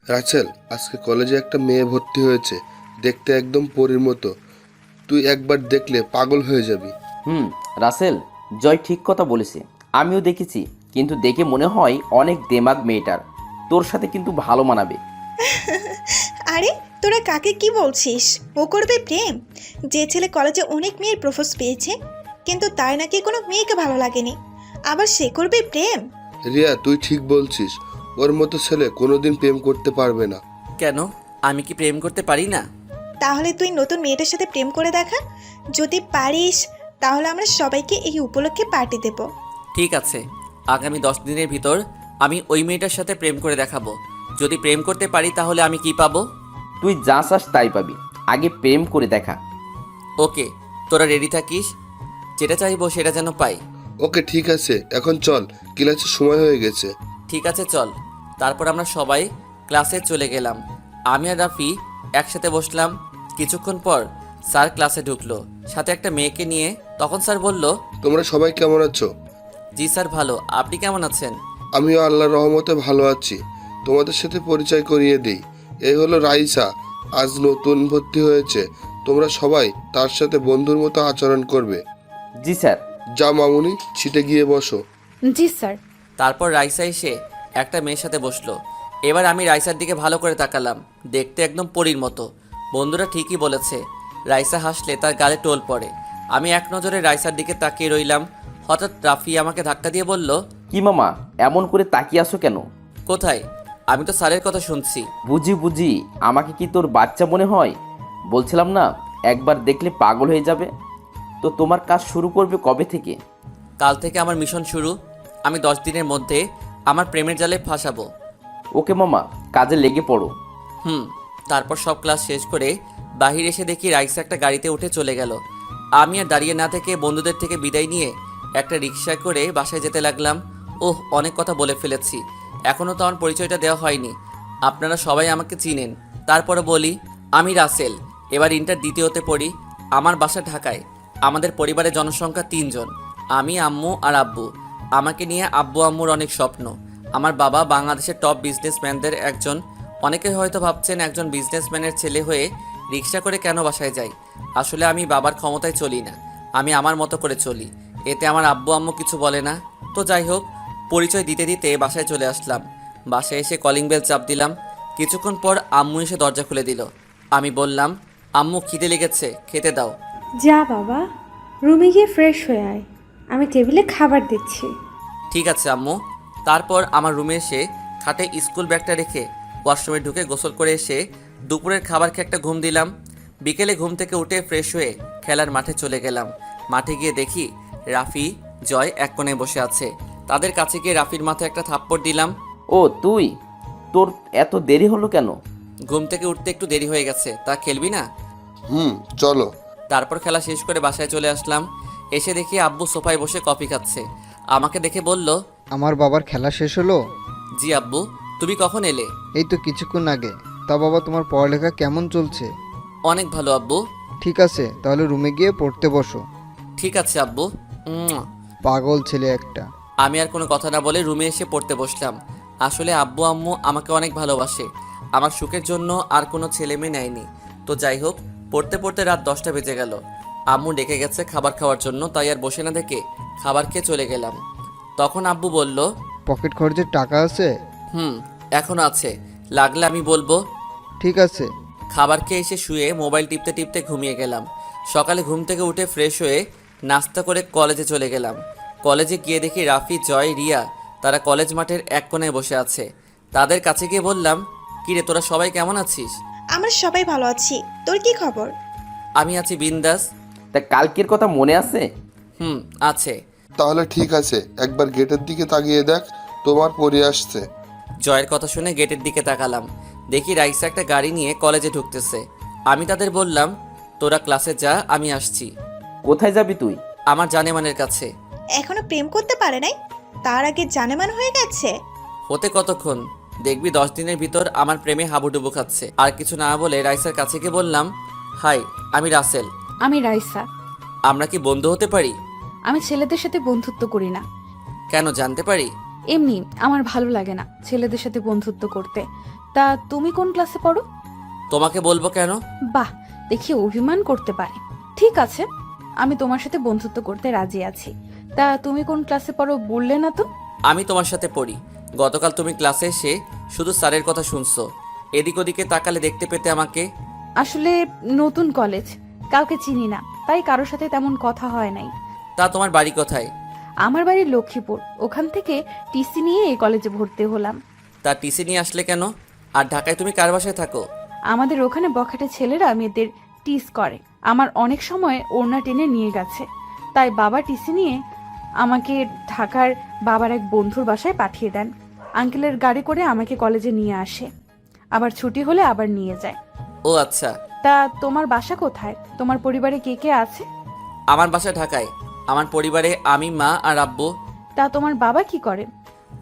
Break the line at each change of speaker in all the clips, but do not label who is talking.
Rachel, আজকে কলেজে একটা মেয়ে ভর্তি হয়েছে, দেখতে একদম পরীর মতো। তুই একবার দেখলে পাগল হয়ে যাবি।
হুম। রাসেল, জয় ঠিক কথা বলেছে। আমিও দেখেছি, কিন্তু দেখে মনে হয় অনেক দেমাগ মেয়েটার। তোর সাথে কিন্তু ভালো মানাবে।
আরে তোরা কাকে কি বলছিস? ও করবে প্রেম? যে ছেলে কলেজে অনেক মেয়ের প্রপোজ পেয়েছে, কিন্তু তার নাকি কোনো মেয়েকে ভালো লাগেনি, আবার সে করবে প্রেম?
রিয়া, তুই ঠিক বলছিস। ওর মতো ছেলে কোনোদিন প্রেম করতে পারবে না।
কেন? আমি কি প্রেম করতে পারি না?
তাহলে তুই নতুন মেয়েটার সাথে প্রেম করে দেখা। যদি পারিস তাহলে আমরা সবাইকে এই উপলক্ষে পার্টি দেব।
ঠিক আছে, আগামী 10 দিনের ভিতর আমি ওই মেয়েটার সাথে প্রেম করে দেখাবো। যদি প্রেম করতে পারি তাহলে আমি কি পাবো?
তুই যা চাস তাই পাবি, আগে প্রেম করে দেখা।
ওকে, তোরা রেডি থাকিস, যেটা চাইবো সেটা যেন পাই।
ওকে, ঠিক আছে, এখন চল, ক্লাসের সময় হয়ে গেছে।
ঠিক আছে, চল। তারপর আমরা সবাই ক্লাসে চলে গেলাম। আমি আর রাফি একসাথে বসলাম। কিছুক্ষণ পর স্যার ক্লাসে ঢুকলো, সাথে একটা মেয়েকে নিয়ে। তখন স্যার বলল,
তোমরা সবাই কেমন আছো?
জি স্যার, ভালো। আপনি কেমন আছেন?
আমিও আল্লাহর রহমতে ভালো আছি। তোমাদের সাথে পরিচয় করিয়ে দিই। এই হলো রাইসা, আজ নতুন ভর্তি হয়েছে। তোমরা সবাই তার সাথে বন্ধুর মতো আচরণ করবে।
জি স্যার।
যা মামুনি, ছিটে গিয়ে বসো।
জি স্যার।
তারপর রাইসা এসে একটা মেয়ের সাথে বসলো। এবার আমি রাইসার দিকে ভালো করে তাকালাম, দেখতে একদম পরীর মতো। বন্ধুরা ঠিকই বলেছে, রাইসা হাসলে তার গালে টোল পড়ে। আমি এক নজরে রাইসার দিকে তাকিয়ে রইলাম। হঠাৎ রাফি আমাকে ধাক্কা দিয়ে বলল,
কি মামা, এমন করে তাকিয়ে আসো কেন?
কোথায়? আমি তো স্যারের কথা শুনছি।
বুঝি বুঝি, আমাকে কি তোর বাচ্চা মনে হয়? বলছিলাম না, একবার দেখলে পাগল হয়ে যাবে। তো তোমার কাজ শুরু করবে কবে থেকে?
কাল থেকে আমার মিশন শুরু। আমি 10 দিনের মধ্যে আমার প্রেমের জালে ফাঁসাবো।
ওকে মামা, কাজে লেগে পড়ো।
তারপর সব ক্লাস শেষ করে বাহির এসে দেখি রাইসা একটা গাড়িতে উঠে চলে গেল। আমি আর দাঁড়িয়ে না থেকে বন্ধুদের থেকে বিদায় নিয়ে একটা রিক্সা করে বাসায় যেতে লাগলাম। ওহ, অনেক কথা বলে ফেলেছি, এখনও তো আমার পরিচয়টা দেওয়া হয়নি। আপনারা সবাই আমাকে চিনেন, তারপরে বলি, আমি রাসেল, এবার ইন্টার দ্বিতীয়তে পড়ি। আমার বাসা ঢাকায়। আমাদের পরিবারের জনসংখ্যা 3 জন, আমি, আম্মু আর আব্বু। আমাকে নিয়ে আব্বু আম্মুর অনেক স্বপ্ন। আমার বাবা বাংলাদেশের টপ বিজনেসম্যানদের একজন। অনেকে হয়তো ভাবছেন একজন বিজনেসম্যানের ছেলে হয়ে রিক্সা করে কেন বাসায় যাই। আসলে আমি বাবার ক্ষমতায় চলি না, আমি আমার মতো করে চলি। এতে আমার আব্বু আম্মু কিছু বলে না। তো যাই হোক, পরিচয় দিতে দিতে বাসায় চলে আসলাম। বাসায় এসে কলিং বেল চাপ দিলাম। কিছুক্ষণ পর আম্মু এসে দরজা খুলে দিল। আমি বললাম, আম্মু খিদে লেগেছে, খেতে দাও।
যা বাবা, রুমে গিয়ে ফ্রেশ হয়ে আয়, আমি টেবিলে খাবার দিচ্ছি।
ঠিক আছে আম্মু। তারপর আমার রুমে এসে খাটে স্কুল ব্যাগটা রেখে ওয়াশরুমে ঢুকে গোসল করে এসে দুপুরের খাবার খেয়ে একটা ঘুম দিলাম। বিকেলে ঘুম থেকে উঠে ফ্রেশ হয়ে খেলার মাঠে চলে গেলাম। মাঠে গিয়ে দেখি রাফি, জয় এক কোণে বসে আছে। তাদের কাছে গিয়ে রাফির মাথায় একটা থাপ্পড় দিলাম।
ও তুই, তোর এত দেরি হলো কেন?
ঘুম থেকে উঠতে একটু দেরি হয়ে গেছে, তা খেলবি না?
চলো।
তারপর খেলা শেষ করে বাসায় চলে আসলাম। এসে দেখি আব্বু সোফায় বসে কফি খাচ্ছে। আমাকে দেখে বলল,
আমার বাবার খেলা শেষ হলো?
জি আব্বু। তুমি কখন এলে?
এই তো কিছুক্ষণ আগে। তা বাবা, তোমার পড়ালেখা কেমন চলছে?
অনেক ভালো আব্বু।
ঠিক আছে, তাহলে রুমে গিয়ে পড়তে বসো।
ঠিক আছে আব্বু।
পাগল ছেলে একটা।
আমি আর কোনো কথা না বলে রুমে এসে পড়তে বসলাম। আসলে আব্বু আম্মু আমাকে অনেক ভালোবাসে, আমার সুখের জন্য আর কোনো ছেলে মেয়ে নেয়নি। তো যাই হোক, পড়তে পড়তে রাত 10টা বেজে গেল। আম্মু ডেকে গেছে খাবার খাওয়ার জন্য, তাই আর বসে না দেখে খাবার খেয়ে চলে গেলাম। তখন আব্বু বলল,
পকেট খরচের টাকা আছে?
এখনো আছে, লাগলে আমি বলবো।
ঠিক আছে।
খাবার খেয়ে এসে শুয়ে মোবাইল টিপতে টিপতে ঘুমিয়ে গেলাম। সকালে ঘুম থেকে উঠে ফ্রেশ হয়ে নাস্তা করে কলেজে চলে গেলাম। কলেজে গিয়ে দেখি রাফি, জয়, রিয়া তারা কলেজ মাঠের এক কোণায় বসে আছে। তাদের কাছে গিয়ে বললাম, কিরে তোরা সবাই কেমন আছিস?
আমরা সবাই ভালো আছি, তোর কি খবর?
আমি আছি বিন্দাস।
তা কালকের কথা মনে আছে?
আছে।
তাহলে ঠিক আছে, একবার গেটের দিকে তাকিয়ে দেখ, তোমার পরি আসছে।
জয়ের কথা শুনে গেটের দিকে তাকালাম। দেখি রাইসা একটা গাড়ি নিয়ে কলেজে ঢুকতেছে। আমি তাদের বললাম, তোরা ক্লাসে যা, আমি আসছি।
কোথায় যাবি তুই?
আমার জানেমানের কাছে।
এখনো প্রেম করতে পারে নাই, তার আগে জানেমান হয়ে গেছে?
হতে কতক্ষণ, দেখবি 10 দিনের ভিতর আমার প্রেমে হাবুডুবু খাচ্ছে। আর কিছু না বলে রাইসার কাছে গিয়ে বললাম, হাই, আমি রাসেল।
আমি রাইসা।
আমরা কি বন্ধু হতে পারি?
আমি ছেলেদের সাথে বন্ধুত্ব করি না।
কেন, জানতে পারি?
এমনি আমার ভালো লাগে না ছেলেদের সাথে বন্ধুত্ব করতে।
তা তুমি কোন ক্লাসে পড়ো?
তোমাকে বলবো কেন?
বাহ, দেখি অভিমান করতে পারে। ঠিক আছে, আমি তোমার সাথে বন্ধুত্ব করতে রাজি আছি। তা তুমি কোন ক্লাসে পড়ো বললে না তো?
আমি তোমার সাথে পড়ি। গতকাল তুমি ক্লাসে এসে শুধু স্যারের কথা শুনছো, এদিক ওদিকে তাকালে দেখতে পেতে আমাকে।
আসলে নতুন কলেজ, কাউকে চিনি না, তাই কারোর সাথে তেমন কথা হয় নাই।
তা তোমার বাড়ি কোথায়?
আমার বাড়ি লক্ষ্মীপুর, ওখান থেকে টিসি নিয়ে এই কলেজে ভর্তি হলাম।
তা টিসি নিয়ে আসলে কেন? আর ঢাকায় তুমি কার বাসায় থাকো?
আমাদের ওখানে বখাটে ছেলেরা মেয়েদের টিস করে, আমার অনেক সময় ওড়না টেনে নিয়ে গেছে, তাই বাবা টিসি নিয়ে আমাকে ঢাকার বাবার এক বন্ধুর বাসায় পাঠিয়ে দেন। আঙ্কেলের গাড়ি করে আমাকে কলেজে নিয়ে আসে, আবার ছুটি হলে আবার নিয়ে যায়।
ও আচ্ছা।
তা তোমার বাসা কোথায়? তোমার পরিবারে কে কে আছে?
আমার বাসা ঢাকায়। আমার পরিবারে আমি, মা আর আব্বু।
তা তোমার বাবা কি করে?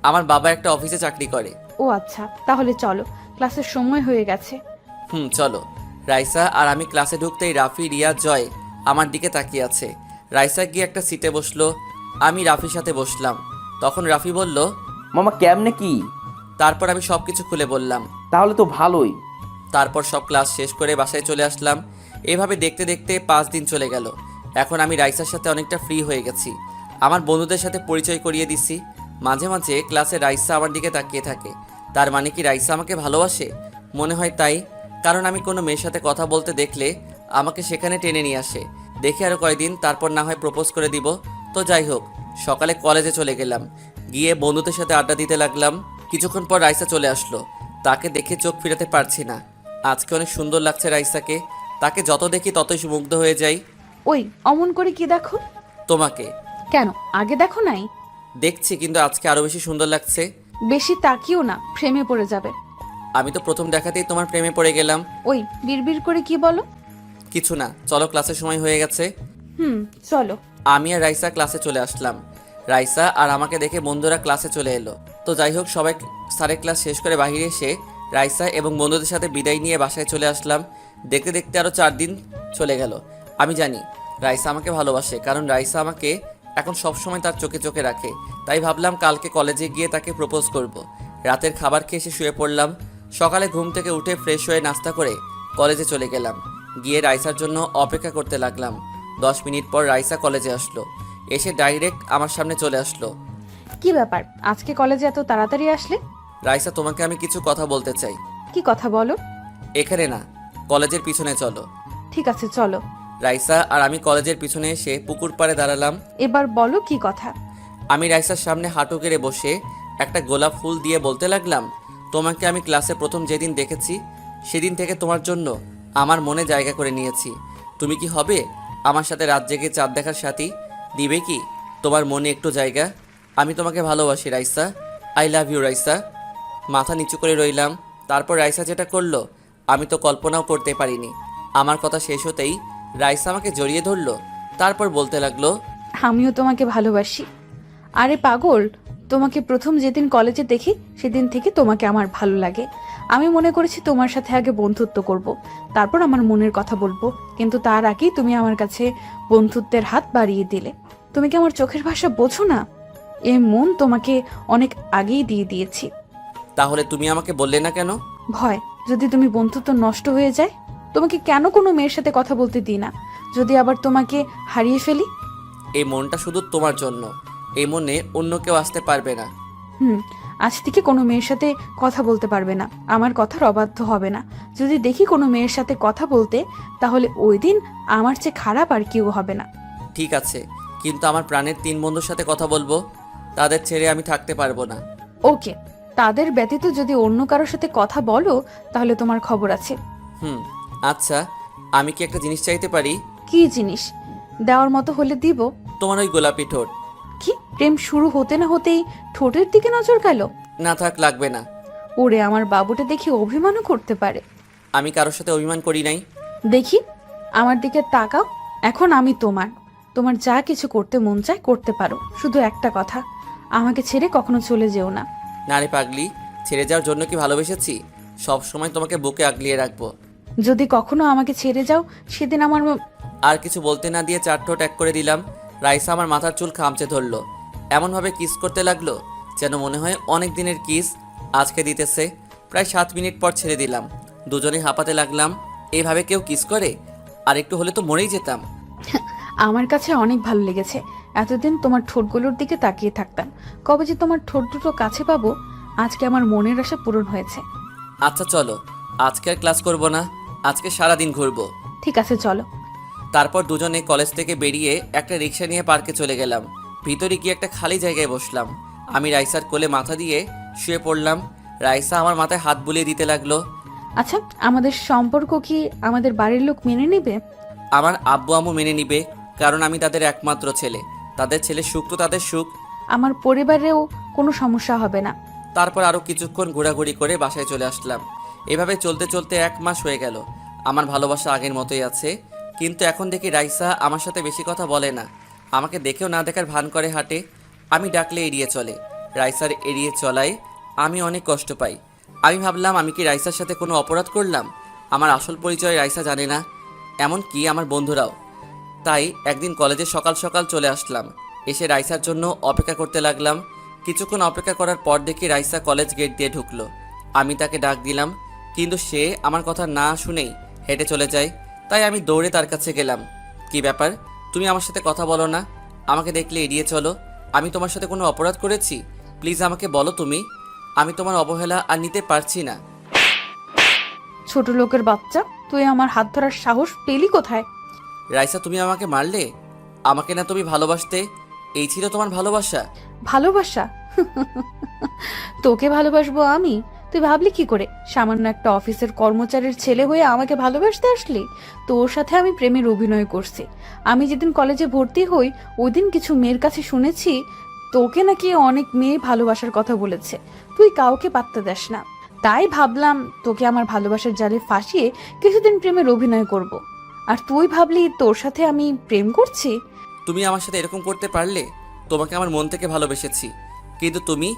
আমার বাবা একটা অফিসে চাকরি করে।
ও আচ্ছা, তাহলে চলো, ক্লাসের সময় হয়ে গেছে।
চলো। রাইসা আর আমি ক্লাসে ঢুকতেই রাফি, রিয়া, জয় আমার দিকে তাকিয়ে আছে। রাইসা গিয়ে একটা সিটে বসলো, আমি রাফির সাথে বসলাম। তখন রাফি বলল,
মামা কেমনে কি?
তারপর আমি সব কিছু খুলে বললাম।
তাহলে তো ভালোই।
তারপর সব ক্লাস শেষ করে বাসায় চলে আসলাম। এভাবে দেখতে দেখতে 5 দিন চলে গেল। এখন আমি রাইসার সাথে অনেকটা ফ্রি হয়ে গেছি। আমার বন্ধুদের সাথে পরিচয় করিয়ে দিছি। মাঝে মাঝে ক্লাসে রাইসা আমার দিকে তাকিয়ে থাকে। তার মানে কি রাইসা আমাকে ভালোবাসে? মনে হয় তাই, কারণ আমি কোনো মেয়ের সাথে কথা বলতে দেখলে আমাকে সেখানে টেনে নিয়ে আসে। দেখে আরও কয়েকদিন, তারপর না হয় প্রপোজ করে দিব। তো যাই হোক, সকালে কলেজে চলে গেলাম। গিয়ে বন্ধুদের সাথে আড্ডা দিতে লাগলাম। কিছুক্ষণ পর রাইসা চলে আসলো। তাকে দেখে চোখ ফিরাতে পারছি না। আজকে অনেক সুন্দর লাগছে রাইসাকে। তাকে যত দেখি ততই মুগ্ধ হয়ে যাই।
ওই অমন করে কি দেখো?
তোমাকে।
কেন, আগে দেখো নাই?
দেখছি, কিন্তু আজকে আরো বেশি সুন্দর লাগছে।
বেশি তাকিও না, প্রেমে পড়ে যাবে।
আমি তো প্রথম দেখাতেই তোমার প্রেমে পড়ে গেলাম।
ওই বিড়বিড় করে কি বলো?
কিছু না, চলো, ক্লাসের সময় হয়ে গেছে।
চলো।
আমি আর রাইসা ক্লাসে চলে আসলাম। রাইসা আর আমাকে দেখে বন্ধুরা ক্লাসে চলে এলো। তো যাই হোক, সবাই স্যারের ক্লাস শেষ করে বাইরে এসে রাইসা এবং বন্ধুদের সাথে বিদায় নিয়ে বাসায় চলে আসলাম। দেখতে দেখতে আরও 4 দিন চলে গেল। আমি জানি রাইসা আমাকে ভালোবাসে, কারণ রাইসা আমাকে এখন সবসময় তার চোখে চোখে রাখে। তাই ভাবলাম কালকে কলেজে গিয়ে তাকে প্রপোজ করব। রাতের খাবার খেয়ে এসে শুয়ে পড়লাম। সকালে ঘুম থেকে উঠে ফ্রেশ হয়ে নাস্তা করে কলেজে চলে গেলাম। গিয়ে রাইসার জন্য অপেক্ষা করতে লাগলাম। 10 মিনিট পর রাইসা কলেজে আসলো। এসে ডাইরেক্ট আমার সামনে চলে আসলো।
কি ব্যাপার, আজকে কলেজে এত তাড়াতাড়ি আসলে?
রাইসা, তোমাকে আমি কিছু কথা বলতে চাই।
কি কথা বলো?
এখানে না, কলেজের পিছনে চলো।
ঠিক আছে, চলো।
রাইসা আর আমি কলেজের পিছনে এসে পুকুর পাড়ে দাঁড়ালাম।
এবার বলো কি কথা।
আমি রাইসার সামনে হাঁটু গেড়ে বসে একটা গোলাপ ফুল দিয়ে বলতে লাগলাম, তোমাকে আমি ক্লাসে প্রথম যেদিন দেখেছি সেদিন থেকে তোমার জন্য আমার মনে জায়গা করে নিয়েছি। তুমি কি হবে আমার সাথে রাত জেগে চাঁদ দেখার সাথী? দিবে কি তোমার মনে একটু জায়গা? আমি তোমাকে ভালোবাসি Raisa. I love you Raisa. মাথা নিচু করে রইলাম। তারপর রাইসা যেটা করলো আমি তো কল্পনাও করতে পারিনি। আমার কথা শেষ হতেই রাইসা আমাকে জড়িয়ে ধরলো। তারপর বলতে লাগলো,
আমিও তোমাকে ভালোবাসি। আরে পাগল, তোমাকে প্রথম যেদিন কলেজে দেখি সেদিন থেকে তোমাকে আমার ভালো লাগে। আমি মনে করেছি তোমার সাথে আগে বন্ধুত্ব করব, তারপর আমার মনের কথা বলবো, কিন্তু তার আগেই তুমি আমার কাছে বন্ধুত্বের হাত বাড়িয়ে দিলে। তুমি কি আমার চোখের ভাষা বোঝো না? এ মন তোমাকে অনেক আগেই দিয়ে দিয়েছি।
তাহলে তুমি আমাকে বললে না কেন?
ভয়, যদি তুমি বন্ধুত্ব নষ্ট হয়ে যায়। তোমাকে কেন কোনো মেয়ের সাথে কথা বলতে দিই না, যদি আবার তোমাকে হারিয়ে ফেলি।
এই মনটা শুধু তোমার জন্য, এই মনে অন্য কেউ আসতে পারবে না।
আজ থেকে কোনো মেয়ের সাথে কথা বলতে পারবে না, আমার কথার অবাধ্য হবে না। যদি দেখি কোনো মেয়ের সাথে কথা বলতে, তাহলে ওই দিন আমার চেয়ে খারাপ আর কেউ হবে না।
ঠিক আছে, কিন্তু আমার প্রাণের 3 বন্ধুর সাথে কথা বলবো, তাদের ছেড়ে আমি থাকতে পারবো না।
ওকে, তাদের ব্যতীত যদি অন্য কারোর সাথে কথা বলো তাহলে তোমার খবর আছে।
আচ্ছা, আমি কি একটা জিনিস চাইতে পারি?
কি জিনিস? দেওয়ার মতো হলে দিব।
তোমার ওই গোলাপি ঠোঁট।
কি, প্রেম শুরু হতে না হতেই ঠোঁটের দিকে নজর গেল?
না থাক, লাগবে না।
ওরে আমার বাবুটা দেখি অভিমানও করতে পারে।
আমি কারোর সাথে অভিমান করি নাই।
দেখি, আমার দিকে তাকাও। এখন আমি তোমার, তোমার যা কিছু করতে মন চায় করতে পারো, শুধু একটা কথা, আমাকে ছেড়ে কখনো চলে যেও না।
না রে পাগলি, ছেড়ে যাওয়ার জন্য কি ভালোবেসেছি? সব সময় তোমাকে বুকে আগলিয়ে রাখবো।
যদি কখনো আমাকে ছেড়ে যাও সেদিন আমার
আর কিছু বলতে না দিয়ে 4 ঠোঁট এক করে দিলাম। রাইসা আমার মাথার চুল খামচে ধরলো। এমনভাবে কিস করতে লাগলো যেন মনে হয় অনেক দিনের কিস আজকে দিতেছে। প্রায় 7 মিনিট পর ছেড়ে দিলাম। দুজনেই হাঁপাতে লাগলাম। এইভাবে কেউ কিস করে? আর একটু হলে তো মরেই যেতাম।
আমার কাছে অনেক ভালো লেগেছে। এতদিন তোমার ঠোঁটগুলোর দিকে তাকিয়ে থাকতাম, কবে যে তোমার ঠোঁট দুটো কাছে পাবো। আজকে আমার মনের আশা পূরণ হয়েছে।
আচ্ছা চলো, আজকে আর ক্লাস করব না, আজকে সারাদিন ঘুরবো।
ঠিক আছে, চলো।
তারপর দুজনে কলেজ থেকে বেরিয়ে একটা রিক্সা নিয়ে পার্কে চলে গেলাম। ভিতরে গিয়ে একটা খালি জায়গায় বসলাম। আমি রাইসার কোলে মাথা দিয়ে শুয়ে পড়লাম। রাইসা আমার মাথায় হাত বুলিয়ে দিতে লাগলো।
আচ্ছা, আমাদের সম্পর্ক কি আমাদের বাড়ির লোক মেনে নেবে?
আমার আব্বু আম্মু মেনে নিবে, কারণ আমি তাদের একমাত্র ছেলে। তাদের ছেলে সুখ তো তাদের সুখ।
আমার পরিবারেও কোনো সমস্যা হবে না।
তারপর আরও কিছুক্ষণ ঘোরাঘুরি করে বাসায় চলে আসলাম। এভাবে চলতে চলতে 1 মাস হয়ে গেল। আমার ভালোবাসা আগের মতোই আছে, কিন্তু এখন দেখি রাইসা আমার সাথে বেশি কথা বলে না। আমাকে দেখেও না দেখার ভান করে হাঁটে। আমি ডাকলে এড়িয়ে চলে। রাইসার এড়িয়ে চলায় আমি অনেক কষ্ট পাই। আমি ভাবলাম, আমি কি রাইসার সাথে কোনো অপরাধ করলাম? আমার আসল পরিচয় রাইসা জানে না, এমনকি আমার বন্ধুরাও। তাই একদিন কলেজে সকাল সকাল চলে আসলাম। এসে রাইসার জন্য অপেক্ষা করতে লাগলাম। কিছুক্ষণ অপেক্ষা করার পর দেখি রাইসা কলেজ গেট দিয়ে ঢুকলো। আমি তাকে ডাক দিলাম, কিন্তু সে আমার কথা না শুনেই হেঁটে চলে যায়। তাই আমি দৌড়ে তার কাছে গেলাম। কি ব্যাপার, তুমি আমার সাথে কথা বলো না? আমাকে দেখলে এড়িয়ে চলো। আমি তোমার সাথে কোনো অপরাধ করেছি? প্লিজ আমাকে বলো তুমি। আমি তোমার অবহেলা আর নিতে পারছি না।
ছোট লোকের বাচ্চা, তুই আমার হাত ধরার সাহস পেলি কোথায়?
রাইসা, তুমি আমাকে মারলে? আমাকে না তুমি ভালোবাসতে? এই ছিল তোমার ভালোবাসা?
ভালোবাসা? তোকে ভালোবাসবো আমি? তুই ভাবলি কি করে সামান্য একটা অফিসের কর্মচারীর ছেলে হয়ে আমাকে ভালোবাসতে আসলি? তোর সাথে আমি প্রেমের অভিনয় করছি। আমি যেদিন কলেজে ভর্তি হই ওই দিন কিছু মেয়ের কাছে শুনেছি তোকে নাকি অনেক মেয়ে ভালোবাসার কথা বলেছে। তুই কাউকে পাত্তা দেস না। তাই ভাবলাম তোকে আমার ভালোবাসার জালে ফাঁসিয়ে কিছুদিন প্রেমের অভিনয় করব। আর তুই ভাবলি তোর সাথে আমি প্রেম করছি?
তুমি আমার সাথে এরকম করতে পারলে? তোমাকে আমার মন থেকে ভালোবেসেছি, কিন্তু তুমি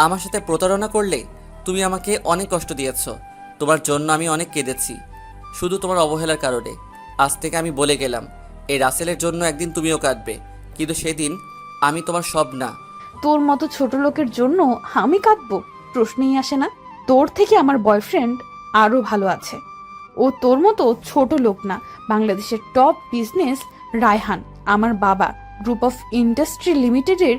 আমার সাথে প্রতারণা করলে। তুমি আমাকে অনেক কষ্ট দিয়েছ। তোমার জন্য আমি অনেক কেঁদেছি, শুধু তোমার অবহেলার কারণে। আজ থেকে আমি বলে গেলাম, এই রাসেলের জন্য একদিন তুমিও কাঁদবে, কিন্তু সেদিন আমি তোমার সব না।
তোর মতো ছোট লোকের জন্য আমি কাঁদবো? প্রশ্নই আসে না। তোর থেকে আমার বয়ফ্রেন্ড আরো ভালো আছে। ও তোর মতো ছোট লোক না। বাংলাদেশের টপ বিজনেস রায়হান, আমার বাবা, গ্রুপ অফ ইন্ডাস্ট্রি লিমিটেডের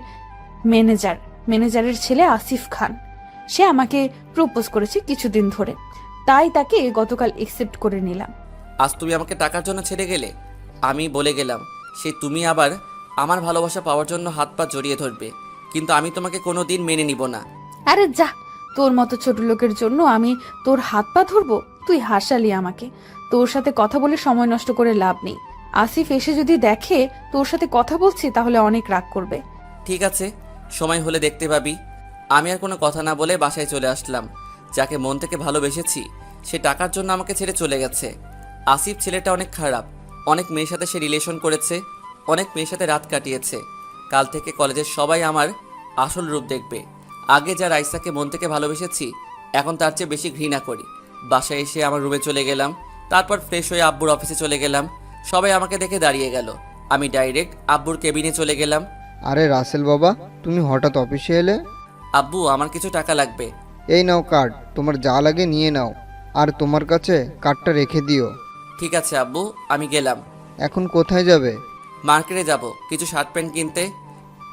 ম্যানেজারের ছেলে আসিফ খান। সে আমাকে প্রপোজ করেছে কিছুদিন ধরে, তাই তাকে গতকাল একসেপ্ট করে নিলাম।
আজ তুমি আমাকে টাকার জন্য ছেড়ে গেলে। আমি বলে গেলাম, সে তুমি আবার আমার ভালোবাসা পাওয়ার জন্য হাত পা জড়িয়ে ধরবে, কিন্তু আমি তোমাকে কোনো দিন মেনে নিব না।
আরে যা, তোর মতো ছোট লোকের জন্য আমি তোর হাত পা ধরবো? তুই হাসালি আমাকে। তোর সাথে কথা বলে সময় নষ্ট করে লাভ নেই। আসিফ এসে যদি দেখে তোর সাথে কথা বলছি তাহলে অনেক রাগ করবে।
ঠিক আছে, সময় হলে দেখতে পাবি। আমি আর কোনো কথা না বলে বাসায় চলে আসলাম। যাকে মন থেকে ভালোবেসেছি সে টাকার জন্য আমাকে ছেড়ে চলে গেছে। আসিফ ছেলেটা অনেক খারাপ। অনেক মেয়ের সাথে সে রিলেশন করেছে, অনেক মেয়ের সাথে রাত কাটিয়েছে। কাল থেকে কলেজের সবাই আমার আসল রূপ দেখবে। আগে যা রাইসাকে মন থেকে ভালোবেসেছি এখন তার চেয়ে বেশি ঘৃণা করি। বাসায় এসে আমার রুমে চলে গেলাম। তারপর ফ্রেশ হয়ে আব্বুর অফিসে চলে গেলাম। সবাই আমাকে দেখে দাঁড়িয়ে গেল। আমি ডাইরেক্ট আব্বুর কেবিনে চলে গেলাম।
আরে রাসেল বাবা, তুমি হঠাৎ অফিসে এলে?
আব্বু, আমার কিছু টাকা লাগবে।
এই নাও কার্ড, তোমার যা লাগে নিয়ে নাও। আর তোমার কাছে কার্ডটা রেখে দিও।
ঠিক আছে আব্বু, আমি গেলাম।
এখন কোথায় যাবে?
মার্কেটে যাব কিছু শার্ট প্যান্ট কিনতে।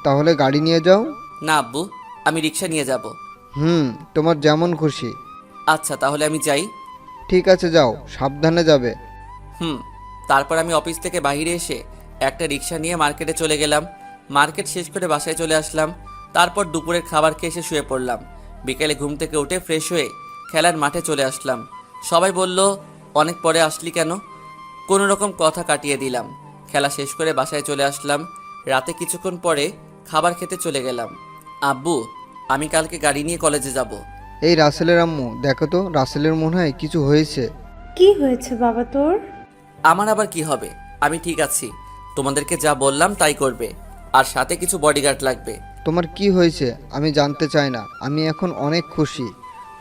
তাহলে গাড়ি নিয়ে যাও।
না আব্বু, আমি রিক্সা নিয়ে যাব।
তোমার যেমন খুশি।
আচ্ছা তাহলে আমি যাই।
ঠিক আছে, যাও, সাবধানে যাবে।
তারপর আমি অফিস থেকে বাইরে এসে একটা রিক্সা নিয়ে মার্কেটে চলে গেলাম। মার্কেট শেষ করে বাসায় চলে আসলাম। তারপর দুপুরের খাবার খেয়ে এসে শুয়ে পড়লাম। বিকেলে ঘুম থেকে উঠে ফ্রেশ হয়ে খেলার মাঠে চলে আসলাম। সবাই বলল, অনেক পরে আসলি কেন? কোনো রকম কথা কাটিয়ে দিলাম। খেলা শেষ করে বাসায় চলে আসলাম। রাতে কিছুক্ষণ পরে খাবার খেতে চলে গেলাম। আব্বু, আমি কালকে গাড়ি নিয়ে কলেজে যাব।
এই রাসেলের আম্মু, দেখো তো রাসেলের মনে হয় কিছু হয়েছে।
কি হয়েছে বাবা তোর?
আমার আবার কি হবে? আমি ঠিক আছি। তোমাদেরকে যা বললাম তাই করবে, আর সাথে কিছু বডিগার্ড লাগবে।
তোমার কি হয়েছে আমি জানতে চাই না। আমি এখন অনেক খুশি।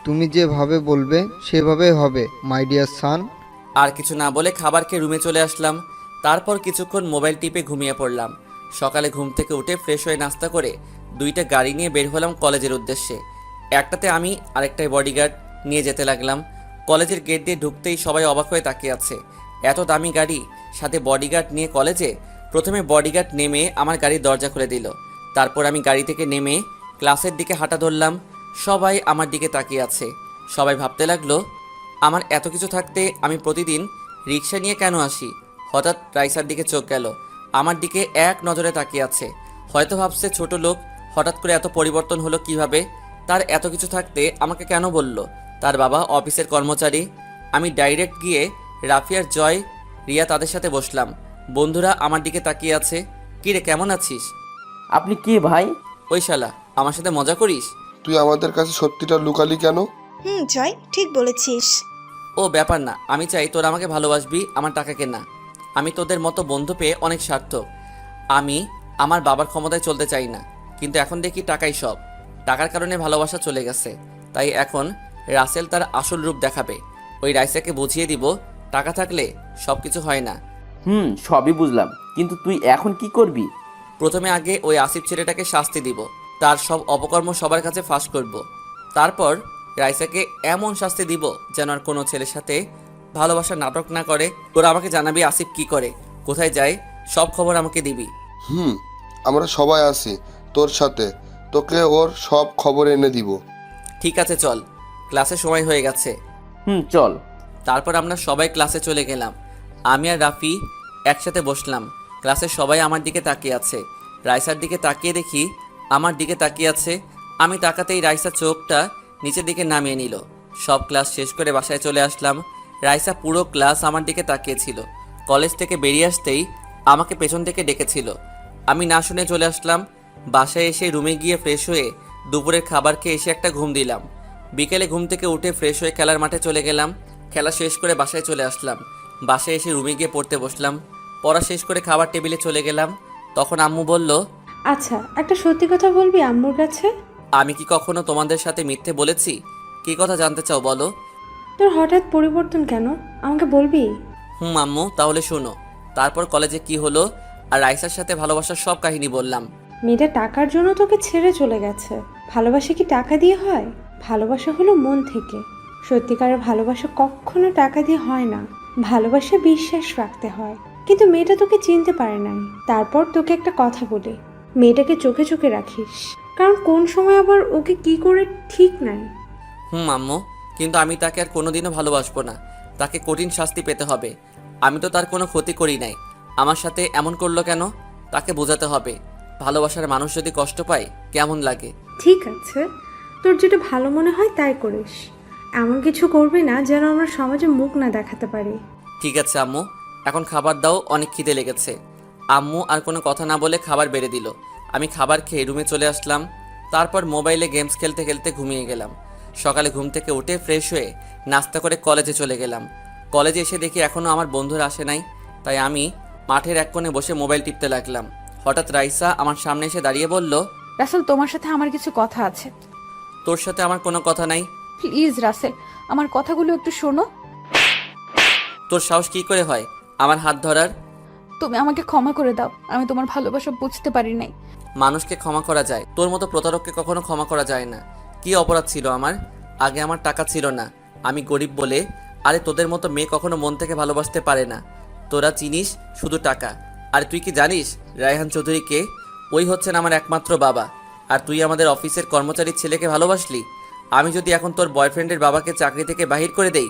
তুমি যেভাবে বলবে সেভাবেই হবে, মাই ডিয়ার সান।
আর কিছু না বলে খাবার খেয়ে রুমে চলে আসলাম। তারপর কিছুক্ষণ মোবাইল টিপে ঘুমিয়ে পড়লাম। সকালে ঘুম থেকে উঠে ফ্রেশ হয়ে নাস্তা করে 2টা গাড়ি নিয়ে বের হলাম কলেজের উদ্দেশ্যে। একটাতে আমি, আরেকটায় বডিগার্ড। নিয়ে যেতে লাগলাম। কলেজের গেট দিয়ে ঢুকতেই সবাই অবাক হয়ে তাকিয়ে আছে। এত দামি গাড়ি, সাথে বডিগার্ড নিয়ে কলেজে। প্রথমে বডিগার্ড নেমে আমার গাড়ির দরজা খুলে দিল। তারপর আমি গাড়ি থেকে নেমে ক্লাসের দিকে হাঁটা ধরলাম। সবাই আমার দিকে তাকিয়ে আছে। সবাই ভাবতে লাগলো আমার এত কিছু থাকতে আমি প্রতিদিন রিক্সা নিয়ে কেন আসি। হঠাৎ রাইসার দিকে চোখ গেল, আমার দিকে এক নজরে তাকিয়ে আছে। হয়তো ভাবছে ছোট লোক, হঠাৎ করে এত পরিবর্তন হলো কিভাবে। তার এত কিছু থাকতে আমাকে কেন বলল? তার বাবা অফিসের কর্মচারী। আমি ডাইরেক্ট গিয়ে রাফিয়ার, জয়, রিয়া তাদের সাথে বসলাম। বন্ধুরা আমার দিকে তাকিয়ে আছে। কিরে, কেমন আছিস?
আপনি কে ভাই?
ওই শালা, আমার সাথে মজা করিস?
তুই আমাদের কাছে সত্যিটা লুকালি কেন?
জয় ঠিক বলেছিস।
ও ব্যাপার না, আমি চাই তোরা আমাকে ভালোবাসবি, আমার টাকাকে না। আমি তোদের মতো বন্ধু পেয়ে অনেক সার্থক। আমি আমার বাবার ক্ষমতায় চলতে চাই না, কিন্তু এখন দেখি টাকাই সব। টাকার কারণে ভালোবাসা চলে গেছে, তাই এখন রাসেল তার আসল রূপ দেখাবে। ওই রাইসাকে বুঝিয়ে দিব টাকা থাকলে সব কিছু হয় না।
সবই বুঝলাম, কিন্তু তুই এখন কি করবি?
প্রথমে আগে ওই আসিফ ছেলেটাকে শাস্তি দিব, তার সব অপকর্ম সবার কাছে ফাঁস করব। তারপর রাইসাকে এমন শাস্তি দিব যেন আর কোনো ছেলের সাথে ভালোবাসার নাটক না করে। তোরা আমাকে জানাবি আসিফ কি করে, কোথায় যায়, সব খবর আমাকে দিবি।
আমরা সবাই আছি তোর সাথে, তোকে ওর সব খবর এনে দিব।
ঠিক আছে, চল, ক্লাসে সময় হয়ে গেছে।
চল।
তারপর আমরা সবাই ক্লাসে চলে গেলাম। আমি আর রাফি একসাথে বসলাম। ক্লাসের সবাই আমার দিকে তাকিয়ে আছে। রাইসার দিকে তাকিয়ে দেখি আমার দিকে তাকিয়ে আছে। আমি তাকাতেই রাইসা চোখটা নিচের দিকে নামিয়ে নিল। সব ক্লাস শেষ করে বাসায় চলে আসলাম। রাইসা পুরো ক্লাস আমার দিকে তাকিয়েছিল। কলেজ থেকে বেরিয়ে আসতেই আমাকে পেছন থেকে ডেকেছিল। আমি না শুনে চলে আসলাম। বাসায় এসে রুমে গিয়ে ফ্রেশ হয়ে দুপুরের খাবার খেয়ে এসে একটা ঘুম দিলাম। বিকেলে ঘুম থেকে উঠে ফ্রেশ হয়ে খেলার মাঠে চলে গেলাম। খেলা শেষ করে বাসায় চলে আসলাম। বাসায় এসে রুমে গিয়ে পড়তে বসলাম। পড়া শেষ করে খাবার টেবিলে চলে গেলাম। তখন আম্মু বলল,
আচ্ছা, একটা সত্যি কথা বলবি আম্মুর কাছে?
আমি কি কখনো তোমাদের সাথে মিথ্যে বলেছি? কী কথা জানতে চাও বলো?
তোর হঠাৎ পরিবর্তন কেন, আমাকে বলবি?
আম্মু, তাহলে শোনো। তারপর কলেজে কি হলো আর রাইসার সাথে ভালোবাসার সব কাহিনী বললাম।
মেয়েটা টাকার জন্য তোকে ছেড়ে চলে গেছে। ভালোবাসা কি টাকা দিয়ে হয়? ভালোবাসা হলো মন থেকে। সত্যিকারের ভালোবাসা কখনো টাকা দিয়ে হয় না। ভালোবাসা বিশ্বাস রাখতে হয়। কিন্তু মেয়েটা তোকে চিনতে পারে নাই। তারপর তোকে একটা কথা বলি, মেয়েটাকে চোখে চোখে রাখিস, কারণ কোন সময় আবার ওকে কি করে ঠিক নাই।
আম্মু, কিন্তু আমি তাকে আর কোনোদিনও ভালোবাসবো না। তাকে কঠিন শাস্তি পেতে হবে। আমি তো তার কোনো ক্ষতি করি নাই। আমার সাথে এমন করলো কেন? তাকে বোঝাতে হবে। ভালোবাসার মানুষ যদি কষ্ট পায় কেমন লাগে।
ঠিক আছে, তোর যেটা ভালো মনে হয় তাই করিস। এমন কিছু করবি না যেন আমরা সমাজে মুখ না দেখাতে পারি।
ঠিক আছে আম্মু, এখন খাবার দাও, অনেক খিদে লেগেছে। আম্মু আর কোনো কথা না বলে খাবার বেড়ে দিল। আমি খাবার খেয়ে রুমে চলে আসলাম। তারপর মোবাইলে গেমস খেলতে খেলতে ঘুমিয়ে গেলাম। সকালে ঘুম থেকে উঠে ফ্রেশ হয়ে নাস্তা করে কলেজে চলে গেলাম। কলেজে এসে দেখি এখনও আমার বন্ধুরা আসে নাই, তাই আমি মাঠের এক কোণে বসে মোবাইল টিপতে লাগলাম। হঠাৎ রাইসা আমার সামনে এসে দাঁড়িয়ে বলল,
রাসেল, তোমার সাথে আমার কিছু কথা আছে।
তোর সাথে আমার কোনো কথা নাই।
প্লিজ রাসেল, আমার কথাগুলো একটু শোনো।
তোর সাহস কী করে হয় আমার হাত ধরার?
তুমি আমাকে ক্ষমা করে দাও, আমি তোমার ভালোবাসা বুঝতে পারি নাই।
মানুষকে ক্ষমা করা যায়, তোর মতো প্রতারককে কখনো ক্ষমা করা যায় না। কি অপরাধ ছিল আমার? আগে আমার টাকা ছিল না, আমি গরিব বলে। আরে তোদের মতো মেয়ে কখনো মন থেকে ভালোবাসতে পারে না। তোরা চিনিস শুধু টাকা। আর তুই কি জানিস রায়হান চৌধুরীকে? ওই হচ্ছেন আমার একমাত্র বাবা। আর তুই আমাদের অফিসের কর্মচারীর ছেলেকে ভালোবাসলি। আমি যদি এখন তোর বয়ফ্রেন্ডের বাবাকে চাকরি থেকে বাহির করে দেই,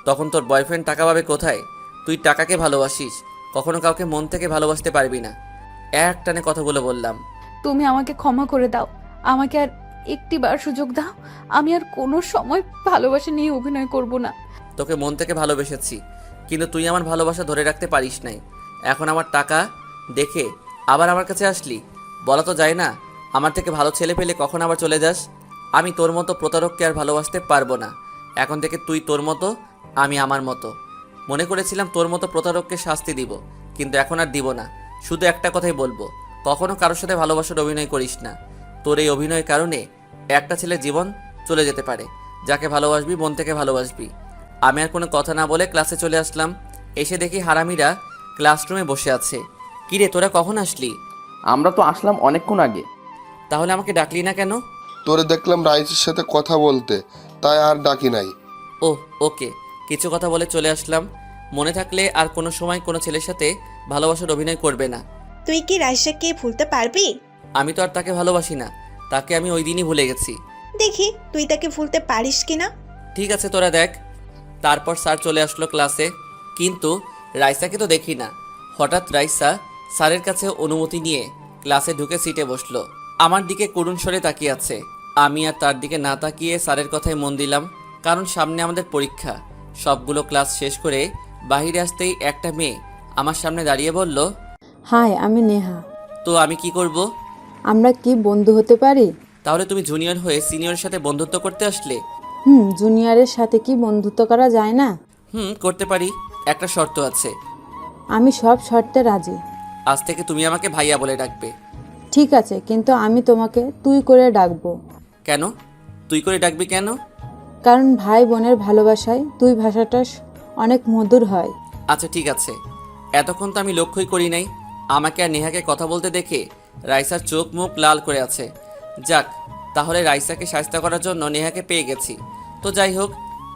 তখন তোর বয়ফ্রেন্ড টাকা পাবে কোথায়? তুই টাকাকে ভালোবাসিস, কখনো কাউকে মন থেকে ভালোবাসতে পারবি না। এক টানে কথাগুলো বললাম।
তুমি আমাকে ক্ষমা করে দাও, আমাকে আর একটিবার সুযোগ দাও। আমি আর কোনো সময় ভালোবাসা নিয়ে অভিনয় করব না।
তোকে মন থেকে ভালোবেসেছি, কিন্তু তুই আমার ভালোবাসা ধরে রাখতে পারিস নাই। এখন আমার টাকা দেখে আবার আমার কাছে আসলি। বলা তো যায় না, আমার থেকে ভালো ছেলে পেলে কখন আবার চলে যাস। আমি তোর মতো প্রতারককে আর ভালোবাসতে পারবো না। এখন থেকে তুই তোর মতো, আমি আমার মতো। মনে করেছিলাম তোর মতো প্রতারককে শাস্তি দিব, কিন্তু এখন আর দিব না। শুধু একটা কথাই বলবো, কখনো কারোর সাথে ভালোবাসার অভিনয় করিস না। তোর এই অভিনয়ের কারণে একটা ছেলের জীবন চলে যেতে পারে। যাকে ভালোবাসবি মন থেকে ভালোবাসবি। আমি আর কোনো কথা না বলে ক্লাসে চলে আসলাম। এসে দেখি হারামিরা ক্লাসরুমে বসে আছে। কিরে, তোরা কখন আসলি?
আমরা তো আসলাম অনেকক্ষণ আগে।
তাহলে আমাকে ডাকলি না কেন?
তোরে দেখলাম রাইসের সাথে কথা বলতে, তাই আর ডাকি নাই।
ওহ ওকে, কিছু কথা বলে চলে আসলাম। মনে থাকলে আর কোনো সময় কোনো ছেলের সাথে ভালোবাসার অভিনয় করবে না।
তুই কি রাইসাকে ভুলতে পারবি?
আমি তো আর তাকে ভালোবাসি না, তাকে আমি ওই দিনই ভুলে গেছি।
দেখি তুই তাকে ভুলতে পারিস কিনা।
ঠিক আছে, তোরা দেখ। তারপর স্যার চলে আসলো ক্লাসে, কিন্তু রাইসাকে তো দেখি না। হঠাৎ রাইসা স্যারের কাছে অনুমতি নিয়ে ক্লাসে ঢুকে সিটে বসলো। আমার দিকে করুণ স্বরে তাকিয়ে আছে। আমি আর তার দিকে না তাকিয়ে স্যারের কথায় মন দিলাম, কারণ সামনে আমাদের পরীক্ষা। সবগুলো ক্লাস শেষ করে বাইরে আসতেই একটা মেয়ে আমার সামনে দাঁড়িয়ে বলল,
হাই, আমি নেহা।
তো আমি কি করব?
আমরা কি বন্ধু হতে পারি?
তাহলে তুমি জুনিয়র হয়ে সিনিয়রের সাথে বন্ধুত্ব করতে আসলে?
জুনিয়রের সাথে কি বন্ধুত্ব করা যায় না?
করতে পারি, একটা শর্ত আছে।
আমি সব শর্তে রাজি।
আজ থেকে তুমি আমাকে ভাইয়া বলে ডাকবে।
ঠিক আছে, কিন্তু আমি তোমাকে তুই করে ডাকবো।
কেন তুই করে ডাকবি কেন?
কারণ ভাই বোনের ভালোবাসায় তুই ভাষাটা অনেক মধুর হয়।
আচ্ছা ঠিক আছে। এতক্ষণ তো আমি লক্ষ্যই করি নাই আমাকে আর নেহাকে কথা বলতে দেখে রাইসার চোখ মুখ লাল করে আছে। যাক, তাহলে রাইসাকে শায়েস্তা করার জন্য নেহাকে পেয়ে গেছি। তো যাই হোক,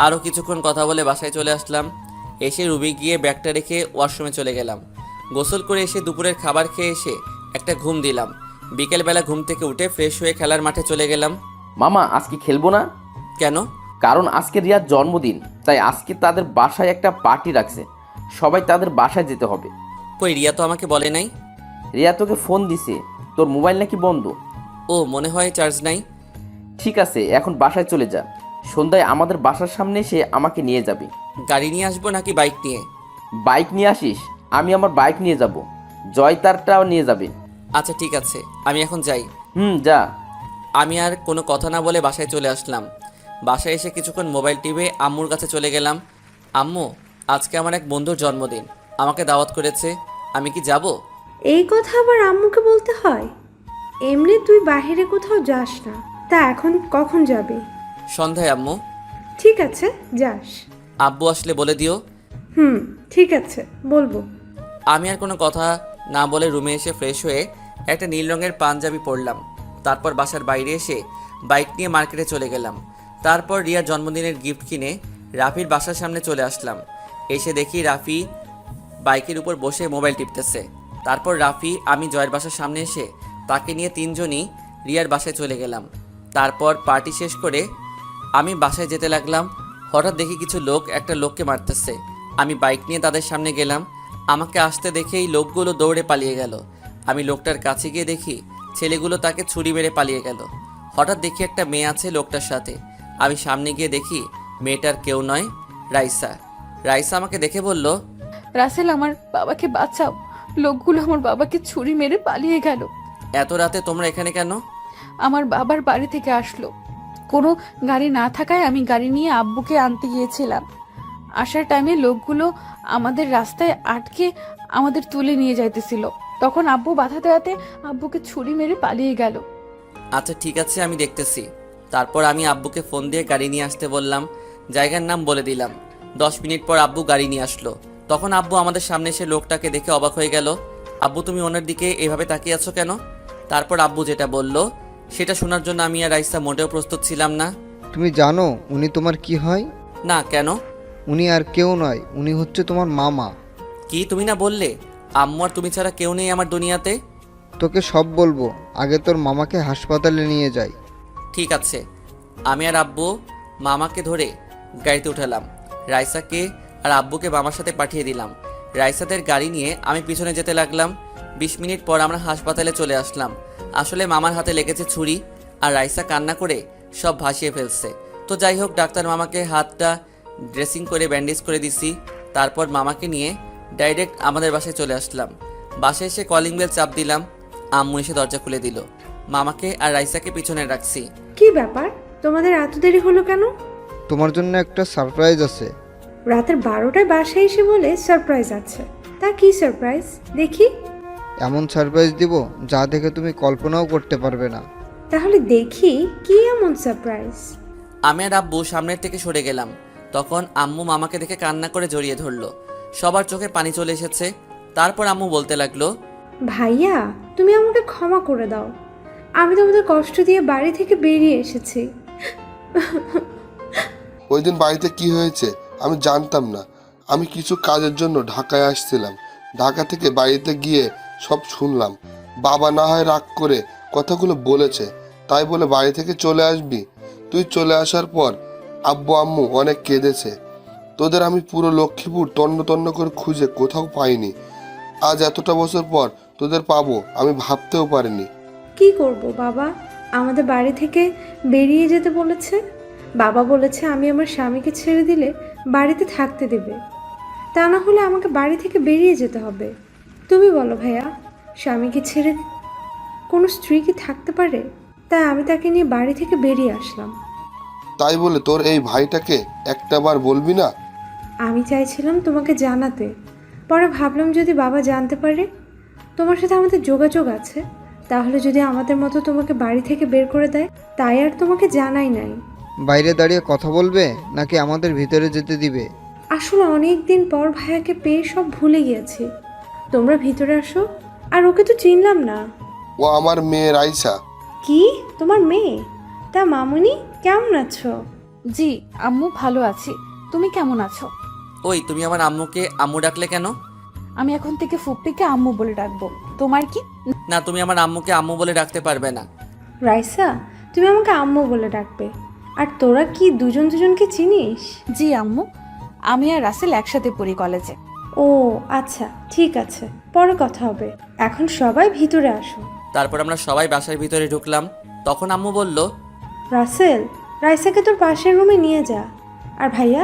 আরও কিছুক্ষণ কথা বলে বাসায় চলে আসলাম। এসে রুমে গিয়ে ব্যাগটা রেখে ওয়াশরুমে চলে গেলাম। গোসল করে এসে দুপুরের খাবার খেয়ে এসে একটা ঘুম দিলাম। বিকেলবেলা ঘুম থেকে উঠে ফ্রেশ হয়ে খেলার মাঠে চলে গেলাম।
মামা আজকে খেলবো না?
কেন?
কারণ আজকে রিয়ার জন্মদিন, তাই আজকে তাদের বাসায় একটা পার্টি রাখছে, সবাই তাদের বাসায় যেতে হবে।
কই, রিয়া তো আমাকে বলে নাই।
রিয়া তোকে ফোন দিছে, তোর মোবাইল নাকি বন্ধ।
ও মনে হয় চার্জ নাই।
ঠিক আছে, এখন বাসায় চলে যা, সন্ধ্যায় আমাদের বাসার সামনে এসে আমাকে নিয়ে যাবি।
গাড়ি নিয়ে আসবো নাকি বাইক নিয়ে?
বাইক নিয়ে আসিস, আমি আমার বাইক নিয়ে যাব, জয় তারটাও নিয়ে যাবে।
আচ্ছা ঠিক আছে, আমি এখন যাই।
যা।
আমি আর কোনো কথা না বলে বাসায় চলে আসলাম। বাসায় এসে কিছুক্ষণ মোবাইল টিপে আম্মুর কাছে চলে গেলাম। আম্মু, আজকে আমার এক বন্ধুর জন্মদিন, আমাকে দাওয়াত করেছে, আমি কি যাব?
এই কথা আবার আম্মুকে বলতে হয়? এমনি তুই বাইরে কোথাও যাস না, তা এখন কখন যাবি?
সন্ধ্যায় আম্মু।
ঠিক আছে, যাস।
আব্বু আসলে বলে দিও।
ঠিক আছে, বলবো।
আমি আর কোনো কথা না বলে রুমে এসে ফ্রেশ হয়ে একটা নীল রঙের পাঞ্জাবি পরলাম। তারপর বাসার বাইরে এসে বাইক নিয়ে মার্কেটে চলে গেলাম। তারপর রিয়ার জন্মদিনের গিফট কিনে রাফির বাসার সামনে চলে আসলাম। এসে দেখি রাফি বাইকের উপর বসে মোবাইল টিপতেছে। তারপর রাফি আমি জয়ের বাসার সামনে এসে তাকে নিয়ে তিনজনই রিয়ার বাসায় চলে গেলাম। তারপর পার্টি শেষ করে আমি বাসায় যেতে লাগলাম। হঠাৎ দেখি কিছু লোক একটা লোককে মারতেছে। আমি বাইক নিয়ে তাদের সামনে গেলাম। আমাকে আসতে দেখেই লোকগুলো দৌড়ে পালিয়ে গেল। আমি লোকটার কাছে গিয়ে দেখি ছেলেগুলো তাকে ছুরি মেরে পালিয়ে গেল। হঠাৎ দেখি একটা মেয়ে আছে লোকটার সাথে। আমি সামনে গিয়ে দেখি মেয়েটার কেউ নয়, রাইসা। রাইসা আমাকে দেখে বলল,
রাসেল, আমার বাবাকে বাঁচাও, লোকগুলো আমার বাবাকে ছুরি মেরে পালিয়ে গেল।
এত রাতে তোমরা এখানে কেন?
আমার বাবার বাড়ি থেকে আসলো, কোনো গাড়ি না থাকায় আমি গাড়ি নিয়ে আব্বুকে আনতে গিয়েছিলাম। আসার টাইমে লোকগুলো আমাদের রাস্তায় আটকে আমাদের তুলে নিয়ে যাইতেছিল, তখন আব্বু বাধা দেওয়াতে আব্বুকে ছুরি মেরে পালিয়ে গেল।
আচ্ছা ঠিক আছে, আমি দেখতেছি। তারপর আমি আব্বুকে ফোন দিয়ে গাড়ি নিয়ে আসতে বললাম, জায়গার নাম বলে দিলাম। 10 মিনিট পর আব্বু গাড়ি নিয়ে আসলো। তখন আব্বু আমাদের সামনে এসে লোকটাকে দেখে অবাক হয়ে গেল। আব্বু, তুমি ওনার দিকে এভাবে তাকিয়ে আছো কেন? তারপর আব্বু যেটা বলল সেটা শোনার জন্য আমি আর রাইসা মোটেও প্রস্তুত ছিলাম না।
তুমি জানো উনি তোমার কি হয়?
না, কেন?
উনি আর কেউ নয়, উনি হচ্ছে তোমার মামা।
কি তুমি না বললে আম্মু আর তুমি ছাড়া কেউ নেই আমার দুনিয়াতে?
তোকে সব বলবো, আগে তোর মামাকে হাসপাতালে নিয়ে যাই।
ঠিক আছে। আমি আর আব্বু মামাকে ধরে গাড়িতে উঠালাম। রাইসাকে আর আব্বুকে মামার সাথে পাঠিয়ে দিলাম। রাইসাদের গাড়ি নিয়ে আমি পিছনে যেতে লাগলাম। 20 মিনিট পর আমরা হাসপাতালে চলে আসলাম। আসলে মামার হাতে লেগেছে ছুরি, আর রাইসা কান্না করে সব ভাসিয়ে ফেলছে। তো যাই হোক, ডাক্তার মামাকে হাতটা ড্রেসিং করে ব্যান্ডেজ করে দিছি। তারপর মামাকে নিয়ে ডাইরেক্ট আমাদের বাসায় চলে আসলাম। বাসায় এসে কলিং বেল চাপ দিলাম। আম্মু এসে দরজা খুলে দিল। মামাকে আর রাইসাকে পিছনে রাখছি।
কি ব্যাপার, তোমাদের এত দেরি হলো কেন?
তোমার জন্য একটা সারপ্রাইজ আছে।
রাতের 12টায় বাসায় এসে বলে সারপ্রাইজ আছে, তা কি সারপ্রাইজ দেখি?
এমন সারপ্রাইজ দিব যা দেখে তুমি কল্পনাও করতে পারবে না।
তাহলে দেখি কি এমন সারপ্রাইজ।
আমি আর আব্বু সামনের থেকে সরে গেলাম। তখন আম্মু মামাকে দেখে কান্না করে জড়িয়ে ধরলো। সবার চোখে পানি চলে এসেছে। তারপর আম্মু বলতে লাগলো,
ভাইয়া, তুমি আমাকে ক্ষমা করে দাও, আমি তোমাদের কষ্ট দিয়ে বাড়ি থেকে বেরিয়ে এসেছি।
ওই দিন বাড়িতে কি হয়েছে আমি জানতাম না। আমি কিছু কাজের জন্য ঢাকায় আসছিলাম। ঢাকা থেকে বাড়িতে গিয়ে সব শুনলাম। বাবা না হয় রাগ করে কথাগুলো বলেছে, তাই বলে বাড়ি থেকে চলে আসবি? তুই চলে আসার পর আব্বু আম্মু অনেক কেঁদেছে। তোদের আমি পুরো লক্ষ্মীপুর তন্ন তন্ন করে খুঁজে কোথাও পাইনি। আজ এতটা বছর পর তোদের পাবো আমি ভাবতেও পারিনি।
কি করব বাবা, আমাদের বাড়ি থেকে বেরিয়ে যেতে বলেছে। বাবা বলেছে আমি আমার স্বামীকে ছেড়ে দিলে বাড়িতে থাকতে দেবে, তা না হলে আমাকে বাড়ি থেকে বেরিয়ে যেতে হবে। তুমি বলো ভাইয়া, স্বামীকে ছেড়ে কোনো স্ত্রী কি থাকতে পারে? তাই আমি তাকে নিয়ে বাড়ি থেকে বেরিয়ে আসলাম।
তাই বলে তোর এই ভাইটাকে একটাবার বলবি না?
আমি চাইছিলাম তোমাকে জানাতে, পরে ভাবলাম যদি বাবা জানতে পারে তোমার সাথে আমাদের যোগাযোগ আছে, তাহলে যদি আমাদের মতো তোমাকে বাড়ি থেকে বের করে দেয়, তাই আর তোমাকে জানাই নাই।
বাইরে দাঁড়িয়ে কথা বলবে নাকি আমাদের ভিতরে যেতে দিবে?
আসলে অনেক দিন পর ভাইয়াকে পেয়ে সব ভুলে গিয়েছি। তোমরা ভিতরে আসো। আর ওকে তো চিনলাম না।
ও আমার মেয়ে রাইসা।
কি তোমার মেয়ে? তা মামুনি কেমন আছো?
জি আম্মু ভালো আছি, তুমি কেমন আছো?
ওই তুমি আমার আম্মুকে আম্মু ডাকলে কেন?
আমি এখন থেকে ফুপ্পিকে আম্মু বলে ডাকবো। তোমার কি?
না, তুমি আমার আম্মুকে আম্মু বলে ডাকতে পারবে না।
রাইসা, তুমি আমাকে আম্মু বলে ডাকবে। আর তোরা কি দুজন দুজনকে চিনিস?
জি আম্মু, আমি আর রাসেল একসাথে পড়ি কলেজে।
ও আচ্ছা, ঠিক আছে, পরে কথা হবে। এখন সবাই ভিতরে আসো।
তারপর আমরা সবাই বাসার ভিতরে ঢুকলাম। তখন আম্মু বলল,
রাসেল, রাইসাকে তোর পাশের রুমে নিয়ে যা। আর ভাইয়া,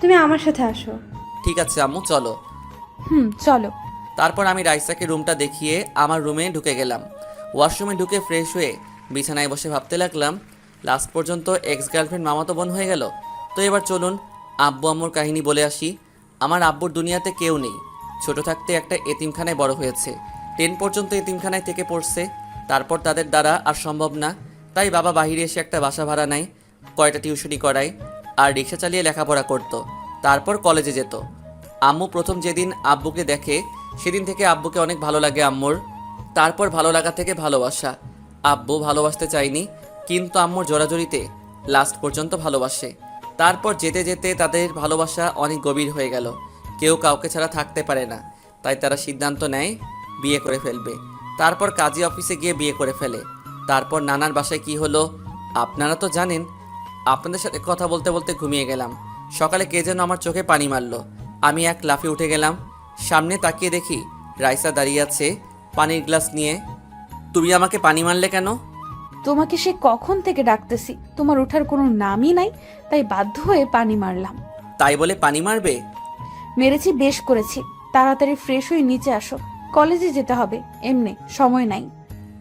তুমি আমার সাথে আসো।
ঠিক আছে আম্মু, চলো।
চলো।
তারপর আমি রাইসাকে রুমটা দেখিয়ে আমার রুমে ঢুকে গেলাম। ওয়াশরুমে ঢুকে ফ্রেশ হয়ে বিছানায় বসে ভাবতে লাগলাম, লাস্ট পর্যন্ত এক্স গার্লফ্রেন্ড মামাতো বোন হয়ে গেল। তো এবার চলুন আব্বু আম্মুর কাহিনী বলে আসি। আমার আব্বুর দুনিয়াতে কেউ নেই। ছোট থাকতে একটা এতিমখানায় বড় হয়েছে। 10 পর্যন্ত এতিমখানায় থেকে পড়ছে। তারপর তাদের দ্বারা আর সম্ভব না, তাই বাবা বাইরে এসে একটা বাসা ভাড়া নেয়, কয়টা টিউশনি করায়, আর রিক্সা চালিয়ে লেখাপড়া করতো। তারপর কলেজে যেত। আম্মু প্রথম যেদিন আব্বুকে দেখে সেদিন থেকে আব্বুকে অনেক ভালো লাগে আম্মুর। তারপর ভালো লাগা থেকে ভালোবাসা। আব্বু ভালোবাসতে চায়নি, কিন্তু আম্মুর জোরাজোরিতে লাস্ট পর্যন্ত ভালোবাসে। তারপর যেতে যেতে তাদের ভালোবাসা অনেক গভীর হয়ে গেল। কেউ কাউকে ছাড়া থাকতে পারে না, তাই তারা সিদ্ধান্ত নেয় বিয়ে করে ফেলবে। তারপর কাজী অফিসে গিয়ে বিয়ে করে ফেলে। তারপর নানার বাসায় কি হলো আপনারা তো জানেন। আপনাদের সাথে কথা বলতে বলতে ঘুমিয়ে গেলাম। সকালে কে যেন আমার চোখে পানি মারলো। আমি এক লাফে উঠে গেলাম। সামনে তাকিয়ে দেখি রাইসা দাঁড়িয়ে আছে পানির গ্লাস নিয়ে। তুমি আমাকে পানি মারলে কেন?
তোমাকে সে কখন থেকে ডাকতেছি, তোমার ওঠার কোনো নামই নাই, তাই বাধ্য হয়ে পানি মারলাম।
তাই বলে পানি মারবে?
মেরেছি, বেশ করেছি। তাড়াতাড়ি ফ্রেশ হয়ে নিচে আসো, কলেজে যেতে হবে, এমনি সময় নাই।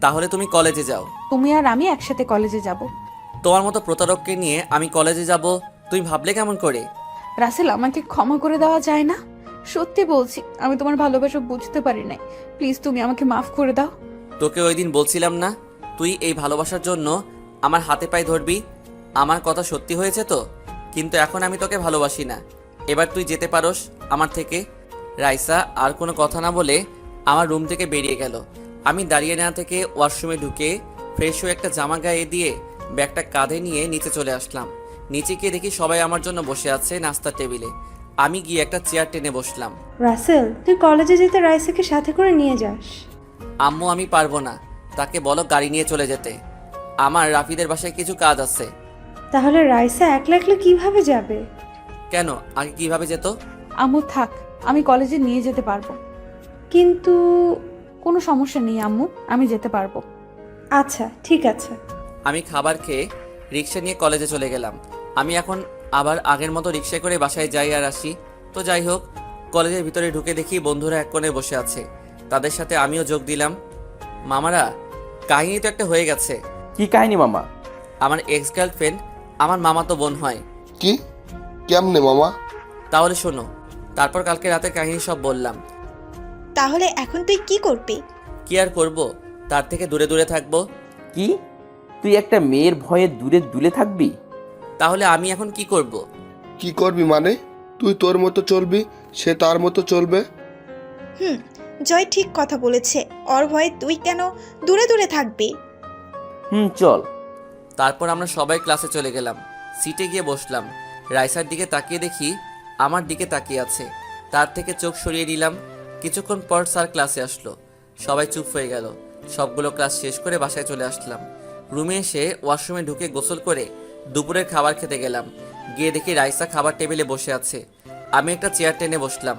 তাহলে তুমি কলেজে যাও।
তুমি আর আমি একসাথে কলেজে যাব।
তোমার মতো প্রতারককে নিয়ে আমি কলেজে যাব তুমি ভাবলে কেমন করে?
রাসেল, আমাকে ক্ষমা করে দেওয়া যায় না? সত্যি বলছি, আমি তোমার ভালোবাসা বুঝতে পারি নাই। প্লিজ তুমি আমাকে মাফ করে দাও।
তোকে ওই দিন বলছিলাম না তুই এই ভালোবাসার জন্য আমার হাতে পায়ে ধরবি? আমার কথা সত্যি হয়েছে তো? কিন্তু এখন আমি তোকে ভালোবাসি না। এবার তুই যেতে পারোস আমার থেকে। রাইসা আর কোনো কথা না বলে আমার রুম থেকে বেরিয়ে গেল। আমি দাঁড়িয়ে না থেকে ওয়াশরুমে ঢুকে ফ্রেশ হয়ে একটা জামা গায়ে দিয়ে ব্যাগটা কাঁধে নিয়ে নিচে চলে আসলাম। নিচে গিয়ে দেখি সবাই আমার জন্য বসে আছে নাস্তার টেবিলে। আমি গিয়ে একটা চেয়ার টেনে বসলাম।
রাসেল, তুই কলেজে যেতে রাইসাকে সাথে করে নিয়ে যাস।
আম্মু আমি পারবো না, তাকে বলো গাড়ি নিয়ে চলে যেতে। আমার রাফিদের বাসায় কিছু কাজ আছে।
তাহলে রাইসা একলা একলা কিভাবে যাবে?
কেন, আগে কিভাবে যেত?
আম্মু থাক, আমি কলেজে নিয়ে যেতে পারবো।
কিন্তু
কোনো সমস্যা নেই আম্মু, আমি যেতে পারবো।
আচ্ছা ঠিক আছে।
আমি খাবার খেয়ে রিক্সা নিয়ে কলেজে চলে গেলাম। আমি এখন আবার আগের মতো রিক্সায় করে বাসায় যাই আর আসি। তো যাই হোক, কলেজের ভিতরে ঢুকে দেখি বন্ধুরা এক কোণে বসে আছে। তাদের সাথে আমিও যোগ দিলাম। মামারা, কাহিনী তো একটা হয়ে গেছে।
কি কাহিনী মামা?
আমার এক্স গার্লফ্রেন্ড আমার মামাতো বোন হয়।
কি? কেমনে মামা?
তাহলে শোনো। তারপর কালকে রাতের কাহিনী সব বললাম।
তাহলে এখন তুই কি করবি?
কি আর করব, তার থেকে দূরে দূরে থাকবো।
কি? তুই একটা মেয়ের ভয়ে দূরে দূরে থাকবি?
তাহলে আমি এখন কি করব?
কি করবি মানে? তুই তোর মতো চলবি, সে তার মতো চলবে।
জয় ঠিক কথা বলেছে। ওর ভয়ে তুই কেন দূরে দূরে থাকবি?
চল।
তারপর আমরা সবাই ক্লাসে চলে গেলাম। সিটে গিয়ে বসলাম। রাইসার দিকে তাকিয়ে দেখি আমার দিকে তাকিয়ে আছে। তার থেকে চোখ সরিয়ে নিলাম। কিছুক্ষণ পর স্যার ক্লাসে আসলো। সবাই চুপ হয়ে গেল। সবগুলো ক্লাস শেষ করে বাসায় চলে আসলাম। রুমে এসে ওয়াশরুমে ঢুকে গোসল করে দুপুরের খাবার খেতে গেলাম। গিয়ে দেখি রাইসা খাবার টেবিলে বসে আছে। আমি একটা চেয়ার টেনে বসলাম।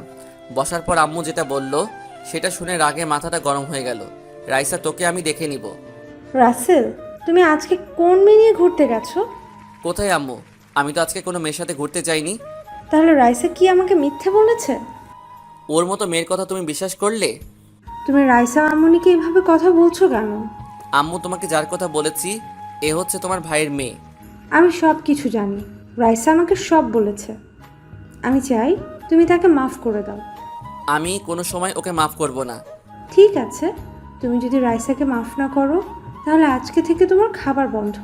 বসার পর আম্মু যেটা বলল সেটা শুনে রাগে মাথাটা গরম হয়ে গেল। রাইসা, তোকে আমি দেখে নিব।
রাসেল, তুমি আজকে কোন মেয়ে নিয়ে ঘুরতে গেছো?
কোথায় আম্মু? আমি তো আজকে কোনো মেয়ের সাথে ঘুরতে যাইনি।
তাহলে রাইসা কি আমাকে মিথ্যে বলেছে?
ওর মতো মেয়ের কথা তুমি বিশ্বাস করলে?
তুমি রাইসা আম্মুনিকে এভাবে কথা বলছো কেন?
আম্মু, তোমাকে যার কথা বলেছি এ হচ্ছে তোমার ভাইয়ের মেয়ে।
আমি সব কিছু জানি। রাইসা আমাকে সব বলেছে। আমি চাই তুমি তাকে মাফ করে দাও।
আমি কোনো সময় ওকে মাফ করব না।
ঠিক আছে, তুমি যদি রাইসাকে মাফ না করো তাহলে আজকে থেকে তোমার খাবার বন্ধ।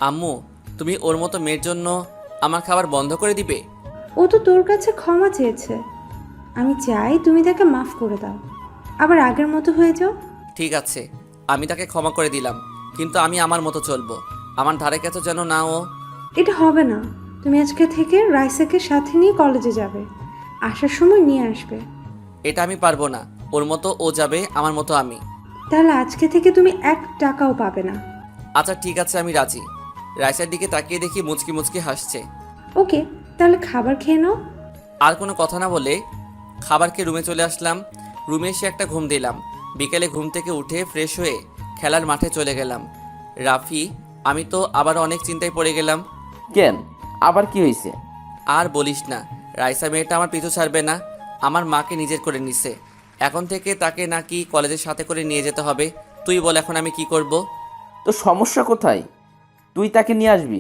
আম্মু, তুমি ওর মতো মেয়ের জন্য আমার খাবার বন্ধ করে দিবে?
ও তো তোর কাছে ক্ষমা চেয়েছে। আমি চাই তুমি তাকে মাফ করে দাও, আবার আগের মতো হয়ে যাও।
ঠিক আছে, আমি তাকে ক্ষমা করে দিলাম, কিন্তু আমি আমার মতো চলবো। আমার ধারে কাছে যেন না ও।
এটা হবে না। তুমি আজকে থেকে রাইসাকে সাথে নিয়ে কলেজে যাবে, আসার সময় নিয়ে আসবে।
এটা আমি পারবো না। ওর মতো ও যাবে, আমার মতো আমি।
তাহলে আজকে থেকে তুমি 1 টাকাও পাবে না।
আচ্ছা ঠিক আছে, আমি রাজি। রাইসার দিকে তাকিয়ে দেখি মুচকি মুচকি হাসছে।
ওকে, তাহলে খাবার খেয়ে নাও।
আর কোনো কথা না বলে খাবার খেয়ে রুমে চলে আসলাম। রুমে এসে একটা ঘুম দিলাম। বিকেলে ঘুম থেকে উঠে ফ্রেশ হয়ে খেলার মাঠে চলে গেলাম। রাফি, আমি তো আবার অনেক চিন্তায় পড়ে গেলাম।
কেন, আবার কি হয়েছে?
আর বলিস না, রাইসা মেয়েটা আমার পিছু ছাড়বে না। আমার মাকে নিজের করে নিছে। এখন থেকে তাকে নাকি কলেজের সাথে করে নিয়ে যেতে হবে। তুই বল এখন আমি কি করব?
তো সমস্যা কোথায়? তুই তাকে নিয়ে আসবি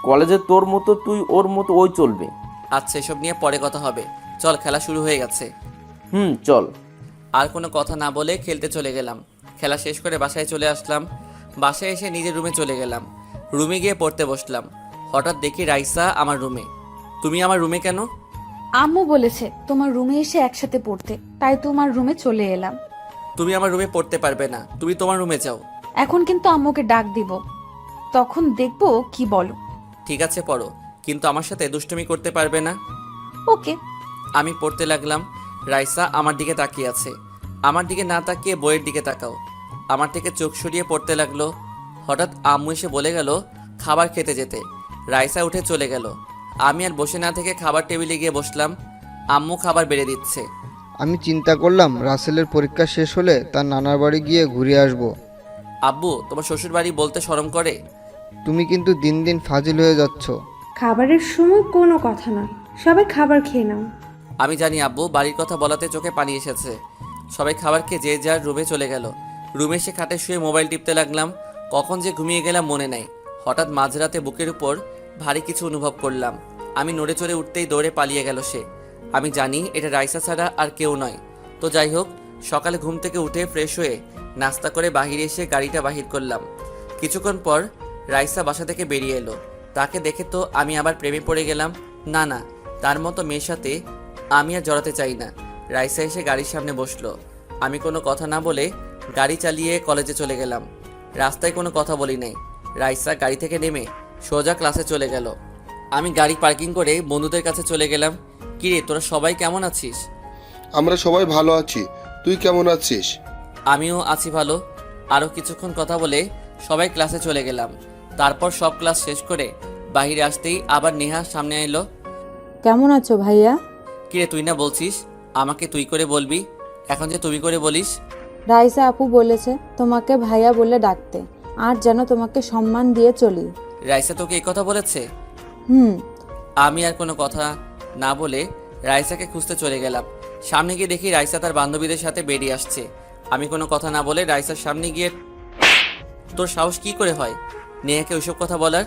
কলেজে, তোর মতো তুই, ওর মতো ওই চলবে।
আচ্ছা, এসব নিয়ে পরে কথা হবে। চল, খেলা শুরু হয়ে গেছে।
চল।
আর কোনো কথা না বলে খেলতে চলে গেলাম। খেলা শেষ করে বাসায় চলে আসলাম। বাসায় এসে নিজের রুমে চলে গেলাম। রুমে গিয়ে পড়তে বসলাম। হঠাৎ দেখি রাইসা আমার রুমে। তুমি আমার রুমে কেন?
আম্মু বলেছে তোমার রুমে এসে একসাথে পড়তে, তাই তোমার রুমে চলে এলাম।
তুমি আমার রুমে পড়তে পারবে না, তুমি তোমার রুমে যাও।
এখন কিন্তু আম্মুকে ডাক দিব, তখন দেখবো কি বলো।
ঠিক আছে, পড়ো, কিন্তু আমার সাথে দুষ্টুমি করতে পারবে না।
ওকে।
আমি পড়তে লাগলাম। রাইসা আমার দিকে তাকিয়ে আছে। আমার দিকে না তাকিয়ে বইয়ের দিকে তাকাও। আমার থেকে চোখ সরিয়ে পড়তে লাগলো। হঠাৎ আম্মু এসে বলে গেল খাবার খেতে যেতে। রাইসা উঠে চলে গেল। আমি আর বসে না থেকে খাবার টেবিলে গিয়ে বসলাম। আম্মু খাবার বেড়ে দিচ্ছে।
আমি চিন্তা করলাম রাসেলের পরীক্ষা শেষ হলে তার নানার বাড়ি গিয়ে ঘুরে আসব।
আব্বু, তোমার শ্বশুর বাড়ি বলতে শরম করে?
তুমি কিন্তু দিন দিন ফাজিল হয়ে যাচ্ছ।
খাবারের সময় কোনো কথা নয়, সবাই খাবার খেয়ে নাও।
আমি জানি আব্বু, বাড়ির কথা বলাতে চোখে পানি এসেছে। সবাই খাবার খেয়ে যে যার রুমে চলে গেল। রুমে এসে খাটে শুয়ে মোবাইল টিপতে লাগলাম। কখন যে ঘুমিয়ে গেলাম মনে নাই। হঠাৎ মাঝরাতে বুকের উপর ভারী কিছু অনুভব করলাম। আমি নড়ে চড়ে উঠতেই দৌড়ে পালিয়ে গেল সে। আমি জানি এটা রাইসা ছাড়া আর কেউ নয়। তো যাই হোক, সকালে ঘুম থেকে উঠে ফ্রেশ হয়ে নাস্তা করে বাহিরে এসে গাড়িটা বাহির করলাম। কিছুক্ষণ পর রাইসা বাসা থেকে বেরিয়ে এলো। তাকে দেখে তো আমি আবার প্রেমে পড়ে গেলাম। না না, তার মতো মেয়ের সাথে আমি আর জড়াতে চাই না। রাইসা এসে গাড়ির সামনে বসলো। আমি কোনো কথা না বলে গাড়ি চালিয়ে কলেজে চলে গেলাম। রাস্তায় কোনো কথা বলি নাই। রাইসা গাড়ি থেকে নেমে সোজা ক্লাসে চলে গেল। আমি গাড়ি পার্কিং করে বন্ধুদের কাছে চলে গেলাম। কিরে, তোরা সবাই কেমন আছিস?
আমরা সবাই ভালো আছি, তুই কেমন আছিস?
আমিও আছি ভালো। আরও কিছুক্ষণ কথা বলে সবাই ক্লাসে চলে গেলাম। তারপর সব ক্লাস শেষ করে বাইরে আসতেই আবার নেহা সামনে এলো।
কেমন আছো ভাইয়া?
কিরে, তুই না বলছিস আমাকে তুই করে বলবি, এখন যে তুমি করে বলিস?
রাইসা আপু বলেছে তোমাকে ভাইয়া বলে ডাকতে, আর যেন তোমাকে সম্মান দিয়ে চলি।
রাইসা তোকে এই কথা বলেছে?
হুম।
আমি আর কোনো কথা না বলে রাইসাকে খুঁজতে চলে গেলাম। সামনে গিয়ে দেখি রাইসা তার বান্ধবীদের সাথে বেরিয়ে আসছে। আমি কোনো কথা না বলে রাইসার সামনে গিয়ে, তোর সাহস কি করে হয় নেহাকে ওইসব কথা বলার?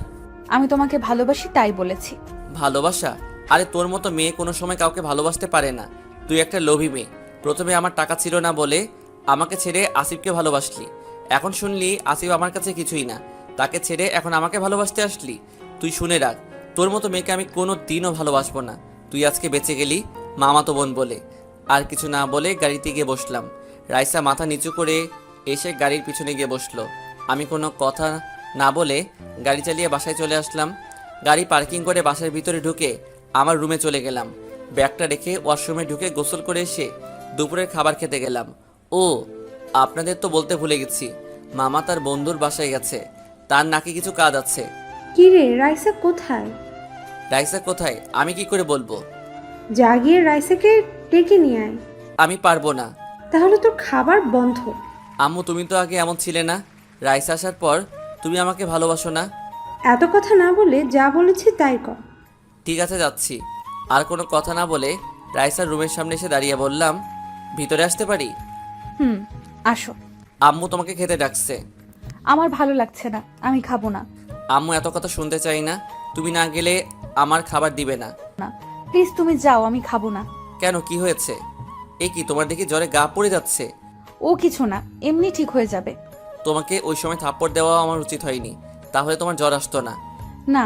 আমি তোমাকে ভালোবাসি তাই বলেছি।
ভালোবাসা? আরে তোর মতো মেয়ে কোনো সময় কাউকে ভালোবাসতে পারে না। তুই একটা লোভী মেয়ে। প্রথমে আমার টাকা ছিল না বলে আমাকে ছেড়ে আসিফকে ভালোবাসলি। এখন শুনলি আসিফ আমার কাছে কিছুই না, তাকে ছেড়ে এখন আমাকে ভালোবাসতে আসলি। তুই শুনে রাখ, তোর মতো মেয়েকে আমি কোনো দিনও ভালোবাসবো না। তুই আজকে বেঁচে গেলি মামাতো বোন বলে। আর কিছু না বলে গাড়িতে গিয়ে বসলাম। রাইসা মাথা নিচু করে এসে গাড়ির পিছনে গিয়ে বসলো। আমি কোনো কথা না বলে গাড়ি চালিয়ে বাসায় চলে আসলাম। গাড়ি পার্কিং করে বাসার ভিতরে ঢুকে আমার রুমে চলে গেলাম। ব্যাগটা রেখে ওয়াশরুমে ঢুকে গোসল করে এসে দুপুরের খাবার খেতে গেলাম। ও আপনাদের তো বলতে ভুলে গেছি, মামা তার বন্ধুর বাসায় গেছে, তার নাকি কিছু কাজ আছে।
কি রে, রাইসা কোথায়?
রাইসা কোথায় আমি কি করে বলবো?
যা গিয়ে রাইসাকে ডেকে নিয়ে আয়।
আমি পারবো না।
তাহলে তোর খাবার বন্ধ।
আম্মু তুমি তো আগে এমন ছিলে না, রাইসা আসার পর তুমি আমাকে ভালোবাসো না?
এত কথা না বলে যা বলেছি তাই কর।
ঠিক আছে যাচ্ছি। আর কোনো কথা না বলে রাইসার রুমের সামনে এসে দাঁড়িয়ে বললাম, ভিতরে আসতে পারি?
হুম, আসো।
আম্মু তোমাকে খেতে ডাকছে।
আমার ভালো লাগছে না, আমি খাবো না।
আম্মু এত কথা শুনতে চাই না, তুমি না গেলে আমার খাবার দিবে না।
প্লিজ তুমি যাও, আমি খাবো না।
কেন, কি হয়েছে? এ কি, তোমার দেখি জ্বরে গা পড়ে যাচ্ছে।
ও কিছু না, এমনি ঠিক হয়ে যাবে।
তোমাকে ওই সময় থাপ্পড় দেওয়া আমার উচিত হয়নি, তাহলে তোমার জ্বর আসতো না।
না,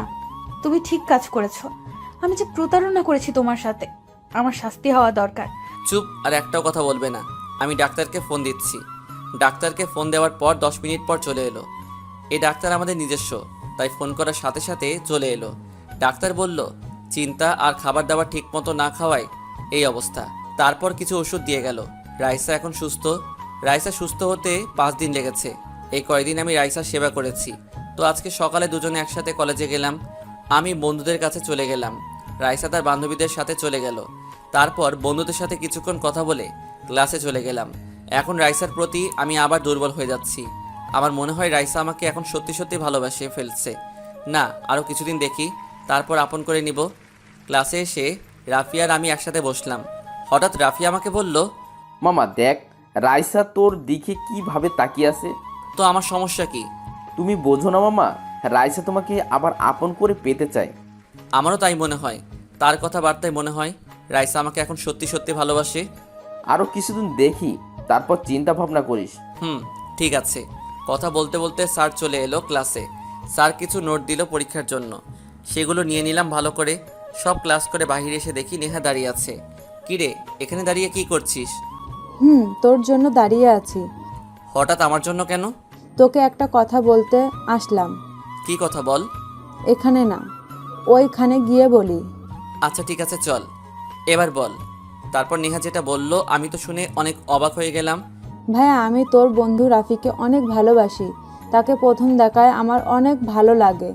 তুমি ঠিক কাজ করেছো। আমি যে প্রতারণা করেছি তোমার সাথে, আমার শাস্তি হওয়া দরকার।
চুপ, আর একটাও কথা বলবে না। আমি ডাক্তারকে ফোন দিচ্ছি। ডাক্তারকে ফোন দেওয়ার পর 10 মিনিট পর চলে এলো। এই ডাক্তার আমাদের নিজস্ব, তাই ফোন করার সাথে সাথে চলে এলো। ডাক্তার বলল, চিন্তা আর খাবার দাবার ঠিক মতো না খাওয়ায় এই অবস্থা। তারপর কিছু ওষুধ দিয়ে গেল। রাইসা এখন সুস্থ। রাইসা সুস্থ হতে 5 দিন লেগেছে। এই কয়দিন আমি রাইসার সেবা করেছি। তো আজকে সকালে দুজনে একসাথে কলেজে গেলাম। আমি বন্ধুদের কাছে চলে গেলাম, রাইসা তার বান্ধবীদের সাথে চলে গেল। তারপর বন্ধুদের সাথে কিছুক্ষণ কথা বলে ক্লাসে চলে গেলাম। এখন রাইসার প্রতি আমি আবার দুর্বল হয়ে যাচ্ছি। আমার মনে হয় রাইসা আমাকে এখন সত্যি সত্যি ভালোবাসে ফেলছে। না, আরও কিছুদিন দেখি, তারপর আপন করে নিব। ক্লাসে এসে রাফিয়া আর আমি একসাথে বসলাম। হঠাৎ রাফিয়া আমাকে বলল,
মামা দেখ, রাইসা তোর দিকে কিভাবে তাকিয়ে আছে।
তো আমার সমস্যা কি?
তুমি বোঝো না মামা, রাইসা তোমাকে আবার আপন করে পেতে চায়।
আমারও তাই মনে হয়। তার কথাবার্তায় মনে হয় রাইসা আমাকে এখন সত্যি সত্যি ভালোবাসে।
আরও কিছুদিন দেখি, তারপর চিন্তা ভাবনা করিস।
ঠিক আছে। কথা বলতে বলতে স্যার চলে এলো ক্লাসে। স্যার কিছু নোট দিল পরীক্ষার জন্য, সেগুলো নিয়ে নিলাম ভালো করে। সব ক্লাস করে বাইরে এসে দেখি নেহা দাঁড়িয়ে আছে। কিরে, এখানে দাঁড়িয়ে কি করছিস?
তোর জন্য দাঁড়িয়ে আছি।
হঠাৎ আমার জন্য কেন?
তোকে একটা কথা বলতে আসলাম।
কি কথা বল।
এখানে না, ওইখানে গিয়ে বলি।
আচ্ছা ঠিক আছে, চল এবার বল। তারপর নেহা যেটা বলল আমি তো শুনে অনেক অবাক হয়ে গেলাম।
ভাইয়া, আমি তোর বন্ধু রাফিকে অনেক ভালোবাসি। তাকে প্রথম দেখায় আমার অনেক ভালো লাগে,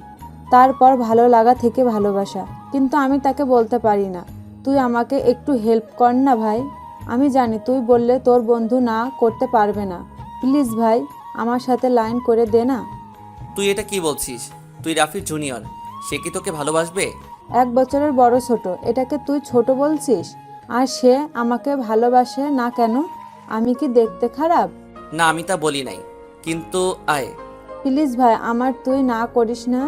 তারপর ভালো লাগা থেকে ভালোবাসা। কিন্তু আমি তাকে বলতে পারি না। তুই আমাকে একটু হেল্প কর না ভাই। আমি জানি তুই বললে তোর বন্ধু না করতে পারবে না। প্লিজ ভাই, আমার সাথে লাইন করে দে না।
তুই এটা কি বলছিস? তুই রাফির জুনিয়র, সে কি তোকে ভালোবাসবে?
1 বছরের বড় ছোট, এটাকে তুই ছোট বলছিস? আর সে আমাকে ভালোবাসে না কেন? আমি কি দেখতে খারাপ?
না, আমি তা বলি নাই, কিন্তু আয়।
প্লিজ ভাই, আমার তুই না করিস না।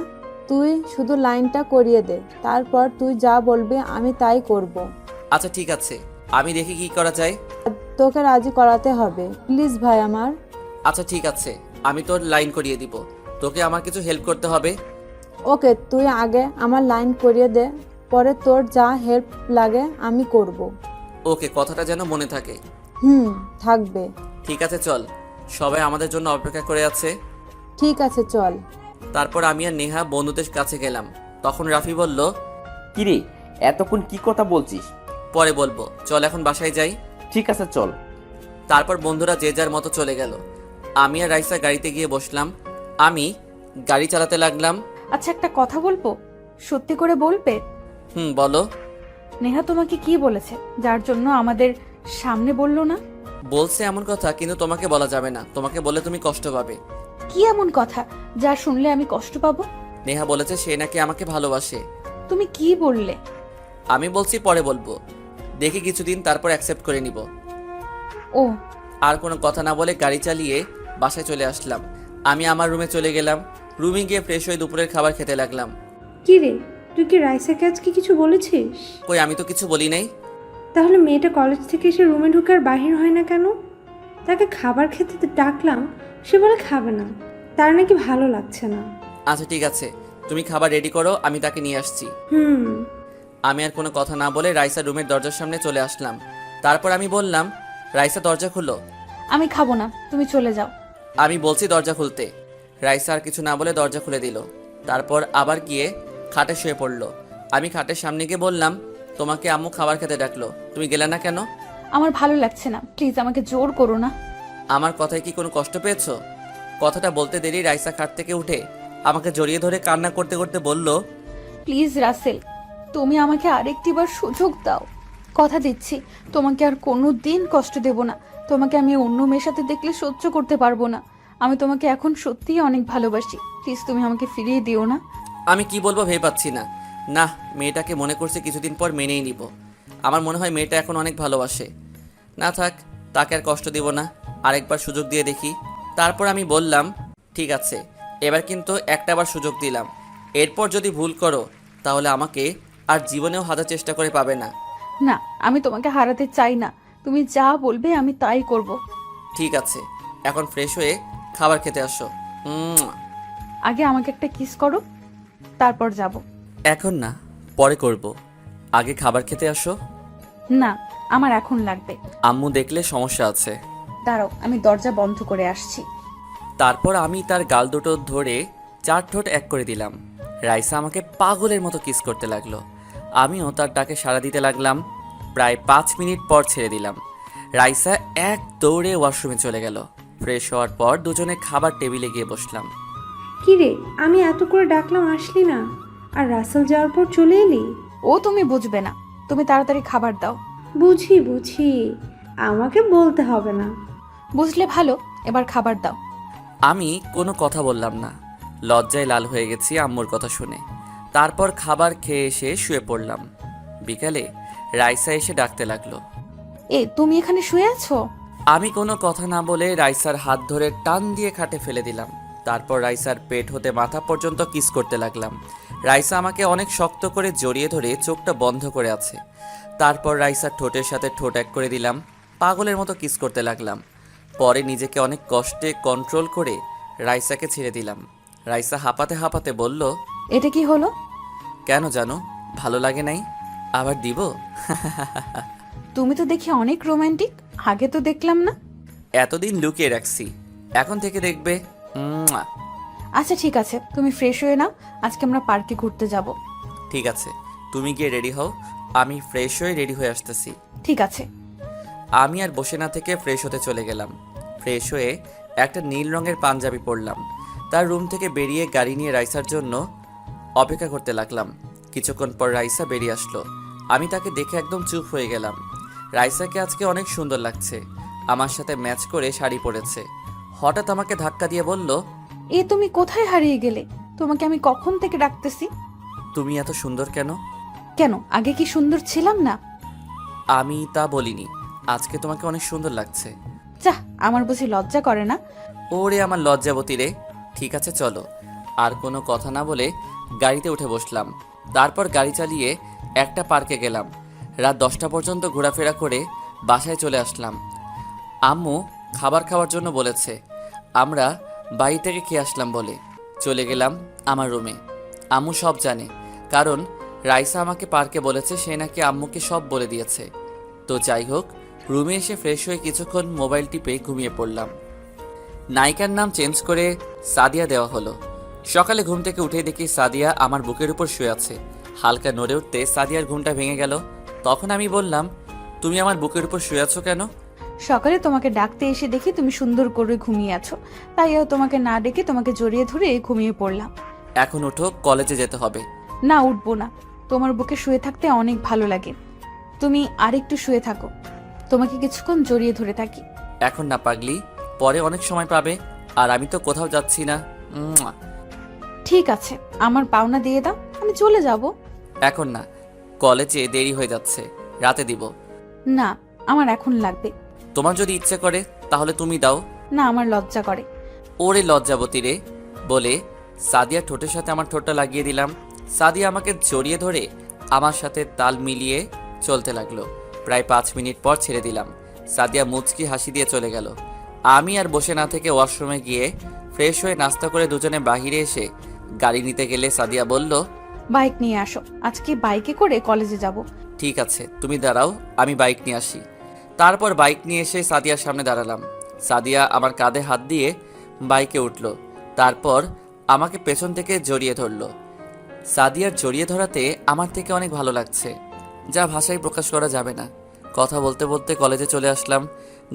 তুই শুধু লাইনটা করিয়ে দে, তারপর তুই যা বলবি আমি তাই করব।
আচ্ছা ঠিক আছে, আমি দেখি কি করা যায়।
তোকে রাজি করাতে হবে, প্লিজ ভাই আমার।
আচ্ছা ঠিক আছে, আমি তোর লাইন করিয়ে দিব। তোকে আমার কিছু হেল্প করতে হবে।
ওকে, তুই আগে আমার লাইন করিয়ে দে, পরে তোর যা হেল্প লাগে আমি করব।
ওকে, কথাটা যেন মনে থাকে।
থাকবে।
ঠিক আছে চল, সবাই আমাদের জন্য অপেক্ষা করে আছে।
ঠিক আছে চল।
তারপর আমি আর নেহা বন্ধুদের কাছে গেলাম। তখন রাফি বলল,
কিরে, এতক্ষণ কি কথা বলছিস?
পরে বলবো, চল এখন বাসায় যাই।
ঠিক আছে চল।
তারপর বন্ধুরা যে যার মতো চলে গেল। আমি আর রাইসা গাড়িতে গিয়ে বসলাম। আমি গাড়ি চালাতে লাগলাম।
আচ্ছা, একটা কথা বলবো, সত্যি করে বলবে?
বলো।
নেহা তোমাকে কি বলেছে যার জন্য আমাদের সামনে বললো না?
বলছে এমন কথা, কিন্তু তোমাকে বলা যাবে না। তোমাকে বলে তুমি কষ্ট পাবে।
কি এমন কথা যা শুনলে আমি কষ্ট পাবো?
নেহা বলেছে সে নাকি আমাকে ভালোবাসে।
তুমি কি বললে?
আমি বলছি পরে বলবো, দেখি কিছুদিন, তারপর অ্যাকসেপ্ট করে নিব।
ও,
আর কোনো কথা না বলে গাড়ি চালিয়ে বাসায় চলে আসলাম। আমি আমার রুমে চলে গেলাম। রুমে গিয়ে ফ্রেশ হয়ে দুপুরের খাবার খেতে লাগলাম।
কি রে, তুই কি রাইসাকে আজকে কিছু বলেছিস?
কই, আমি তো কিছু বলি নাই।
তাহলে মেয়েটা কলেজ থেকে এসে রুমে ঢুকে আর বাহির হয় না কেন? তাকে খাবার খেতে ডাকলাম, সে বলে খাবে না, তার নাকি ভালো লাগছে না।
আচ্ছা ঠিক আছে, তুমি খাবার রেডি করো, আমি তাকে নিয়ে আসছি। আমি আর কোনো কথা না বলে রাইসা রুমের দরজার সামনে চলে আসলাম। তারপর আমি বললাম, রাইসা দরজা খুলো।
আমি খাবো না, তুমি চলে যাও।
আমি বলছি দরজা খুলতে। রাইসা আর কিছু না বলে দরজা খুলে দিল। তারপর আবার গিয়ে খাটে শুয়ে পড়লো। আমি খাটের সামনে গিয়ে বললাম, তোমাকে আম্মু খাবার খেতে ডাকলো, তুমি গেলে না কেন?
আমার ভালো লাগছে না, প্লিজ আমাকে জোর করো না।
আমার কথায় কি কোনো কষ্ট পেয়েছো? কথাটা বলতে দেরি রাইসা খাট থেকে উঠে আমাকে জড়িয়ে ধরে কান্না করতে করতে বলল,
প্লিজ রাসেল, তুমি আমাকে আরেকটিবার সুযোগ দাও। কথা দিচ্ছি তোমাকে আর কোনো দিন কষ্ট দেব না। তোমাকে আমি অন্য মেয়ের সাথে দেখলে সহ্য করতে পারবো না। আমি তোমাকে এখন সত্যিই অনেক ভালোবাসি, প্লিজ তুমি আমাকে ফিরিয়ে দিও না।
আমি কি বলবো ভেবে পাচ্ছি না। না, মেয়েটাকে মনে করছে কিছুদিন পর মেনেই নিব। আমার মনে হয় মেয়েটা এখন অনেক ভালোবাসে। না থাক, তাকে আর কষ্ট দিব না, আরেকবার সুযোগ দিয়ে দেখি। তারপর আমি বললাম, ঠিক আছে, এবার কিন্তু একটাবার সুযোগ দিলাম। এরপর যদি ভুল করো তাহলে আমাকে আর জীবনেও হাজার চেষ্টা করে পাবে না।
না, আমি তোমাকে হারাতে চাই না, তুমি যা বলবে আমি তাই করব।
ঠিক আছে, এখন ফ্রেশ হয়ে খাবার খেতে আসো।
আগে আমাকে একটা কিস করো, তারপর যাব।
এখন না, পরে করব। আগে খাবার খেতে আসো।
না, আমার এখন লাগবে।
আম্মু দেখলে সমস্যা আছে।
দাঁড়াও, আমি দরজা বন্ধ করে আসছি।
তারপর আমি তার গাল দুটো ধরে 4 ঠোঁট এক করে দিলাম। রাইসা আমাকে পাগলের মতো কিস করতে লাগলো। আমিও তার ডাকে সাড়া দিতে লাগলাম। প্রায় 5 মিনিট পর ছেড়ে দিলাম। রাইসা এক দৌড়ে ওয়াশরুমে চলে গেল। ফ্রেশ হওয়ার পর দুজনে খাবার টেবিলে গিয়ে বসলাম।
কি রে, আমি এত করে ডাকলাম আসলি না, আর রাসেল যাওয়ার পর চলে এলি?
ও তুমি বুঝবে না, তুমি তাড়াতাড়ি খাবার দাও।
বুঝি বুঝি, আমাকে বলতে হবে না।
বুঝলে ভালো, এবার খাবার দাও।
আমি কোনো কথা বললাম না, লজ্জায় লাল হয়ে গেছি আম্মুর কথা শুনে। তারপর খাবার খেয়ে এসে শুয়ে পড়লাম। বিকালে রাইসা এসে ডাকতে লাগলো।
তুমি এখানে শুয়ে আছো?
আমি কোনো কথা না বলে রাইসার হাত ধরে টান দিয়ে খাটে ফেলে দিলাম। তারপর রাইসার পেট হতে মাথা পর্যন্ত কিস করতে লাগলাম। রাইসা আমাকে অনেক শক্ত করে জড়িয়ে ধরে চোখটা বন্ধ করে আছে। তারপর রাইসার ঠোঁটের সাথে ঠোঁট এক করে দিলাম। পাগলের মতো কিস করতে লাগলাম। পরে নিজেকে অনেক কষ্টে কন্ট্রোল করে রাইসাকে ছেড়ে দিলাম। রাইসা হাঁপাতে হাঁপাতে বলল,
এটা কি হলো?
কেন জানো, ভালো লাগে নাই? আবার দিব?
তুমি তো দেখি অনেক রোমান্টিক, আগে তো দেখলাম না।
এতদিন লুকিয়ে রাখছি, এখন থেকে দেখবে। মুয়া।
আচ্ছা ঠিক আছে, তুমি ফ্রেশ হয়ে নাও, আজকে আমরা পার্কে ঘুরতে যাব।
ঠিক আছে, তুমি গিয়ে রেডি হও, আমি ফ্রেশ হয়ে রেডি হয়ে আসতেছি।
ঠিক আছে।
আমি আর বসে না থেকে ফ্রেশ হতে চলে গেলাম। ফ্রেশ হয়ে একটা নীল রঙের পাঞ্জাবি পরলাম। তার রুম থেকে বেরিয়ে গাড়ি নিয়ে রাইসার জন্য অপেক্ষা করতে লাগলাম। কিছুক্ষণ পর রাইসা বেরিয়ে আসলো। আমি তাকে দেখে একদম চুপ হয়ে গেলাম। রাইসাকে আজকে অনেক সুন্দর লাগছে, আমার সাথে ম্যাচ করে শাড়ি পরেছে। হঠাৎ আমাকে ধাক্কা দিয়ে বলল,
তুমি কোথায় হারিয়ে গেলে? তোমাকে আমি কখন থেকে ডাকতেছি।
তুমি এত সুন্দর কেন?
কেন, আগে কি সুন্দর ছিলাম না?
আমি তা বলিনি, আজকে তোমাকে অনেক সুন্দর লাগছে।
চাহ, আমার বুঝি লজ্জা করে না?
ওরে আমার লজ্জাবতী রে। ঠিক আছে চলো। আর কোনো কথা না বলে গাড়িতে উঠে বসলাম। তারপর গাড়ি চালিয়ে একটা পার্কে গেলাম। রাত 10টা পর্যন্ত ঘোরাফেরা করে বাসায় চলে আসলাম। আম্মু খাবার খাওয়ার জন্য বলেছে, আমরা বাড়ি থেকে খেয়ে আসলাম বলে চলে গেলাম আমার রুমে। আম্মু সব জানে, কারণ রাইসা আমাকে পার্কে বলেছে সে নাকি আম্মুকে সব বলে দিয়েছে। তো যাই হোক, রুমে এসে ফ্রেশ হয়ে কিছুক্ষণ মোবাইল টিপে ঘুমিয়ে পড়লাম। নায়িকার নাম চেঞ্জ করে সাদিয়া দেওয়া হলো। সকালে ঘুম থেকে উঠে দেখি সাদিয়া আমার বুকের উপর শুয়ে আছে। হালকা নড়ে উঠতে সাদিয়ার ঘুমটা ভেঙে গেল। তখন আমি বললাম, তুমি আমার বুকের উপর শুয়ে আছো কেন?
সকালে তোমাকে ডাকতে এসে দেখি তুমি সুন্দর করে ঘুমিয়ে আছো, তাই তোমাকে না ডেকে তোমাকে জড়িয়ে ধরে ঘুমিয়ে পড়লাম।
এখন ওঠো, কলেজে যেতে হবে।
না, উঠবো না, তোমার বুকে শুয়ে থাকতে অনেক ভালো লাগে। তুমি আরেকটু শুয়ে থাকো, তোমাকে কিছুক্ষণ জড়িয়ে ধরে থাকি।
এখন না পাগলি, পরে অনেক সময় পাবে, আর আমি তো কোথাও যাচ্ছি না। মুয়া।
ঠিক আছে, আমার পাওনা দিয়ে দাও, আমি চলে যাব।
এখন না, কলেজে দেরি হয়ে যাচ্ছে, রাতে দিব।
না, আমার এখন লাগবে।
তোমার যদি ইচ্ছে করে তাহলে তুমি দাও।
না, আমার লজ্জা করে।
ওরে লজ্জাবতী রে বলে সাদিয়া ঠোঁটের সাথে আমার ঠোঁটটা লাগিয়ে দিলাম। সাদিয়া আমাকে জড়িয়ে ধরে আমার সাথে তাল মিলিয়ে চলতে লাগলো। প্রায় 5 মিনিট পর ছেড়ে দিলাম। সাদিয়া মুচকি হাসি দিয়ে চলে গেল। আমি আর বসে না থেকে ওয়াশরুমে গিয়ে ফ্রেশ হয়ে নাস্তা করে দুজনে বাহিরে এসে গাড়ি নিতে গেলে সাদিয়া বলল,
বাইক নিয়ে আসো, আজকে বাইকে করে কলেজে যাব।
ঠিক আছে, তুমি দাঁড়াও, আমি বাইক নিয়ে আসি। তারপর বাইক নিয়ে এসে সাদিয়ার সামনে দাঁড়ালাম। সাদিয়া আমার কাঁধে হাত দিয়ে বাইকে উঠল। তারপর আমাকে পেছন থেকে জড়িয়ে ধরল। সাদিয়ার জড়িয়ে ধরাতে আমার থেকে অনেক ভালো লাগছে, যা ভাষায় প্রকাশ করা যাবে না। কথা বলতে বলতে কলেজে চলে আসলাম।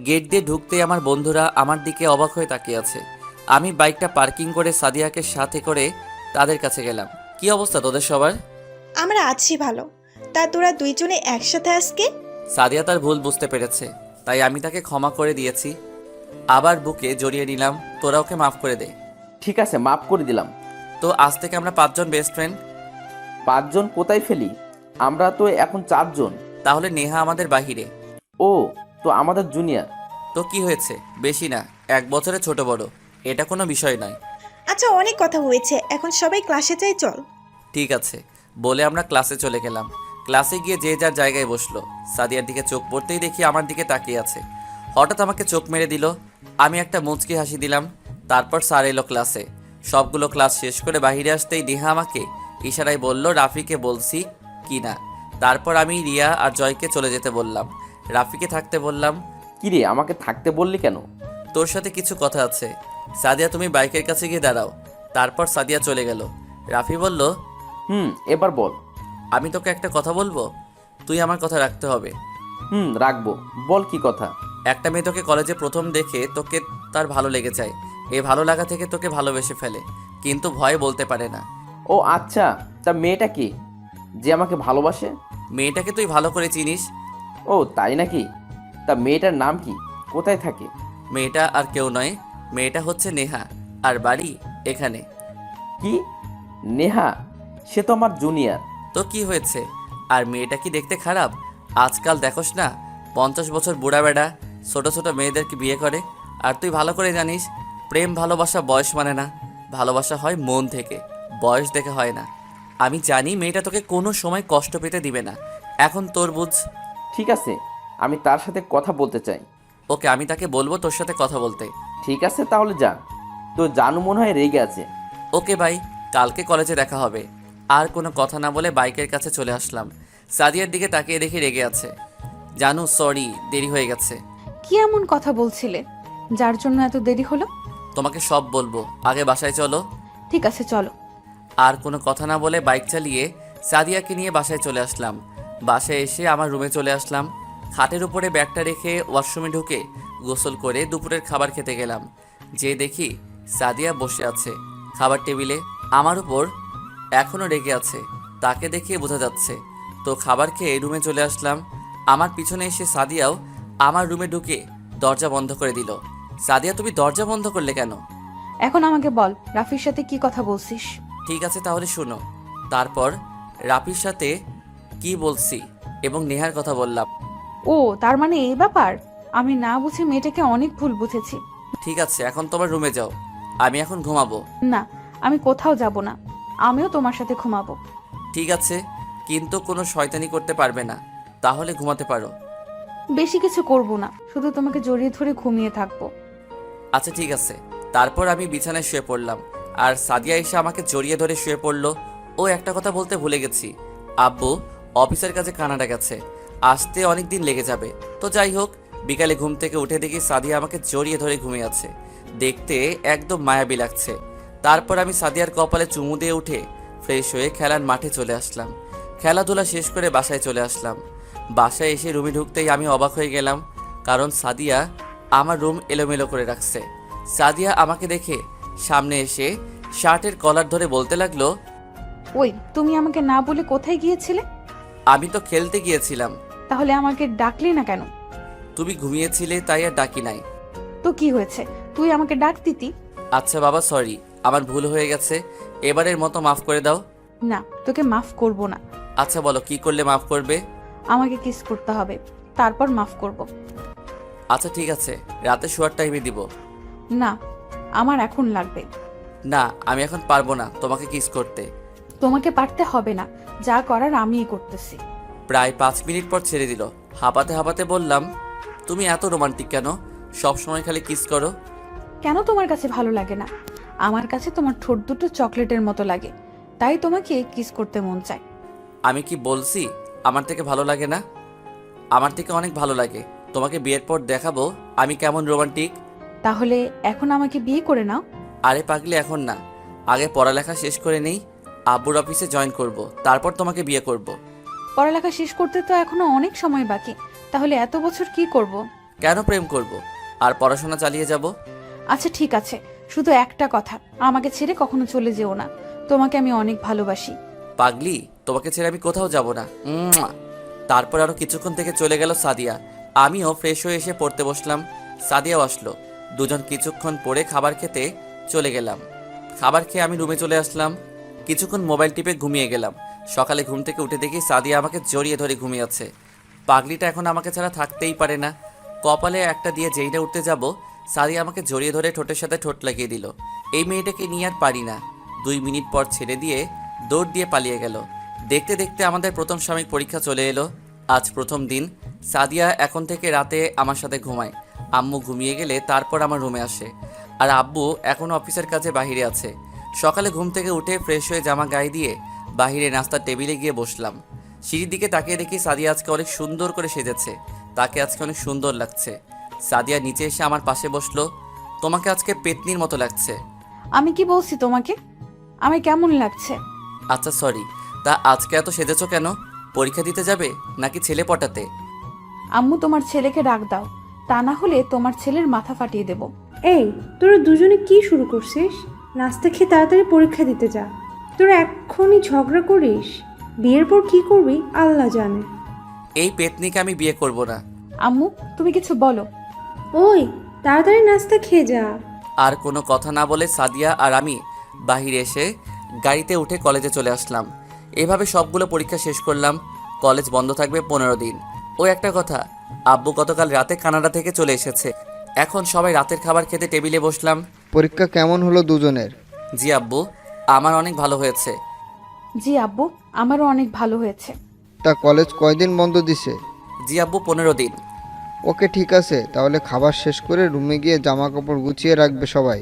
গেট দিয়ে ঢুকতেই আমার বন্ধুরা আমার দিকে অবাক হয়ে তাকিয়ে আছে। আমি বাইকটা পার্কিং করে সাদিয়াকে সাথে করে তাদের কাছে গেলাম। কি অবস্থা তোদের সবার?
আমরা আছি ভালো। তা তোরা দুইজনে একসাথে আজকে?
সাদিয়া তার ভুল বুঝতে পেরেছে, তাই আমি তাকে ক্ষমা করে দিয়েছি। আবার বুকে জড়িয়ে নিলাম। তোরা ওকে মাফ করে দে।
ঠিক আছে, মাফ করে দিলাম।
তো আজ থেকে আমরা 5 জন বেস্ট ফ্রেন্ড।
5 জন কোথায় ফেলি? আমরা তো এখন 4 জন।
তাহলে নেহা আমাদের বাহিরে।
ও, তো আমাদের জুনিয়র।
তো কি হয়েছে? বেশি না, 1 বছরে ছোট বড়, এটা কোনো বিষয় নয়।
আচ্ছা, অনেক কথা হয়েছে, এখন সবাই ক্লাসে যাই, চল।
ঠিক আছে বলে আমরা ক্লাসে চলে গেলাম। ক্লাসে গিয়ে যে যার জায়গায় বসলো। সাদিয়ার দিকে চোখ পড়তেই দেখি আমার দিকে তাকিয়ে আছে। হঠাৎ আমাকে চোখ মেরে দিল। আমি একটা মুচকি হাসি দিলাম। তারপর স্যার এলো ক্লাসে। সবগুলো ক্লাস শেষ করে বাইরে আসতেই নেহা আমাকে ইশারায় বলল রাফিকে বলছি কি না। তারপর আমি রিয়া আর জয়কে চলে যেতে বললাম, রাফিকে থাকতে বললাম।
কি রে, আমাকে থাকতে বললি কেন?
তোর সাথে কিছু কথা আছে। সাদিয়া তুমি বাইকের কাছে গিয়ে দাঁড়াও। তারপর সাদিয়া চলে গেল। রাফি বলল,
এবার বল।
আমি তোকে একটা কথা বলবো, তুই আমার কথা রাখতে হবে।
রাখবো, বল কি কথা।
একটা মেয়ে তোকে কলেজে প্রথম দেখে তোকে তার ভালো লেগে যায়। এই ভালো লাগা থেকে তোকে ভালোবেসে ফেলে, কিন্তু ভয় বলতে পারে না।
ও আচ্ছা, তা মেয়েটা কি যে আমাকে ভালোবাসে?
মেয়েটাকে তুই ভালো করে চিনিস।
ও তাই নাকি? তা মেয়েটার নাম কি, কোথায় থাকে?
মেয়েটা আর কেউ নয়, মেয়েটা হচ্ছে নেহা, আর বাড়ি এখানে।
কি, নেহা? সে তো আমার জুনিয়র।
তো কি হয়েছে? আর মেয়েটা কি দেখতে খারাপ? আজকাল দেখোস না 50 বছর বুড়া বেড়া ছোট ছোট মেয়েদেরকে বিয়ে করে। আর তুই ভালো করে জানিস প্রেম ভালোবাসা বয়স মানে না, ভালোবাসা হয় মন থেকে, বয়স দেখে হয় না। আমি জানি মেয়েটা তোকে কোনো সময় কষ্ট পেতে দিবে না। এখন তোর বুঝ।
ঠিক আছে, আমি তার সাথে কথা বলতে চাই।
ওকে, আমি তাকে বলবো তোর সাথে কথা বলতে।
ঠিক আছে, তাহলে যা। তো জানু মনে হয় রেগে আছে।
ওকে ভাই, কালকে কলেজে দেখা হবে। আর কোনো কথা না বলে বাইকের কাছে চলে আসলাম। সাদিয়ার দিকে তাকিয়ে দেখি রেগে আছে। জানু সরি, দেরি হয়ে গেছে।
কি এমন কথা বলছিলে যার জন্য এত দেরি হলো?
তোমাকে সব বলবো, আগে বাসায় চলো।
ঠিক আছে, চলো।
আর কোনো কথা না বলে বাইক চালিয়ে সাদিয়াকে নিয়ে বাসায় চলে আসলাম। বাসায় এসে আমার রুমে চলে আসলাম। খাটের উপরে ব্যাগটা রেখে ওয়াশরুমে ঢুকে গোসল করে দুপুরের খাবার খেতে গেলাম। যে দেখি সাদিয়া বসে আছে খাবার টেবিলে, আমার উপর এখনও রেগে আছে, তাকে দেখে বোঝা যাচ্ছে। তো খাবার খেয়ে রুমে চলে আসলাম। আমার পিছনে এসে সাদিয়াও আমার রুমে ঢুকে দরজা বন্ধ করে দিল। সাদিয়া তুমি দরজা বন্ধ করলে কেন?
এখন আমাকে বল, রাফির সাথে কি কথা বলছিস?
ঠিক আছে তাহলে শোনো। তারপর রাফির সাথে কি বলছি এবং নেহার কথা বললাম।
ও, তার মানে এই ব্যাপার। আমি না বুঝে মেয়েটাকে অনেক ভুল বুঝেছি।
ঠিক আছে, এখন তোমার রুমে যাও, আমি এখন ঘুমাবো।
না, আমি কোথাও যাব না, আমিও তোমার সাথে ঘুমাবো।
ঠিক আছে, কিন্তু কোনো শয়তানি করতে পারবে না, তাহলে ঘুমাতে পারো।
বেশি কিছু করব না, শুধু তোমাকে জড়িয়ে ধরে ঘুমিয়ে থাকবো।
আচ্ছা ঠিক আছে। তারপর আমি বিছানায় শুয়ে পড়লাম, আর সাদিয়া এসে আমাকে জড়িয়ে ধরে শুয়ে পড়লো। ও একটা কথা বলতে ভুলে গেছি, আব্বু অফিসের কাছে কানাডা গেছে, আসতে অনেক দিন লেগে যাবে। তো যাই হোক, বিকালে ঘুম থেকে উঠে দেখি সাদিয়া আমাকে জড়িয়ে ধরে ঘুমিয়ে আছে, দেখতে একদম মায়াবী লাগছে। তারপর আমি সাদিয়ার কপালে চুমু দিয়ে উঠে ফ্রেশ হয়ে খেলার মাঠে চলে আসলাম। খেলাধুলা শেষ করে বাসায় চলে আসলাম। বাসায় এসে রুমে ঢুকতেই আমি অবাক হয়ে গেলাম, কারণ সাদিয়া আমার রুম এলোমেলো করে রাখছে। সাদিয়া আমাকে দেখে সামনে এসে শার্টের কলার ধরে বলতে লাগলো,
ওই, তুমি আমাকে না বলে কোথায় গিয়েছিলে?
আমি তো খেলতে গিয়েছিলাম।
তাহলে আমাকে ডাকলি না কেন?
তুমি ঘুমিয়েছিলে তাই আর ডাকি নাই।
তো কি হয়েছে, তুই আমাকে ডাক দিতি।
আচ্ছা বাবা সরি, আমার ভুল হয়ে গেছে, এবারের মতো মাফ করে দাও।
না, তোকে মাফ করব না।
আচ্ছা বলো কি করলে মাফ করবে?
আমাকে কিস করতে হবে, তারপর মাফ করব।
আচ্ছা ঠিক আছে, রাতে শোয়ার টাইমে দিব।
না, আমার এখন লাগবে।
না, আমি এখন পারবো না তোমাকে কিস করতে।
তোমাকে পারতে হবে না, যা করার আমিই করতেছি।
প্রায় 5 মিনিট পর ছেড়ে দিল। হাঁপাতে হাঁপাতে বললাম, তুমি এত রোমান্টিক কেন? সব সময় খালি কিস করো।
কেন তোমার কাছে ভালো লাগে না? আমার কাছে তোমার ঠোঁট দুটো চকলেটের মতো লাগে, তাই তোমাকে কিস করতে মন চায়।
আমি কি বলছি আমার থেকে ভালো লাগে না? আমার থেকে অনেক ভালো লাগে। তোমাকে বিয়ের পর দেখাবো আমি কেমন রোমান্টিক।
তাহলে এখন আমাকে বিয়ে করে নাও।
আরে পাগলি, এখন না, আগে পড়ালেখা শেষ করে নেই, আব্বুর অফিসে জয়েন করব, তারপর তোমাকে বিয়ে করব।
পড়ালেখা শেষ করতে তো এখনো অনেক সময় বাকি, তাহলে এত বছর কি করব?
কেন প্রেম করব আর পড়াশোনা চালিয়ে যাব?
আচ্ছা ঠিক আছে, শুধু একটা কথা, আমাকে ছেড়ে কখনো চলে যেও না, তোমাকে আমি অনেক ভালোবাসি।
পাগলি, তোমাকে ছেড়ে আমি কোথাও যাব না। তারপর আরো কিছুক্ষণ থেকে চলে গেল সাদিয়া। আমিও ফ্রেশ হয়ে এসে পড়তে বসলাম। সাদিয়াও আসলো। দুজন কিছুক্ষণ পরে খাবার খেতে চলে গেলাম। খাবার খেয়ে আমি রুমে চলে আসলাম। কিছুক্ষণ মোবাইল টিপে ঘুমিয়ে গেলাম। সকালে ঘুম থেকে উঠে দেখি সাদিয়া আমাকে জড়িয়ে ধরে ঘুমিয়ে আছে। পাগলিটা এখন আমাকে ছাড়া থাকতেই পারে না। কপালে একটা দিয়ে যেই না উঠতে যাব, সাদিয়া আমাকে জড়িয়ে ধরে ঠোঁটের সাথে ঠোঁট লাগিয়ে দিল। এই মেয়েটাকে নিয়ে আর পারি না। 2 মিনিট পর ছেড়ে দিয়ে দৌড় দিয়ে পালিয়ে গেল। দেখতে দেখতে আমাদের প্রথম সাময়িক পরীক্ষা চলে এলো। আজ প্রথম দিন। সাদিয়া এখন থেকে রাতে আমার সাথে ঘুমায়। আম্মু ঘুমিয়ে গেলে তারপর আমার রুমে আসে। আর আব্বু এখনও অফিসের কাছে বাইরে আছে। সকালে ঘুম থেকে উঠে ফ্রেশ হয়ে জামা গায়ে দিয়ে বাইরে নাস্তার টেবিলে গিয়ে বসলাম। সিঁড়ির দিকে তাকিয়ে দেখি সাদিয়া আজকে অনেক সুন্দর করে সেজেছে। তাকে আজকে অনেক সুন্দর লাগছে। সাদিয়া নিচে এসে আমার পাশে বসলো। তোমাকে আজকে পেতনির মতো লাগছে।
আমি কি বলছি তোমাকে? আমি কেমন লাগছে?
আচ্ছা সরি, তা আজকে এত সেজেছো কেন? পরীক্ষা দিতে যাবে নাকি ছেলে পটাতে?
আম্মু তোমার ছেলেকে ডাক দাও, তা না হলে তোমার ছেলের মাথা ফাটিয়ে দেব।
এই, তোরা দুজনে কি শুরু করছিস? নাস্তা খেয়ে তাড়াতাড়ি পরীক্ষা দিতে যা। তোরা এক্ষুনি ঝগড়া করিস, বিয়ের পর কি করবি আল্লাহ জানে।
এই পেতনিকে আমি বিয়ে করব না।
আম্মু তুমি কিছু বলো।
ওই, তাড়াতাড়ি নাস্তা খেয়ে যা।
আর কোনো কথা না বলে সাদিয়া আর আমি বাহিরে এসে গাড়িতে উঠে কলেজে চলে আসলাম। এভাবে সবগুলো পরীক্ষা শেষ করলাম। কলেজ বন্ধ থাকবে 15 দিন। ও একটা কথা, আব্বু গতকাল রাতে কানাডা থেকে চলে এসেছে। এখন সবাই রাতের খাবার খেতে টেবিলে বসলাম।
পরীক্ষা কেমন হলো দুজনের?
জি আব্বু, আমার অনেক ভালো হয়েছে।
জি আব্বু, আমারও অনেক ভালো হয়েছে।
তা কলেজ কয়দিন বন্ধ দিছে?
জি আব্বু, 15 দিন।
ওকে ঠিক আছে, তাহলে খাবার শেষ করে রুমে গিয়ে জামা কাপড় গুছিয়ে রাখবে সবাই।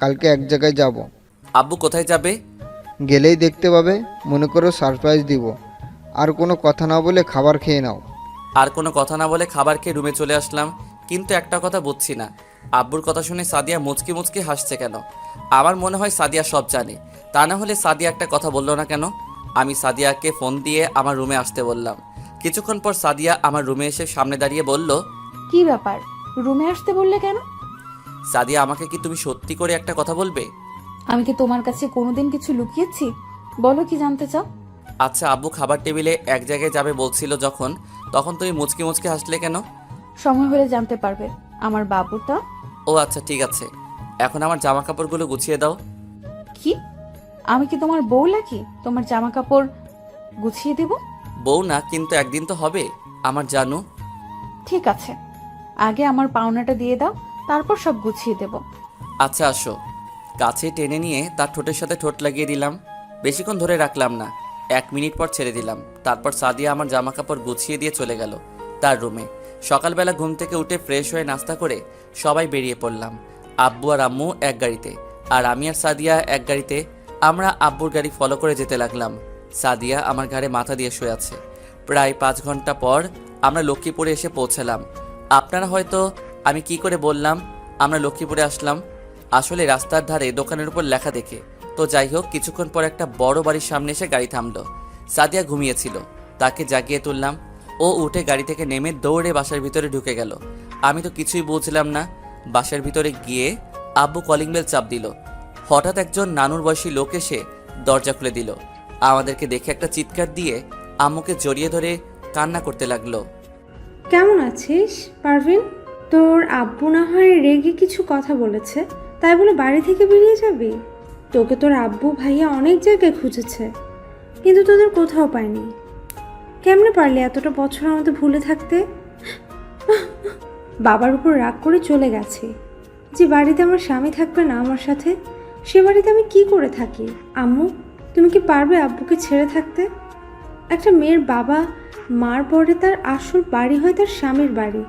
কালকে এক জায়গায় যাব।
আব্বু কোথায় যাবে?
গেলেই দেখতে পাবে, মনে করো সারপ্রাইজ দিব। আর কোনো কথা না বলে খাবার খেয়ে নাও।
আর কোনো কথা না বলে খাবার খেয়ে রুমে চলে আসলাম। কিন্তু একটা কথা বুঝছি না, আব্বুর কথা শুনে সাদিয়া মুচকি মুচকি হাসছে কেন? আমার মনে হয় সাদিয়া সব জানে। তা না হলে সাদিয়া একটা কথা বললো না কেন? আমি সাদিয়াকে ফোন দিয়ে আমার রুমে আসতে বললাম। কিছুক্ষণ পর সাদিয়া আমার রুমে এসে সামনে দাঁড়িয়ে বলল,
কি ব্যাপার, রুমে আসতে বললে কেন?
সাদিয়া, আমাকে কি তুমি সত্যি করে একটা কথা বলবে?
আমি কি তোমার কাছে কোনোদিন কিছু লুকিয়েছি? বলো, কি জানতে চাও?
আচ্ছা, আব্বু খাবার টেবিলে এক জায়গায় যাবে বলছিল যখন, তখন তুমি মুচকি মুচকি হাসলে কেন?
সময় হলে জানতে পারবে। আমার বাবুটা।
ও আচ্ছা ঠিক আছে, এখন আমার জামা কাপড়গুলো গুছিয়ে দাও।
কি, আমি কি তোমার বউ নাকি তোমার জামা কাপড় গুছিয়ে দেব?
বউ না, কিন্তু একদিন তো হবে আমার জানু।
ঠিক আছে, আগে আমার পাওনাটা দিয়ে দাও, তারপর সব গুছিয়ে দেব।
আচ্ছা আসো। কাছে টেনে নিয়ে তার ঠোঁটের সাথে ঠোঁট লাগিয়ে দিলাম। বেশিক্ষণ ধরে রাখলাম না, 1 মিনিট পর ছেড়ে দিলাম। তারপর সাদিয়া আমার জামা কাপড় গুছিয়ে দিয়ে চলে গেল তার রুমে। সকালবেলা ঘুম থেকে উঠে ফ্রেশ হয়ে নাস্তা করে সবাই বেরিয়ে পড়লাম। আব্বু আর আম্মু এক গাড়িতে, আর আমি আর সাদিয়া এক গাড়িতে। আমরা আব্বুর গাড়ি ফলো করে যেতে লাগলাম। সাদিয়া আমার ঘাড়ে মাথা দিয়ে শুয়ে আছে। প্রায় 5 ঘন্টা পর আমরা লক্ষ্মীপুরে এসে পৌঁছালাম। আপনারা হয়তো আমি কি করে বললাম আমরা লক্ষ্মীপুরে আসলাম, আসলে রাস্তার ধারে দোকানের উপর লেখা দেখে। তো যাই হোক, কিছুক্ষণ পর একটা বড় বাড়ির সামনে এসে গাড়ি থামলো। সাদিয়া ঘুমিয়েছিল, তাকে জাগিয়ে তুললাম। ও উঠে গাড়ি থেকে নেমে দৌড়ে বাসার ভিতরে ঢুকে গেল। আমি তো কিছুই বুঝলাম না। বাসার ভিতরে গিয়ে আব্বু কলিং বেল চাপ দিল। হঠাৎ একজন নানুর বয়সী লোক এসে দরজা খুলে দিল। আমাদেরকে দেখে একটা চিৎকার দিয়ে আম্মুকে জড়িয়ে ধরে কান্না করতে লাগলো।
কেমন আছিস পারভিন? তোর আব্বু না হয় রেগে কিছু কথা বলেছে, তাই বলে বাড়ি থেকে বেরিয়ে যাবি? তোকে তোর আব্বু ভাইয়া অনেক জায়গায় খুঁজেছে, কিন্তু তোদের কোথাও পায়নি। কেমনে পারলি এতটা বছর আমাদের ভুলে থাকতে? বাবার উপর রাগ করে চলে গেছে। যে বাড়িতে আমার স্বামী থাকবে না আমার সাথে, সে বাড়িতে আমি কি করে থাকি? আম্মু, তুমি কি পারবে আব্বুকে ছেড়ে থাকতে? একটা মেয়ের বাবা মার পরে তার আসল বাড়ি হয় তার স্বামীর বাড়ি।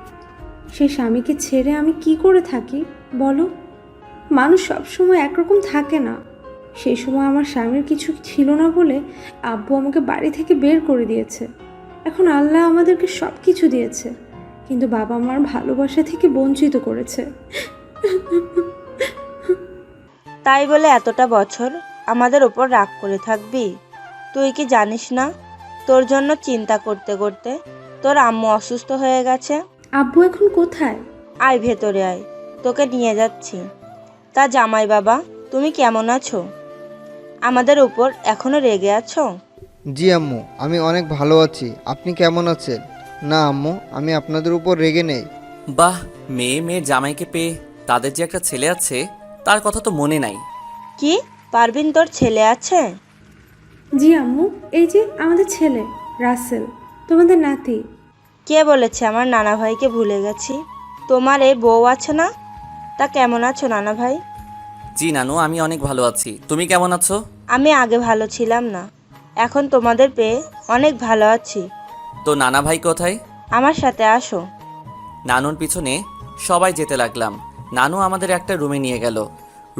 সেই স্বামীকে ছেড়ে আমি কি করে থাকি বলো? মানুষ সবসময় একরকম থাকে না। সেই সময় আমার স্বামীর কিছু ছিল না বলে আব্বু আমাকে বাড়ি থেকে বের করে দিয়েছে। এখন আল্লাহ আমাদেরকে সব কিছু দিয়েছে, কিন্তু বাবা মার ভালোবাসা থেকে বঞ্চিত করেছে।
তাই বলে এতটা বছর আমাদের ওপর রাগ করে থাকবি? তুই কি জানিস না তোর জন্য চিন্তা করতে করতে তোর আম্মু অসুস্থ হয়ে গেছে?
আব্বু এখন কোথায়?
আয় ভেতরে আয়, তোকে নিয়ে যাচ্ছি। তা জামাই বাবা, তুমি কেমন আছো? আমাদের উপর এখনো রেগে আছো?
জি আম্মু, আমি অনেক ভালো আছি। আপনি কেমন আছেন? না আম্মু, আমি আপনাদের উপর রেগে নেই।
বাহ, মেয়ে মেয়ের জামাইকে পেয়ে তাদের যে একটা ছেলে আছে তার কথা তো মনে নাই।
কি পারবিন, তোর ছেলে আছে?
জি আম্মু, এই যে আমাদের ছেলে রাসেল, তোমাদের নাতি।
কে বলেছে আমার নানা ভাইকে ভুলে গেছি? তোমার এই বউ আছে না? তা কেমন আছো নানা ভাই?
জি নানু, আমি অনেক ভালো আছি। তুমি কেমন আছো?
আমি আগে ভালো ছিলাম না, এখন তোমাদের পেয়ে অনেক ভালো আছি।
তো নানা ভাই কোথায়?
আমার সাথে আসো।
নানুর পিছনে সবাই যেতে লাগলাম। নানু আমাদের একটা রুমে নিয়ে গেল।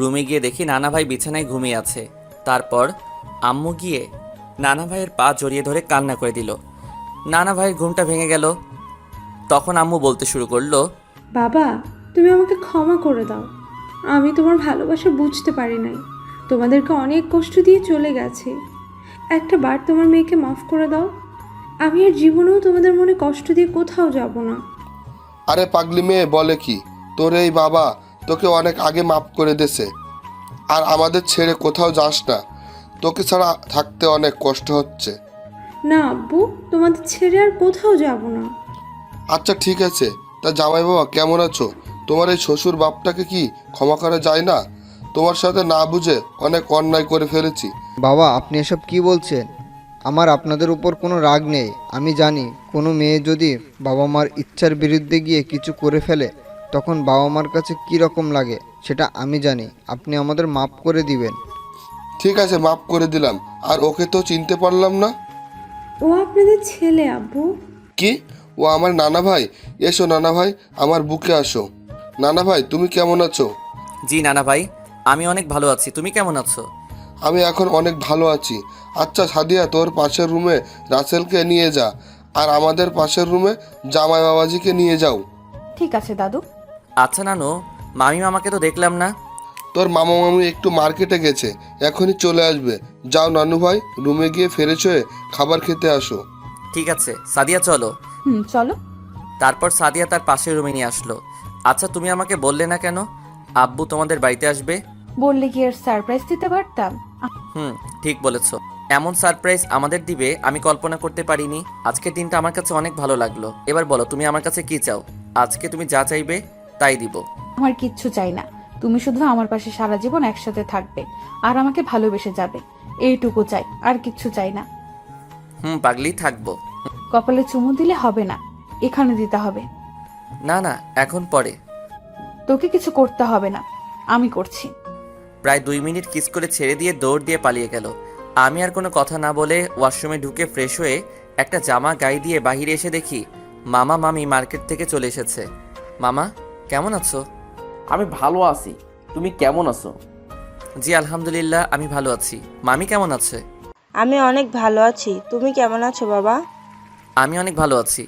রুমে গিয়ে দেখি নানা ভাই বিছানায় ঘুমিয়ে আছে। তারপর আম্মু গিয়ে নানা ভাইয়ের পা জড়িয়ে ধরে কান্না করে দিল। নানা ভাইয়ের ঘুমটা ভেঙে গেল। তখন আম্মু বলতে শুরু করলো,
বাবা, তুমি আমাকে ক্ষমা করে দাও। আমি তোমার ভালোবাসা বুঝতে পারি নাই, তোমাদেরকে অনেক কষ্ট দিয়ে চলে গেছি। একটা বার তোমার মেয়েকে মাফ করে দাও। আমি আর জীবনেও তোমাদের মনে কষ্ট দিয়ে কোথাও যাব না।
আরে পাগলি মেয়ে বলে কি, তোর এই বাবা তোকে অনেক আগে মাফ করে দেছে, আর আমাদের ছেড়ে কোথাও যাস না। তোকে ছাড়া থাকতে অনেক কষ্ট হচ্ছে।
না আব্বু, তোমাদের ছেড়ে আর কোথাও যাব না।
আচ্ছা ঠিক আছে, তা জামাই বাবা কেমন আছো? তোমার এই শ্বশুর বাপটাকে কি ক্ষমা করা যায় না? তোমার সাথে না বুঝে অনেক অন্যায় করে ফেলেছি।
বাবা, আপনি এসব কি বলছেন? আমার আপনাদের উপর কোনো রাগ নেই। আমি জানি কোনো মেয়ে যদি বাবা মার ইচ্ছার বিরুদ্ধে গিয়ে কিছু করে ফেলে তখন বাবা মার কাছে কী রকম লাগে সেটা আমি জানি। আপনি আমাদের মাফ করে দিবেন।
ঠিক আছে, মাফ করে দিলাম। আর ওকে তো চিনতে পারলাম না।
ও আপনাদের ছেলে আব্বু।
কি, ও আমার নানা ভাই? এসো নানা ভাই, আমার বুকে আসো। নানা ভাই তুমি কেমন আছো?
জি নানা ভাই, আমি অনেক ভালো আছি। তুমি কেমন আছো?
আমি এখন অনেক ভালো আছি। আচ্ছা সাদিয়া, তোর পাশের রুমে রাসেলকে নিয়ে যা, আর আমাদের পাশের রুমে জামাই বাবাজিকে নিয়ে যাও।
ঠিক আছে দাদু।
আচ্ছা নানু, মামি মামাকে তো দেখলাম না।
তোর মামা মামি একটু মার্কেটে গেছে, এখনই চলে আসবে। যাও নানু ভাই, রুমে গিয়ে ফ্রেশ হয়ে খাবার খেতে আসো।
ঠিক আছে সাদিয়া, চলো।
চলো।
তারপর সাদিয়া তার পাশের রুমে নিয়ে আসলো। আচ্ছা তুমি আমাকে বললে না কেন আব্বু তোমাদের বাড়িতে আসবে?
বললে কি আর সারপ্রাইজ দিতে পারতাম?
ঠিক বলেছো। এমন সারপ্রাইজ আমাদের দিবে আমি কল্পনা করতে পারিনি। আজকের দিনটা আমার কাছে অনেক ভালো লাগলো। এবার বলো তুমি আমার কাছে কি চাও? আজকে তুমি যা চাইবে তাই দিব।
আমার কিচ্ছু চাই না, তুমি শুধু আমার পাশে সারা জীবন একসাথে থাকবে আর আমাকে ভালোবেসে যাবে, এইটুকু চাই, আর কিচ্ছু চাই না।
পাগলি থাকবো।
কপালে চুমু দিলে হবে না, এখানে দিতে হবে।
না না, এখন পরে।
তোকে কিছু করতে হবে না, আমি করছি।
প্রায় 2 মিনিট কিস করে ছেড়ে দিয়ে দৌড় দিয়ে পালিয়ে গেল। আমি আর কোনো কথা না বলে ওয়াশরুমে ঢুকে ফ্রেশ হয়ে একটা জামা গায়ে দিয়ে বাহিরে এসে দেখি মামা মামি মার্কেট থেকে চলে এসেছে। মামা কেমন আছো?
আমি ভালো আছি, তুমি কেমন আছো?
জি আলহামদুলিল্লাহ, আমি ভালো আছি। মামি কেমন আছে?
আমি অনেক ভালো আছি। তুমি কেমন আছো বাবা?
আমি অনেক ভালো আছি।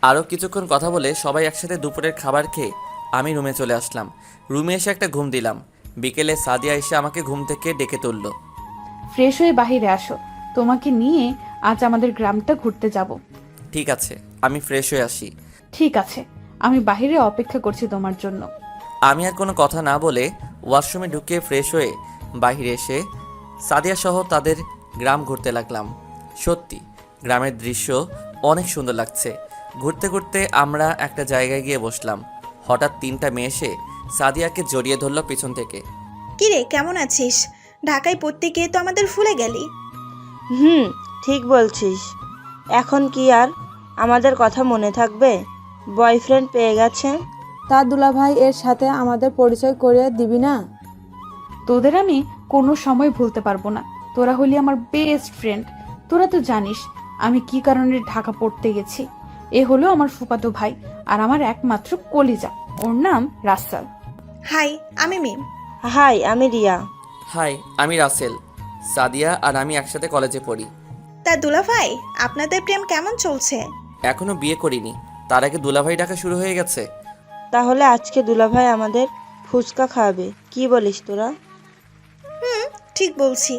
আরও কিছুক্ষণ কথা বলে সবাই একসাথে দুপুরের খাবার খেয়ে আমি রুমে চলে আসলাম। রুমে এসে একটা ঘুম দিলাম। বিকেলে সাদিয়া এসে আমাকে ঘুম থেকে ডেকে তুলল।
ফ্রেশ হয়ে বাহিরে আসো, তোমাকে নিয়ে আজ আমাদের গ্রামটা ঘুরতে যাব।
ঠিক আছে, আমি ফ্রেশ হয়ে আসি।
ঠিক আছে, আমি বাহিরে অপেক্ষা করছি তোমার জন্য।
আমি আর কোনো কথা না বলে ওয়াশরুমে ঢুকে ফ্রেশ হয়ে বাইরে এসে সাদিয়া সহ তাদের গ্রাম ঘুরতে লাগলাম। সত্যি গ্রামের দৃশ্য অনেক সুন্দর লাগছে। ঘুরতে ঘুরতে আমরা একটা জায়গায় গিয়ে বসলাম। হঠাৎ 3টা মেয়ে এসে সাদিয়াকে জড়িয়ে ধরল পিছন থেকে।
কিরে কেমন আছিস? ঢাকায় পড়তে গিয়ে তো আমাদের ভুলে গেলি।
ঠিক বলছিস। এখন কি আর আমাদের কথা মনে থাকবে? বয়ফ্রেন্ড পেয়ে গেছে।
তার দুলাভাই এর সাথে আমাদের পরিচয় করিয়ে দিবি না?
তোদের আমি কোনো সময় ভুলতে পারবো না, তোরা হলি আমার বেস্ট ফ্রেন্ড। তোরা তো জানিস আমি কি কারণে ঢাকা পড়তে গেছি। এ হলো আমার ফুফাতো ভাই আর আমার একমাত্র কলিজা, ওর নাম রাসেল।
হাই, আমি মিম।
হাই, আমি রিয়া।
হাই, আমি রাসেল। সাদিয়া আর আমি একসাথে কলেজে পড়ি।
তা দুলাভাই, আপনাদের প্রেম কেমন চলছে?
এখনো বিয়ে করিনি, তার আগে দুলাভাই ডাকা শুরু হয়ে গেছে।
তাহলে আজকে দুলাভাই আমাদের ফুচকা খাওয়াবে, কি বলিস তোরা?
ঠিক বলছি।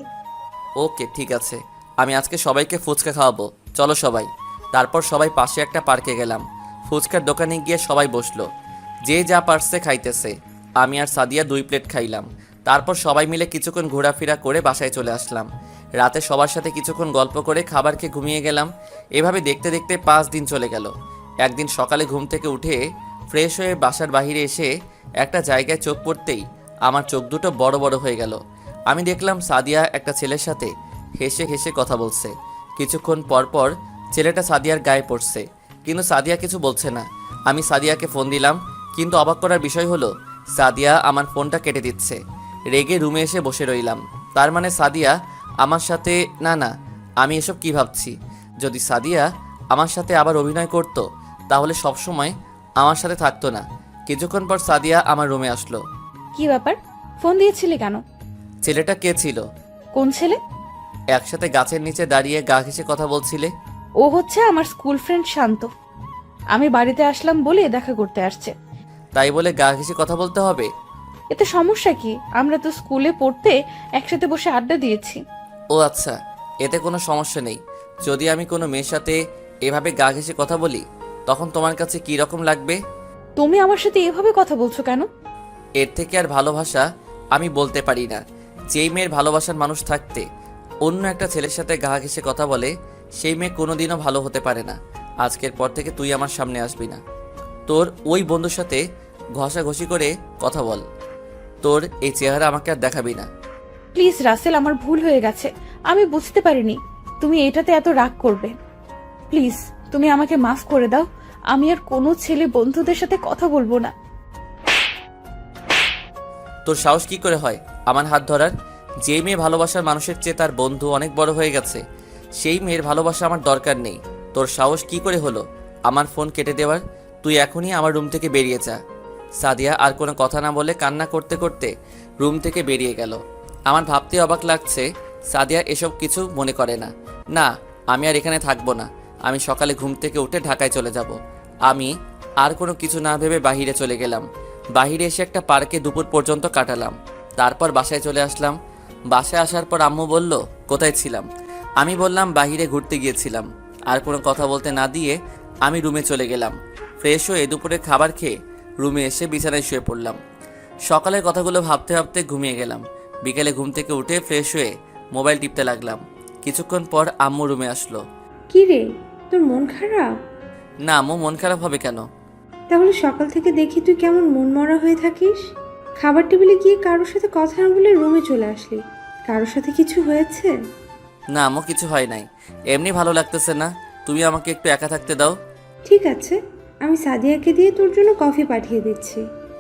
ওকে ঠিক আছে, আমি আজকে সবাইকে ফুচকা খাওয়াবো, চলো সবাই। তারপর সবাই পাশে একটা পার্কে গেলাম। ফুচকার দোকানে গিয়ে সবাই বসলো, যে যা পারছে খাইতেছে। আমি আর সাদিয়া 2 প্লেট খাইলাম। তারপর সবাই মিলে কিছুক্ষণ ঘোরাফেরা করে বাসায় চলে আসলাম। রাতে সবার সাথে কিছুক্ষণ গল্প করে খাবার খেয়ে ঘুমিয়ে গেলাম। এভাবে দেখতে দেখতে 5 দিন চলে গেল। একদিন সকালে ঘুম থেকে উঠে ফ্রেশ হয়ে বাসার বাইরে এসে একটা জায়গায় চোখ পড়তেই আমার চোখ দুটো বড় বড় হয়ে গেল। আমি দেখলাম সাদিয়া একটা ছেলের সাথে হেসে হেসে কথা বলছে। কিছুক্ষণ পর পর ছেলেটা সাদিয়ার গায়ে পড়ছে, কিন্তু সাদিয়া কিছু বলছে না। আমি সাদিয়াকে ফোন দিলাম, কিন্তু অবাক করার বিষয় হলো সাদিয়া আমার ফোনটা কেটে দিচ্ছে। রেগে রুমে এসে বসে রইলাম। তার মানে সাদিয়া আমার সাথে না, আমি এসব কি ভাবছি? যদি সাদিয়া আমার সাথে আবার অভিনয় করত তাহলে সবসময় আমার সাথে থাকতো না। কিছুক্ষণ পর সাদিয়া আমার রুমে আসলো।
কি ব্যাপার, ফোন দিয়েছিলে কেন?
ছেলেটা কে ছিল?
কোন ছেলে?
একসাথে গাছের নিচে দাঁড়িয়ে গা ঘেঁষে কথা বলছিলে।
ও হচ্ছে আমার স্কুল ফ্রেন্ড শান্ত। আমি বাড়িতে আসলাম বলে দেখা করতে আসছে।
তাই বলে গা ঘেঁষে কথা বলতে হবে?
এতে সমস্যা কি? আমরা তো স্কুলে পড়তে একসাথে বসে আড্ডা দিয়েছি।
ও আচ্ছা, এতে কোনো সমস্যা নেই। যদি আমি কোনো মেয়ের সাথে এভাবে গা ঘেঁষে কথা বলি তখন তোমার কাছে কী রকম লাগবে?
তুমি আমার সাথে এভাবে কথা বলছো কেন?
এর থেকে আর ভালোবাসা আমি বলতে পারি না। যেই মেয়ের ভালোবাসার মানুষ থাকতে অন্য একটা ছেলের সাথে গা ঘেঁষে কথা বলে সেই মেয়ে কোনোদিনও ভালো হতে পারে না। আজকের পর থেকে তুই আমার সামনে আসবি না। তোর ওই বন্ধুর সাথে ঘষাঘষি করে কথা বল। তোর এই চেহারা আমাকে আর দেখাবি না।
প্লিজ রাসেল, আমার ভুল হয়ে গেছে। আমি বুঝতে পারিনি তুমি এটাতে এত রাগ করবে। প্লিজ তুমি আমাকে মাফ করে দাও। আমি আর কোনো ছেলে বন্ধুদের সাথে কথা বলবো না।
তোর সাহস কি করে হয় আমার হাত ধরার? যে মেয়ে ভালোবাসার মানুষের চেয়ে তার বন্ধু অনেক বড় হয়ে গেছে সেই মেয়ের ভালোবাসা আমার দরকার নেই। তোর সাহস কি করে হলো আমার ফোন কেটে দেওয়ার? তুই এখনই আমার রুম থেকে বেরিয়ে যা। সাদিয়া আর কোনো কথা না বলে কান্না করতে করতে রুম থেকে বেরিয়ে গেল। আমার ভাবতে অবাক লাগছে সাদিয়া এসব কিছু মনে করে না। না, আমি আর এখানে থাকবো না। আমি সকালে ঘুম থেকে উঠে ঢাকায় চলে যাব। আমি আর কোনো কিছু না ভেবে বাহিরে চলে গেলাম। বাহিরে এসে একটা পার্কে দুপুর পর্যন্ত কাটালাম। তারপর বাসায় চলে আসলাম। বাসায় আসার পর আম্মু বলল, কোথায় ছিলাম? আমি বললাম বাহিরে ঘুরতে গিয়েছিলাম। আর কোনো কথা বলতে না দিয়ে আমি রুমে চলে গেলাম। ফ্রেশ হয়ে দুপুরে খাবার খেয়ে রুমে এসে বিছানায় শুয়ে পড়লাম। সকালের কথাগুলো ভাবতে ভাবতে ঘুমিয়ে গেলাম। বিকেলে ঘুম থেকে উঠে ফ্রেশ হয়ে মোবাইল টিপতে লাগলাম। কিছুক্ষণ পর আম্মু রুমে আসলো।
কি রে, তোর মন খারাপ?
না আম্মু, মন খারাপ হবে কেন?
তাহলে সকাল থেকে দেখি তুই কেমন মনমরা হয়ে থাকিস। খাবার টেবিলে গিয়ে কারোর সাথে কথা না বলে রুমে চলে আসলি। কারোর সাথে কিছু হয়েছে?
না আম্মু, কিছু হয় নাই। এমনি ভালো লাগতেছে না। তুমি আমাকে একটু একা থাকতে দাও।
ঠিক আছে, আমি সাদিয়াকে দিয়ে তোর জন্য কফি পাঠিয়ে দিচ্ছি।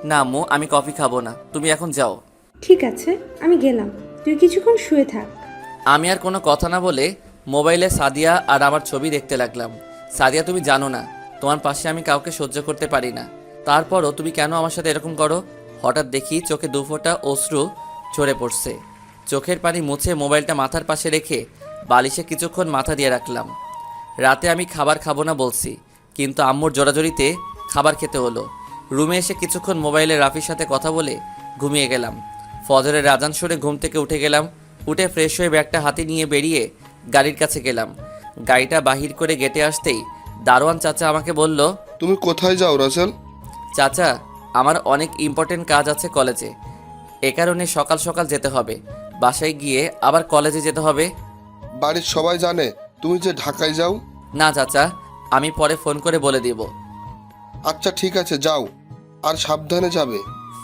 না আম্মু, আমি কফি খাবো না, তুমি এখন যাও।
ঠিক আছে, আমি গেলাম, তুই কিছুক্ষণ শুয়ে থাক।
আমি আর কোনো কথা না বলে মোবাইলে সাদিয়া আর আমার ছবি দেখতে লাগলাম। সাদিয়া, তুমি জানো না তোমার পাশে আমি কাউকে সহ্য করতে পারি না। তারপরও তুমি কেন আমার সাথে এরকম করো? হঠাৎ দেখি চোখে 2 ফোঁটা অশ্রু ঝরে পড়ছে। চোখের পানি মুছে মোবাইলটা মাথার পাশে রেখে বালিশে কিছুক্ষণ মাথা দিয়ে রাখলাম। রাতে আমি খাবার খাবো না বলছি, কিন্তু আম্মুর জোরাজোরিতে খাবার খেতে হলো। রুমে এসে কিছুক্ষণ মোবাইলে রাফির সাথে কথা বলে ঘুমিয়ে গেলাম। ফজরের আজান শুনে ঘুম থেকে উঠে গেলাম। উঠে ফ্রেশ হয়ে ব্যাগটা হাতে নিয়ে বেরিয়ে গাড়ির কাছে গেলাম। গাড়িটা বাহির করে গেটে আসতেই দারোয়ান চাচা আমাকে বলল,
তুমি কোথায় যাও রাসেল?
চাচা, আমার অনেক ইম্পর্টেন্ট কাজ আছে কলেজে, এ কারণে সকাল সকাল যেতে হবে। বাসায় গিয়ে আবার কলেজে যেতে হবে।
বাড়ির সবাই জানে তুমি যে ঢাকায় যাও?
না চাচা, আমি পরে ফোন করে বলে দিব।
আচ্ছা ঠিক আছে, যাও, আর সাবধানে যাবে।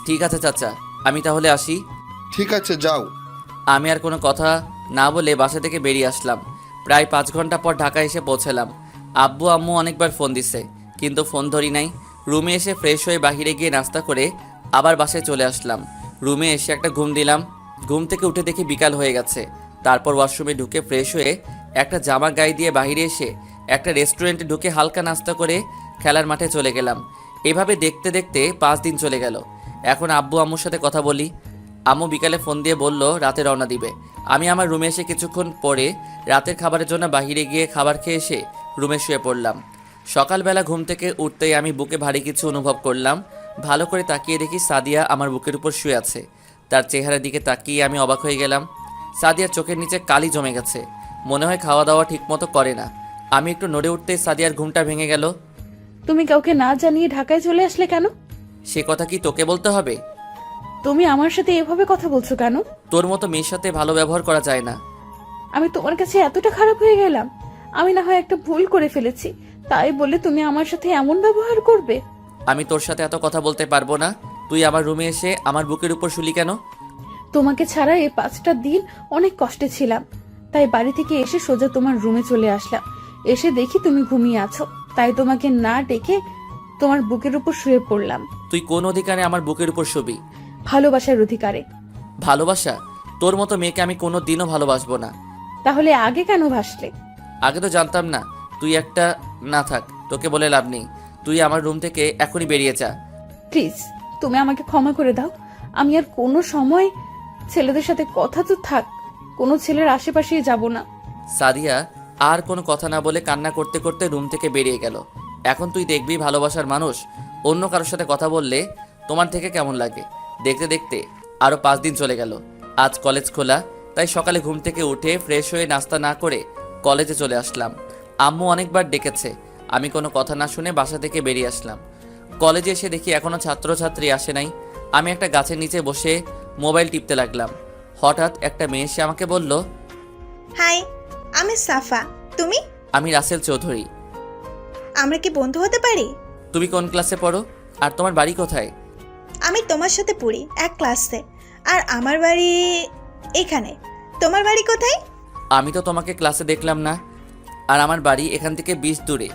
ঠিক আছে চাচা, আমি তাহলে আসি।
ঠিক আছে, যাও।
আমি আর কোনো কথা না বলে বাসা থেকে বেরিয়ে আসলাম। প্রায় 5 ঘন্টা পর ঢাকা এসে পৌঁছালাম। আব্বু আম্মু অনেকবার ফোন দিছে, কিন্তু ফোন ধরি নাই। রুমে এসে ফ্রেশ হয়ে বাহিরে গিয়ে নাস্তা করে আবার বাসায় চলে আসলাম। রুমে এসে একটা ঘুম দিলাম। ঘুম থেকে উঠে দেখি বিকাল হয়ে গেছে। তারপর ওয়াশরুমে ঢুকে ফ্রেশ হয়ে একটা জামা গায়ে দিয়ে বাহিরে এসে একটা রেস্টুরেন্টে ঢুকে হালকা নাস্তা করে খেলার মাঠে চলে গেলাম। এভাবে দেখতে দেখতে 5 দিন চলে গেল। এখন আব্বু আম্মুর সাথে কথা বলি। আম্মু বিকালে ফোন দিয়ে বলল রাতে রওনা দিবে। আমি আমার রুমে এসে কিছুক্ষণ পরে রাতের খাবারের জন্য বাহিরে গিয়ে খাবার খেয়ে এসে রুমে শুয়ে পড়লাম। সকালবেলা ঘুম থেকে উঠতেই আমি বুকে ভারী কিছু অনুভব করলাম। ভালো করে তাকিয়ে দেখি সাদিয়া আমার বুকের উপর শুয়ে আছে। তার চেহারার দিকে তাকিয়ে আমি অবাক হয়ে গেলাম। সাদিয়ার চোখের নিচে কালি জমে গেছে, মনে হয় খাওয়া দাওয়া ঠিকমতো করে না। আমি একটু নড়ে উঠতেই সাদিয়ার ঘুমটা ভেঙে গেল।
তুমি কাউকে না জানিয়ে ঢাকায় চলে আসলে কেন?
সে কথা কি তোকে বলতে হবে?
তুমি আমার সাথে এভাবে কথা বলছো কেন?
তোর মতো মেয়ের সাথে ভালো ব্যবহার করা যায় না।
আমি তোমার কাছে এতটা খারাপ হয়ে গেলাম? আমি না হয় একটা ভুল করে ফেলেছি, তাই বলে তুমি আমার সাথে এমন ব্যবহার করবে?
আমি তোর সাথে এত কথা বলতে পারবো না। তুই আমার রুমে এসে আমার বুকের উপর শুলি কেন?
তোমাকে ছাড়া এই 5টা দিন অনেক কষ্টে ছিলাম, তাই বাড়ি থেকে এসে সোজা তোমার রুমে চলে আসলাম। এসে দেখি তুমি ঘুমিয়ে আছো, তাই তোমাকে না ডেকে তোমার বুকের উপর শুয়ে পড়লাম।
তুই কোন অধিকারে আমার বুকের উপর শুবি?
ভালোবাসার অধিকারে।
ভালোবাসা? তোর মতো মেয়েকে আমি কোনো দিনও ভালোবাসবো না।
তাহলে আগে কেন ভাসলে?
আগে তো জানতাম না। তুই একটা না থাক, তোকে বলে লাভ নেই। তুই আমার রুম থেকে এখনই বেরিয়ে যা।
প্লিজ তুমি আমাকে ক্ষমা করে দাও। আমি আর কোনো সময় ছেলেদের সাথে কথা তো থাক, কোনো ছেলের আশেপাশেই যাব না।
সাদিয়া আর কোনো কথা না বলে কান্না করতে করতে রুম থেকে বেরিয়ে গেল। এখন তুই দেখবি ভালোবাসার মানুষ অন্য কারোর সাথে কথা বললে তোমার থেকে কেমন লাগে। দেখতে দেখতে আরও 5 দিন চলে গেল। আজ কলেজ খোলা, তাই সকালে ঘুম থেকে উঠে ফ্রেশ হয়ে নাস্তা না করে কলেজে চলে আসলাম। আম্মু অনেকবার ডেকেছে, আমি কোনো কথা না শুনে বাসা থেকে বেরিয়ে আসলাম। কলেজে এসে দেখি এখনও ছাত্রছাত্রী আসে নাই। আমি একটা গাছের নিচে বসে মোবাইল টিপতে লাগলাম। হঠাৎ একটা মেয়ে এসে আমাকে বলল,
হাই, আমি সাফা। তুমি?
আমি রাসেল চৌধুরী।
আমরা কি বন্ধু হতে পারি?
তুমি কোন ক্লাসে পড়ো আর তোমার বাড়ি কোথায়?
আমি তোমার সাথে পড়ি এক ক্লাসে, আর আমার বাড়ি এখানে। তোমার বাড়ি কোথায়?
আমি তো তোমাকে ক্লাসে দেখলাম না, আর আমার বাড়ি এখান থেকে 20 দূরে।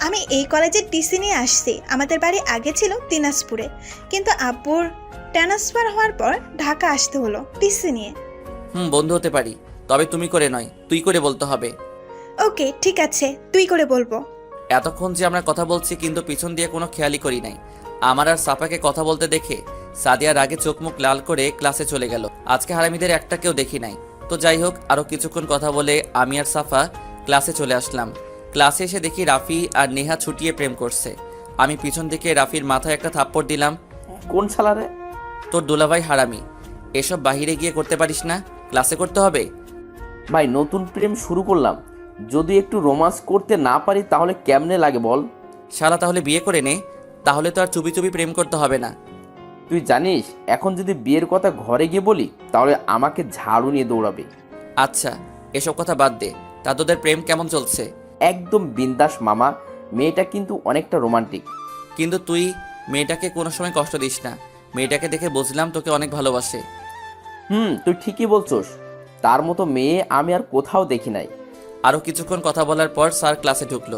আমি এই কলেজের টিসি নিয়ে আসছি। আমাদের বাড়ি আগে ছিল দিনাজপুরে, কিন্তু আব্বুর ট্রান্সফার হওয়ার পর ঢাকা আসতে হলো টিসি নিয়ে।
বন্ধু হতে পারি, তবে তুমি করে নয়, তুই করে বলতে হবে।
ওকে, ঠিক আছে, তুই করে বলবো।
এতক্ষণ যে আমরা কথা বলছি কিন্তু পিছন দিয়ে কোনো খেয়ালই করি নাই। আমার আর সাফাকে কথা বলতে দেখে সাদিয়ার আগে চোখ মুখ লাল করে ক্লাসে চলে গেল। আজকে হারামিদের একটা কেউ দেখি নাই। তো যাই হোক, আরও কিছুক্ষণ কথা বলে আমি আর সাফা ক্লাসে চলে আসলাম। ক্লাসে এসে দেখি রাফি আর নেহা ছুটিয়ে প্রেম করছে। আমি পিছন থেকে রাফির মাথায় একটা থাপ্পড় দিলাম।
কোন শালারে?
তোর দুলাভাই হারামি। এসব বাহিরে গিয়ে করতে পারিস না, ক্লাসে করতে হবে।
ভাই নতুন প্রেম শুরু করলাম, যদি একটু রোমান্স করতে না পারি তাহলে কেমনে লাগে বল?
শালা তাহলে বিয়ে করে নে, তাহলে তো আর চুপি চুপি প্রেম করতে হবে না।
তুই জানিস এখন যদি বিয়ের কথা ঘরে গিয়ে বলি তাহলে আমাকে ঝাড়ু নিয়ে দৌড়াবে।
আচ্ছা এসব কথা বাদ দে, তা তোদের প্রেম কেমন চলছে?
একদম বিন্দাস মামা, মেয়েটা কিন্তু অনেকটা রোমান্টিক।
কিন্তু তুই মেয়েটাকে কোনো সময় কষ্ট দিস না। মেয়েটাকে দেখে বুঝলাম তোকে অনেক ভালোবাসে।
তুই ঠিকই বলছস, তার মতো মেয়ে আমি আর কোথাও দেখি নাই।
আরও কিছুক্ষণ কথা বলার পর স্যার ক্লাসে ঢুকলো।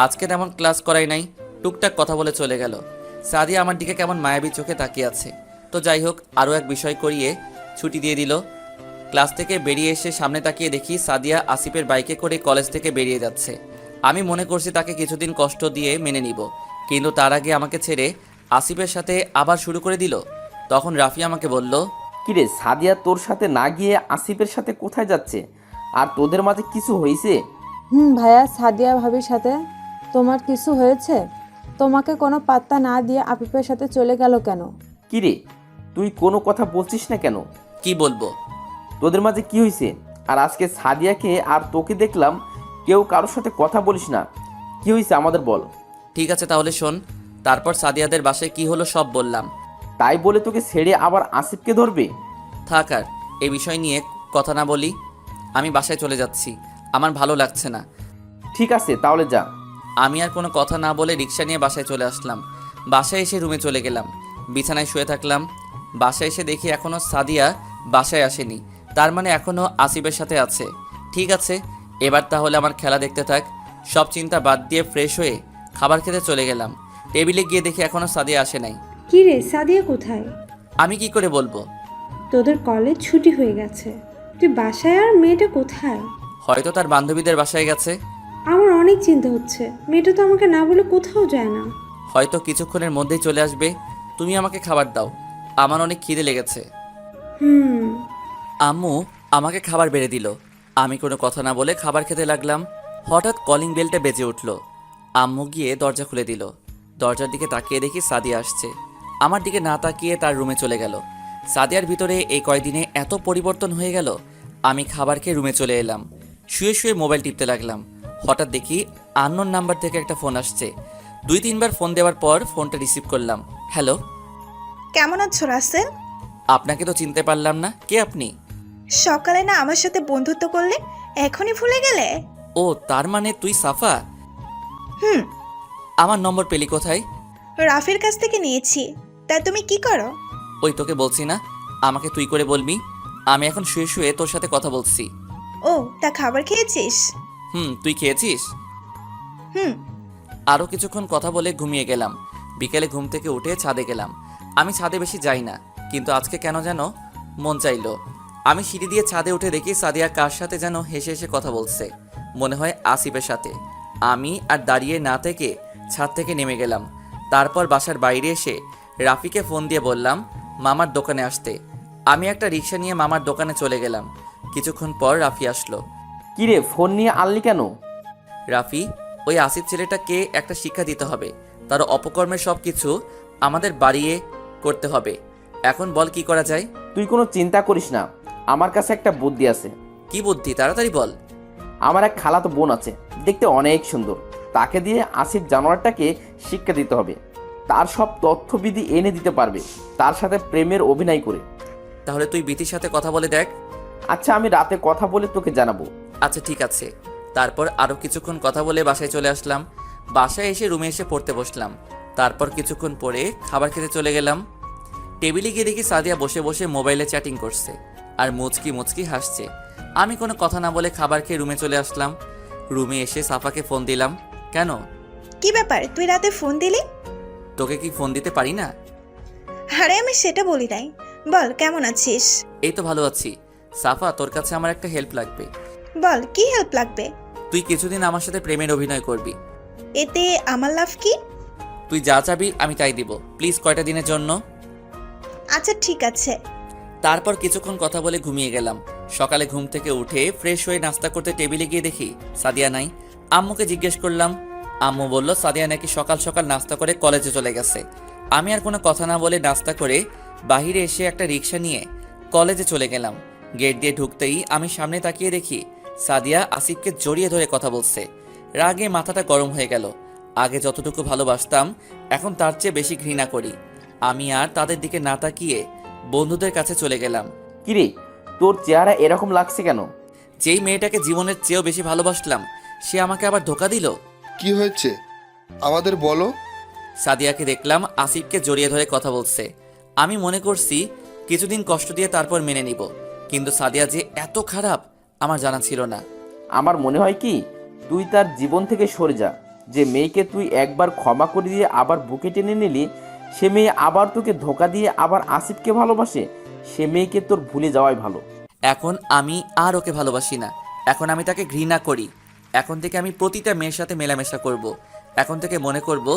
আজকে তেমন ক্লাস করাই নাই, টুকটাক কথা বলে চলে গেল। সাদিয়া আমার দিকে কেমন মায়াবী চোখে তাকিয়ে আছে। তো যাই হোক, আরও এক বিষয় করিয়ে ছুটি দিয়ে দিল। ক্লাস থেকে বেরিয়ে এসে সামনে তাকিয়ে দেখি সাদিয়া আসিফের বাইকে করে কলেজ থেকে বেরিয়ে যাচ্ছে। আমি মনে করছি তাকে কিছুদিন কষ্ট দিয়ে মেনে নিব, কিন্তু তার আগে আমাকে ছেড়ে আসিফের সাথে আবার শুরু করে দিল। তখন রাফি আমাকে বলল,
কিরে সাদিয়া তোর সাথে না গিয়ে আসিফের সাথে কোথায় যাচ্ছে? আর তোদের মাঝে কিছু হয়েছে?
ভাইয়া, সাদিয়া ভাবির সাথে তোমার কিছু হয়েছে? তোমাকে কোনো পাত্তা না দিয়ে আফিফের সাথে চলে গেল কেন?
কিরে তুই কোনো কথা বলছিস না কেন?
কি বলবো?
তোদের মাঝে কি হয়েছে? আর আজকে সাদিয়াকে আর তোকে দেখলাম কেউ কারোর সাথে কথা বলিস না, কি হয়েছে আমাদের বল।
ঠিক আছে তাহলে শোন। তারপর সাদিয়াদের বাসায় কি হলো সব বললাম।
তাই বলে তোকে ছেড়ে আবার আসিফকে ধরবে?
থাক আর এই বিষয় নিয়ে কথা না বলি। আমি বাসায় চলে যাচ্ছি, আমার ভালো লাগছে না।
ঠিক আছে তাহলে যা।
আমি আর কোনো কথা না বলে রিক্সা নিয়ে বাসায় চলে আসলাম। বাসায় এসে রুমে চলে গেলাম, বিছানায় শুয়ে থাকলাম। বাসায় এসে দেখি এখনও সাদিয়া বাসায় আসেনি, তার মানে এখনও আসিফের সাথে আছে। ঠিক আছে, এবার তাহলে আমার খেলা দেখতে থাক। সব চিন্তা বাদ দিয়ে ফ্রেশ হয়ে খাবার খেতে চলে গেলাম। টেবিলে গিয়ে দেখি এখনও সাদিয়া আসে নাই।
কি রে, সাদিয়া কোথায়?
আমি কি করে বলবো?
তোদের কলেজ ছুটি হয়ে গেছে, তুই বাসায়, আর মেয়েটা কোথায়?
হয়তো তার বান্ধবীদের বাসায় গেছে।
আমার অনেক চিন্তা হচ্ছে, মেয়েটা তো আমাকে না বলে কোথাও যায় না।
হয়তো কিছুক্ষণের মধ্যেই চলে আসবে। তুমি আমাকে খাবার দাও, আমার অনেক খিদে লেগেছে। আম্মু আমাকে খাবার বেড়ে দিল। আমি কোনো কথা না বলে খাবার খেতে লাগলাম। হঠাৎ কলিং বেলটা বেজে উঠল। আম্মু গিয়ে দরজা খুলে দিল। দরজার দিকে তাকিয়ে দেখি সাদিয়া আসছে। আমার দিকে না তাকিয়ে তার রুমে চলে গেল। সাদিয়ার ভিতরে এই কয়দিনে এত পরিবর্তন হয়ে গেল আমি খাবার খেয়ে রুমে চলে এলাম। শুয়ে শুয়ে মোবাইল টিপতে লাগলাম। হঠাৎ দেখি আননোন নাম্বার থেকে একটা ফোন আসছে। 2-3 বার ফোন দেওয়ার পর ফোনটা রিসিভ করলাম। হ্যালো।
কেমন আছো রাসেল?
আপনাকে তো চিনতে পারলাম না, কে আপনি?
সকালে না আমার সাথে বন্ধুত্ব করলে, এখনই ভুলে গেলে?
ও, তার মানে তুই সাফা।
হুম।
আমার নম্বর পেলি কোথায়?
রাফির কাছ থেকে নিয়েছি। তা তুমি কি করো?
ওই তোকে বলছি না আমাকে তুই করে বলবি। আমি এখন শুয়ে শুয়ে তোর সাথে কথা বলছি।
ও, তা খাবার খেয়েছিস?
তুই খেয়েছিস?
হুম।
আরও কিছুক্ষণ কথা বলে ঘুমিয়ে গেলাম। বিকেলে ঘুম থেকে উঠে ছাদে গেলাম। আমি ছাদে বেশি যাই না, কিন্তু আজকে কেন যেন মন চাইলো। আমি সিঁড়ি দিয়ে ছাদে উঠে দেখি সাদিয়া কার সাথে যেন হেসে হেসে কথা বলছে, মনে হয় আসিফের সাথে। আমি আর দাঁড়িয়ে না থেকে ছাদ থেকে নেমে গেলাম। তারপর বাসার বাইরে এসে রাফিকে ফোন দিয়ে বললাম মামার দোকানে আসতে। আমি একটা রিক্সা নিয়ে মামার দোকানে চলে গেলাম। কিছুক্ষণ পর রাফি আসলো।
কিরে, ফোন নিয়ে আনলি কেন?
রাফি, ওই আসিফ ছেলেটাকে একটা শিক্ষা দিতে হবে। তার অপকর্মের সব কিছু আমাদের বাড়িয়ে করতে হবে। এখন বল কি করা যায়?
তুই কোনো চিন্তা করিস না, আমার কাছে একটা বুদ্ধি আছে।
কি বুদ্ধি, তাড়াতাড়ি বল।
আমার এক খালাতো বোন আছে, দেখতে অনেক সুন্দর। তাকে দিয়ে আসিফ জানোয়ারটাকে শিক্ষা দিতে হবে। তার সব তথ্যবিধি এনে দিতে পারবে, তার সাথে প্রেমের অভিনয় করে।
তাহলে তুই বিতির সাথে কথা বলে দেখ।
আচ্ছা, আমি রাতে কথা বলে তোকে জানাবো।
আচ্ছা ঠিক আছে। তারপর আরও কিছুক্ষণ কথা বলে বাসায় চলে আসলাম। বাসায় এসে রুমে এসে পড়তে বসলাম। তারপর কিছুক্ষণ পরে খাবার খেতে চলে গেলাম। টেবিলে গিয়ে দেখি সাদিয়া বসে বসে মোবাইলে চ্যাটিং করছে আর মুচকি মুচকি হাসছে। আমি কোনো কথা না বলে খাবার খেয়ে রুমে চলে আসলাম। রুমে এসে সাফাকে ফোন দিলাম। কেন?
কি ব্যাপার, তুই রাতে ফোন দিলি?
তোকে কি ফোন দিতে পারি না?
আরে আমি সেটা বলি নাই। বল, কেমন আছিস?
এই তো ভালো আছি। সাফা, তোর কাছে আমার একটা হেল্প লাগবে।
বল, কি হেল্প লাগবে?
তুই কিছুদিন আমার সাথে প্রেমের অভিনয় করবি।
এতে আমার লাভ কি?
তুই যা চাবি আমি তাই দিব, প্লিজ কয়টা দিনের জন্য।
আচ্ছা ঠিক আছে।
তারপর কিছুক্ষণ কথা বলে ঘুমিয়ে গেলাম। সকালে ঘুম থেকে উঠে ফ্রেশ হয়ে নাস্তা করতে টেবিলে গিয়ে দেখি সাদিয়া নাই। আম্মুকে জিজ্ঞেস করলাম। আম্মু বলল সাদিয়া নাকি সকাল সকাল নাস্তা করে কলেজে চলে গেছে। আমি আর কোনো কথা না বলে নাস্তা করে বাহিরে এসে একটা রিক্সা নিয়ে কলেজে চলে গেলাম। গেট দিয়ে ঢুকতেই আমি সামনে তাকিয়ে দেখি সাদিয়া আসিফকে জড়িয়ে ধরে কথা বলছে। রাগে মাথাটা গরম হয়ে গেল। আগে যতটুকু ভালোবাসতাম এখন তার চেয়ে বেশি ঘৃণা করি। আমি আর তাদের দিকে না তাকিয়ে বন্ধুদের কাছে চলে গেলাম।
কিরে, তোর চেহারা এরকম লাগছে কেন?
যেই মেয়েটাকে জীবনের চেয়েও বেশি ভালোবাসলাম সে আমাকে আবার ধোকা দিল।
কি হয়েছে আমাদের বলো।
সাদিয়াকে দেখলাম আসিফকে জড়িয়ে ধরে কথা বলছে। আমি মনে করছি কিছুদিন কষ্ট দিয়ে তারপর মেনে নিব, কিন্তু সাদিয়া যে এত খারাপ আমার জানা ছিল না।
আমার মনে হয় কি, তুই তার জীবন থেকে সরে যা। যে মেয়েকে তুই একবার ক্ষমা করে দিয়ে আবার বুকে টেনে নিলি, সে মেয়ে আবার তোকে ধোকা দিয়ে আবার আসিফকে ভালোবাসে। সে মেয়েকে তোর ভুলে যাওয়াই ভালো।
এখন আমি আর ওকে ভালোবাসি না, এখন আমি তাকে ঘৃণা করি। এখন থেকে আমি প্রতিটা মেয়ের সাথে মেলামেশা করব। এখন থেকে মনে করব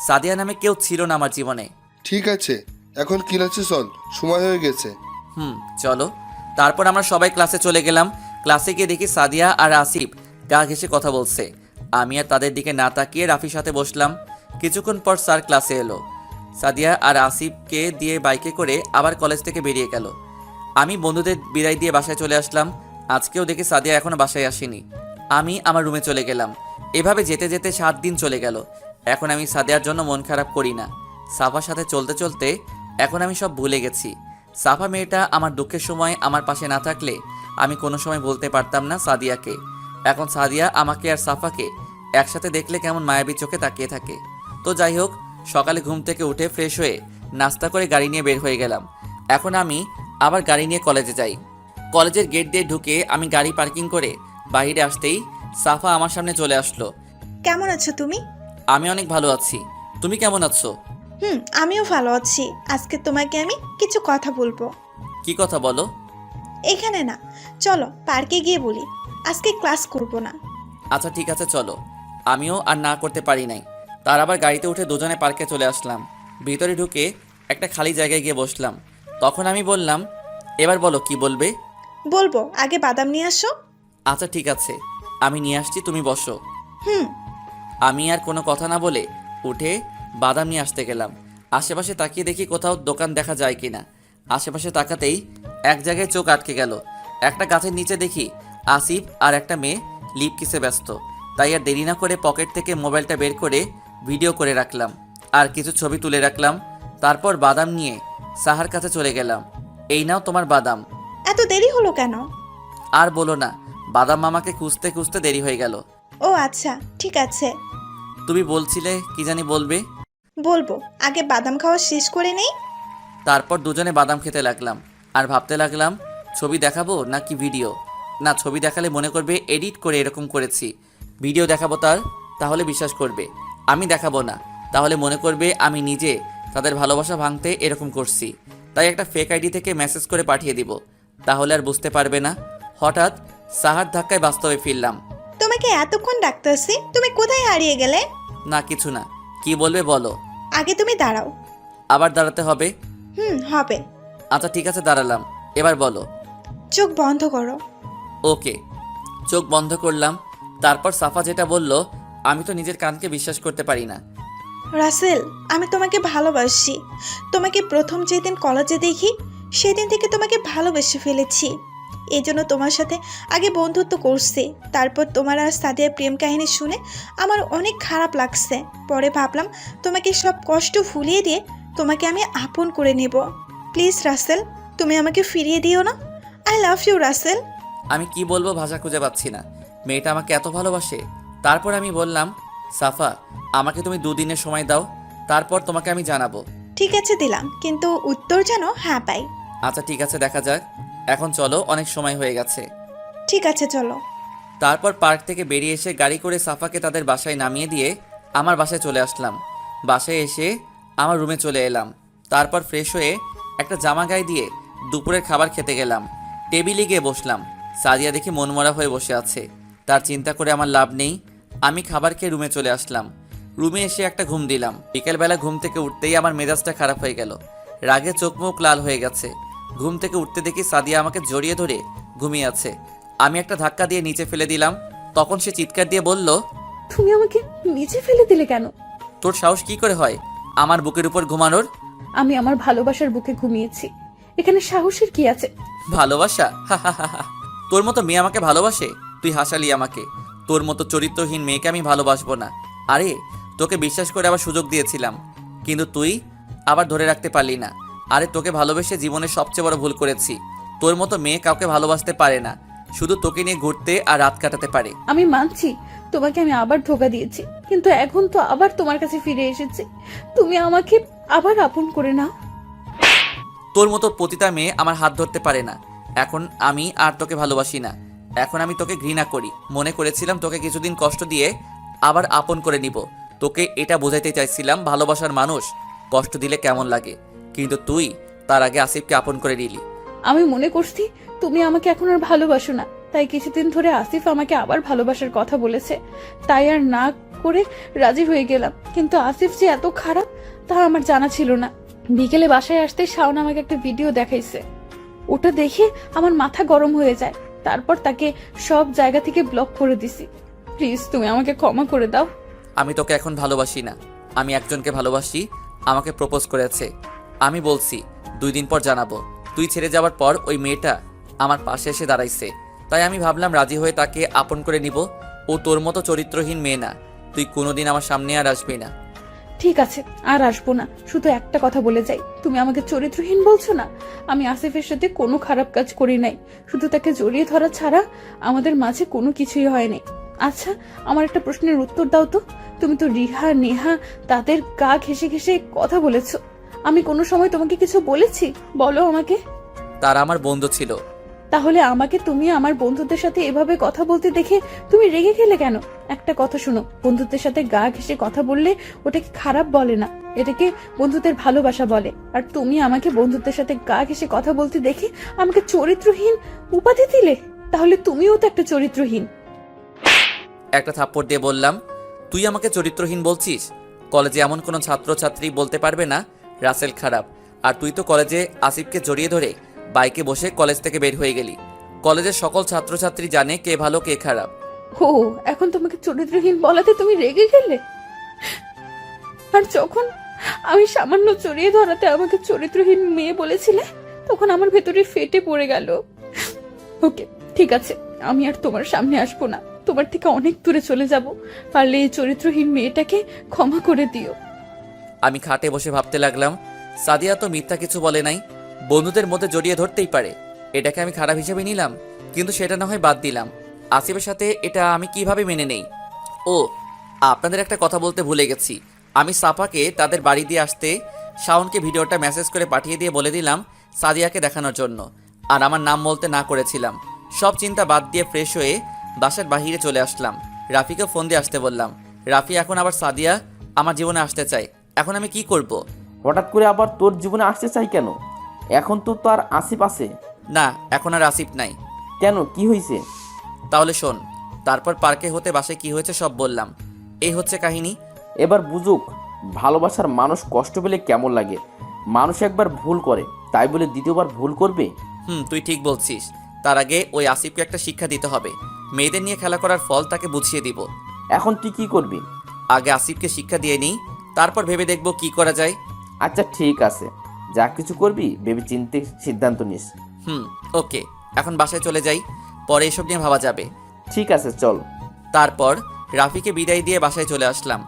সাদিয়া নামে কেউ ছিল না আমার জীবনে।
ঠিক আছে, এখন ক্লাসে চল, সময় হয়ে গেছে।
চলো। তারপর আমরা সবাই ক্লাসে চলে গেলাম। ক্লাসে গিয়ে দেখি সাদিয়া আর আসিফ গা ঘেঁষে কথা বলছে। আমি আর তাদের দিকে না তাকিয়ে রাফির সাথে বসলাম। কিছুক্ষণ পর স্যার ক্লাসে এলো। সাদিয়া আর আসিফকে দিয়ে বাইকে করে আবার কলেজ থেকে বেরিয়ে গেল। আমি বন্ধুদের বিদায় দিয়ে বাসায় চলে আসলাম। আজকেও দেখি সাদিয়া এখনো বাসায় আসেনি। আমি আমার রুমে চলে গেলাম। এভাবে যেতে যেতে 7 দিন চলে গেল। এখন আমি সাদিয়ার জন্য মন খারাপ করি না। সাফার সাথে চলতে চলতে এখন আমি সব ভুলে গেছি। সাফা মেয়েটা আমার দুঃখের সময় আমার পাশে না থাকলে আমি কোনো সময় বলতে পারতাম না সাদিয়াকে। এখন সাদিয়া আমাকে আর সাফাকে একসাথে দেখলে কেমন মায়াবী চোখে তাকিয়ে থাকে। তো যাই হোক, সকালে ঘুম থেকে উঠে ফ্রেশ হয়ে নাস্তা করে গাড়ি নিয়ে বের হয়ে গেলাম। এখন আমি আবার গাড়ি নিয়ে কলেজে যাই। কলেজের গেট দিয়ে ঢুকে আমি গাড়ি পার্কিং করে বাইরে আসতেই সাফা আমার সামনে চলে আসলো।
কেমন আছো তুমি?
আমি অনেক ভালো আছি, তুমি কেমন আছো?
আমিও ভালো আছি। আজকে তোমাকে আমি কিছু কথা বলবো।
কি কথা বলো?
এখানে না, চলো পার্কে গিয়ে বলি। আজকে ক্লাস করব না।
আচ্ছা ঠিক আছে চলো। আমিও আর না করতে পারি নাই। তার আবার গাড়িতে উঠে দুজনে পার্কে চলে আসলাম। ভিতরে ঢুকে একটা খালি জায়গায় গিয়ে বসলাম। তখন আমি বললাম, এবার বলো কি বলবে?
বলবো, আগে বাদাম নিয়ে আসো।
আচ্ছা ঠিক আছে, আমি নিয়ে আসছি, তুমি বসো।
হুম।
আমি আর কোনো কথা না বলে উঠে বাদাম নিয়ে আসতে গেলাম। আশেপাশে তাকিয়ে দেখি কোথাও দোকান দেখা যায় কিনা। আশেপাশে তাকাতেই এক জায়গায় চোখ আটকে গেল। একটা গাছের নিচে দেখি আসিফ আর একটা মেয়ে লিপ কিসে ব্যস্ত। তাই আর দেরি না করে পকেট থেকে মোবাইলটা বের করে ভিডিও করে রাখলাম আর কিছু ছবি তুলে রাখলাম। তারপর বাদাম নিয়ে সাহার কাছে চলে গেলাম। এই নাও তোমার বাদাম।
এত দেরি হলো কেন?
আর বলো না, বাদাম মামাকে খুঁজতে খুঁজতে দেরি হয়ে গেল।
ও আচ্ছা, ঠিক আছে,
তুমি বলছিলে কি জানি বলবে।
বলবো, আগে বাদাম খাওয়া শেষ করে নেই।
তারপর দুজনে বাদাম খেতে লাগলাম আর ভাবতে লাগলাম ছবি দেখাবো নাকি ভিডিও। না, ছবি দেখালে মনে করবে এডিট করে এরকম করেছি। ভিডিও দেখাবো তাহলে বিশ্বাস করবে। আমি দেখাবো না, তাহলে মনে করবে আমি নিজে তাদের ভালোবাসা ভাঙতে এরকম করছি। তাই একটা ফেক আইডি থেকে মেসেজ করে পাঠিয়ে দিব, তাহলে আর বুঝতে পারবে না। হঠাৎ সাহার ধাক্কায় বাস্তবে ফিরলাম।
তোমাকে এতক্ষণ ডাকতেছি, তুমি কোথায় হারিয়ে গেলে?
না কিছু না, কি বলবে বলো।
আগে তুমি দাঁড়াও।
আবার দাঁড়াতে হবে?
হবে।
আচ্ছা ঠিক আছে, দাঁড়ালাম, এবার বলো।
চোখ বন্ধ করো।
ওকে, চোখ বন্ধ করলাম। তারপর সাফা যেটা বলল আমি তো নিজের কানকে বিশ্বাস করতে পারি না।
রাসেল, আমি তোমাকে ভালোবাসি। তোমাকে প্রথম যেদিন কলেজে দেখি সেদিন থেকে তোমাকে ভালোবেসে ফেলেছি। এই জন্য তোমার সাথে আগে বন্ধুত্ব করছি। তারপর তোমার আর সাদিয়ার প্রেম কাহিনী শুনে আমার অনেক খারাপ লাগছে। পরে ভাবলাম তোমাকে সব কষ্ট ভুলিয়ে দিয়ে তোমাকে আমি আপন করে নেব। প্লিজ রাসেল, তুমি আমাকে ফিরিয়ে দিও না। I love you Rasel.
আমি কি বলবো ভাষা খুঁজে পাচ্ছি না। মেয়েটা আমাকে এত ভালোবাসে। তারপর আমি বললাম, সাফা আমাকে তুমি 2 দিনের সময় দাও, তারপর তোমাকে আমি জানাবো।
ঠিক আছে, দিলাম, কিন্তু উত্তর যেন হ্যাঁ পাই।
আচ্ছা ঠিক আছে, দেখা যাক। এখন চলো, অনেক সময় হয়ে গেছে।
ঠিক আছে, চলো।
তারপর পার্ক থেকে বেরিয়ে এসে গাড়ি করে সাফাকে তাদের বাসায় নামিয়ে দিয়ে আমার বাসায় চলে আসলাম। বাসায় এসে আমার রুমে চলে এলাম। তারপর ফ্রেশ হয়ে একটা জামা গায়ে দিয়ে দুপুরের খাবার খেতে গেলাম। টেবিলে গিয়ে বসলাম। সাদিয়া দেখি মনমরা হয়ে বসে আছে। তার চিন্তা করে আমার লাভ নেই। আমি খাবার খেয়ে রুমে চলে আসলাম। রুমে এসে একটা ঘুম দিলাম। বিকেলবেলা ঘুম থেকে উঠতেই আমার মেজাজটা খারাপ হয়ে গেল। রাগে চোখ মুখ লাল হয়ে গেছে। ঘুম থেকে উঠতে দেখি সাদিয়া আমাকে জড়িয়ে ধরে ঘুমিয়ে আছে। আমি একটা ধাক্কা দিয়ে নিচে ফেলে দিলাম। তখন সে চিৎকার দিয়ে বলল,
তুমি আমাকে নিচে ফেলে দিলে কেন?
তোর সাহস কি করে হয় আমার বুকের উপর ঘুমানোর?
আমি আমার ভালোবাসার বুকে ঘুমিয়েছি, এখানে সাহসের কি আছে?
ভালোবাসা? তোর মতো মেয়ে আমাকে ভালোবাসে? তুই হাসালি আমাকে। তোর মতো চরিত্রহীন মেয়েকে আমি ভালোবাসবো না। আরে তোকে বিশ্বাস করে আবার সুযোগ দিয়েছিলাম, কিন্তু তুই আবার ধরে রাখতে পারলি না। আরে তোকে ভালোবেসে জীবনের সবচেয়ে বড় ভুল করেছি। তোর মতো মেয়ে কাউকে ভালোবাসতে পারে না, শুধু তোকে নিয়ে ঘুরতে আর রাত কাটাতে পারে।
আমি মানছি তোমাকে আমি আবার ধোকা দিয়েছি, কিন্তু এখন তো আবার তোমার কাছে ফিরে এসেছি। তুমি আমাকে আবার আপন করে নাও।
তোর মতো পতিতা মেয়ে আমার হাত ধরতে পারে না। এখন আমি আর তোকে ভালোবাসি না। এখন আমি তোকে ঘৃণা করি। মনে করেছিলাম তোকে কিছুদিন কষ্ট দিয়ে আবার আপন করে নিব। তোকে এটা বোঝাইতে চাইছিলাম ভালোবাসার মানুষ কষ্ট দিলে কেমন লাগে, কিন্তু তুই তার আগে আসিফকে আপন করে নিলি।
আমি মনে করছি তুমি আমাকে এখন আর ভালোবাসো না, তাই কিছুদিন ধরে আসিফ আমাকে আবার ভালোবাসার কথা বলেছে, তাই আর না করে রাজি হয়ে গেলাম। কিন্তু আসিফ যে এত খারাপ তা আমার জানা ছিল না। বিকেলে বাসায় আসতে শাওন আমাকে একটা ভিডিও দেখাইছে। ওটা দেখে আমার মাথা গরম হয়ে যায়। তারপর তাকে সব জায়গা থেকে ব্লক করে দিছি। প্লিজ তুমি আমাকে ক্ষমা করে দাও।
আমি তোকে এখন ভালোবাসি না। আমি একজনকে ভালোবাসি, আমাকে প্রপোজ করেছে। আমি বলছি 2 দিন পর জানাবো। তুই ছেড়ে যাওয়ার পর ওই মেয়েটা আমার পাশে এসে দাঁড়াইছে, তাই আমি ভাবলাম রাজি হয়ে তাকে আপন করে নিব। ও তোর মতো চরিত্রহীন মেয়ে না। তুই কোনোদিন আমার সামনে আর আসবি না।
ঠিক আছে, আর আসবো না। শুধু একটা কথা বলে যাই, তুমি আমাকে চরিত্রহীন বলছো না? আমি আসিফের সাথে কোনো খারাপ কাজ করি নাই, শুধু তাকে জড়িয়ে ধরা ছাড়া আমাদের মাঝে কোনো কিছুই হয়নি। আচ্ছা, আমার একটা প্রশ্নের উত্তর দাও তো। তুমি তো রিহা নেহা তাদের গা ঘেঁষে ঘেঁষে কথা বলেছো, আমি কোনো সময় তোমাকে কিছু বলেছি? বলো আমাকে।
তারা আমার বন্ধু ছিল।
তাহলে আমাকে তুমি আমার বন্ধুদের সাথে এভাবে কথা বলতে দেখে তুমি রেগে গেলে কেন? একটা কথা শোনো, বন্ধুদের সাথে গা ঘেঁষে কথা বললে ওটাকে খারাপ বলে না, এটাকে বন্ধুদের ভালোবাসা বলে। আর তুমি আমাকে বন্ধুদের সাথে গা ঘেঁষে কথা বলতে দেখে আমাকে চরিত্রহীন উপাধি দিলে, তাহলে তুমিও তো একটা চরিত্রহীন।
একটা থাপ্পড় দিয়ে বললাম, তুই আমাকে চরিত্রহীন বলছিস? কলেজে এমন কোনো ছাত্রছাত্রী বলতে পারবে না রাসেল খারাপ। আর তুই তো কলেজে আসিফকে জড়িয়ে ধরে বাইকে বসে কলেজ থেকে বের হয়ে গেলি। কলেজের সকল ছাত্রছাত্রী জানে কে ভালো কে খারাপ।
ও, এখন তোমাকে চরিত্রহীন বলাতে তুমি রেগে গেলে? আর যখন আমি সামান্য জড়িয়ে ধরাতে আমাকে চরিত্রহীন মেয়ে বলেছিলে, তখন আমার ভেতরে ফেটে পড়ে গেল। ওকে, ঠিক আছে, আমি আর তোমার সামনে আসবো না, তোমার থেকে অনেক দূরে চলে যাব। পারলে এই চরিত্রহীন মেয়েটাকে ক্ষমা করে দিও।
আমি খাটে বসে ভাবতে লাগলাম, সাদিয়া তো মিথ্যা কিছু বলে নাই, বন্ধুদের মধ্যে জড়িয়ে ধরতেই পারে। এটাকে আমি খারাপ হিসেবে নিলাম, কিন্তু সেটা না হয় বাদ দিলাম। আসিফের সাথে এটা আমি কিভাবে মেনে নেই? ও, আপনাদের একটা কথা বলতে ভুলে গেছি। আমি সাফাকে তাদের বাড়ি দিয়ে আসতে শাওনকে ভিডিওটা মেসেজ করে পাঠিয়ে দিয়ে বলে দিলাম সাদিয়াকে দেখানোর জন্য, আর আমার নাম বলতে না করেছিলাম। সব চিন্তা বাদ দিয়ে ফ্রেশ হয়ে বাসার বাহিরে চলে আসলাম। রাফিকে ফোন দিয়ে আসতে বললাম। রাফি এখন আবার সাদিয়া আমার জীবনে আসতে চায়। এখন আমি কি করব?
হঠাৎ করে আবার তোর জীবনে আসতে চাই কেন? এখন তো তার আসিফ আছে।
না, এখন আর আসিফ নাই।
কেন, কি হয়েছে?
তাহলে শোন। তারপর পার্কে হতে বাসায় কি হয়েছে সব বললাম। এই হচ্ছে কাহিনী।
এবার বুঝুক ভালোবাসার মানুষ কষ্ট পেলে কেমন লাগে। মানুষ একবার ভুল করে, তাই বলে দ্বিতীয়বার ভুল করবে?
তুই ঠিক বলছিস। তার আগে ওই আসিফকে একটা শিক্ষা দিতে হবে। মেয়েদের নিয়ে খেলা করার ফল তাকে বুঝিয়ে দিব।
এখন তুই কি করবি?
আগে আসিফকে শিক্ষা দিয়ে নিই, তারপর ভেবে দেখব কি করা যায়।
আচ্ছা ঠিক আছে, যা কিছু করবি ভেবে চিন্তে সিদ্ধান্ত নিস।
ওকে, এখন বাসায় চলে যাই, পরে এসব নিয়ে ভাবা যাবে।
ঠিক আছে, চল।
তারপর রাফিকে বিদায় দিয়ে বাসায় চলে আসলাম।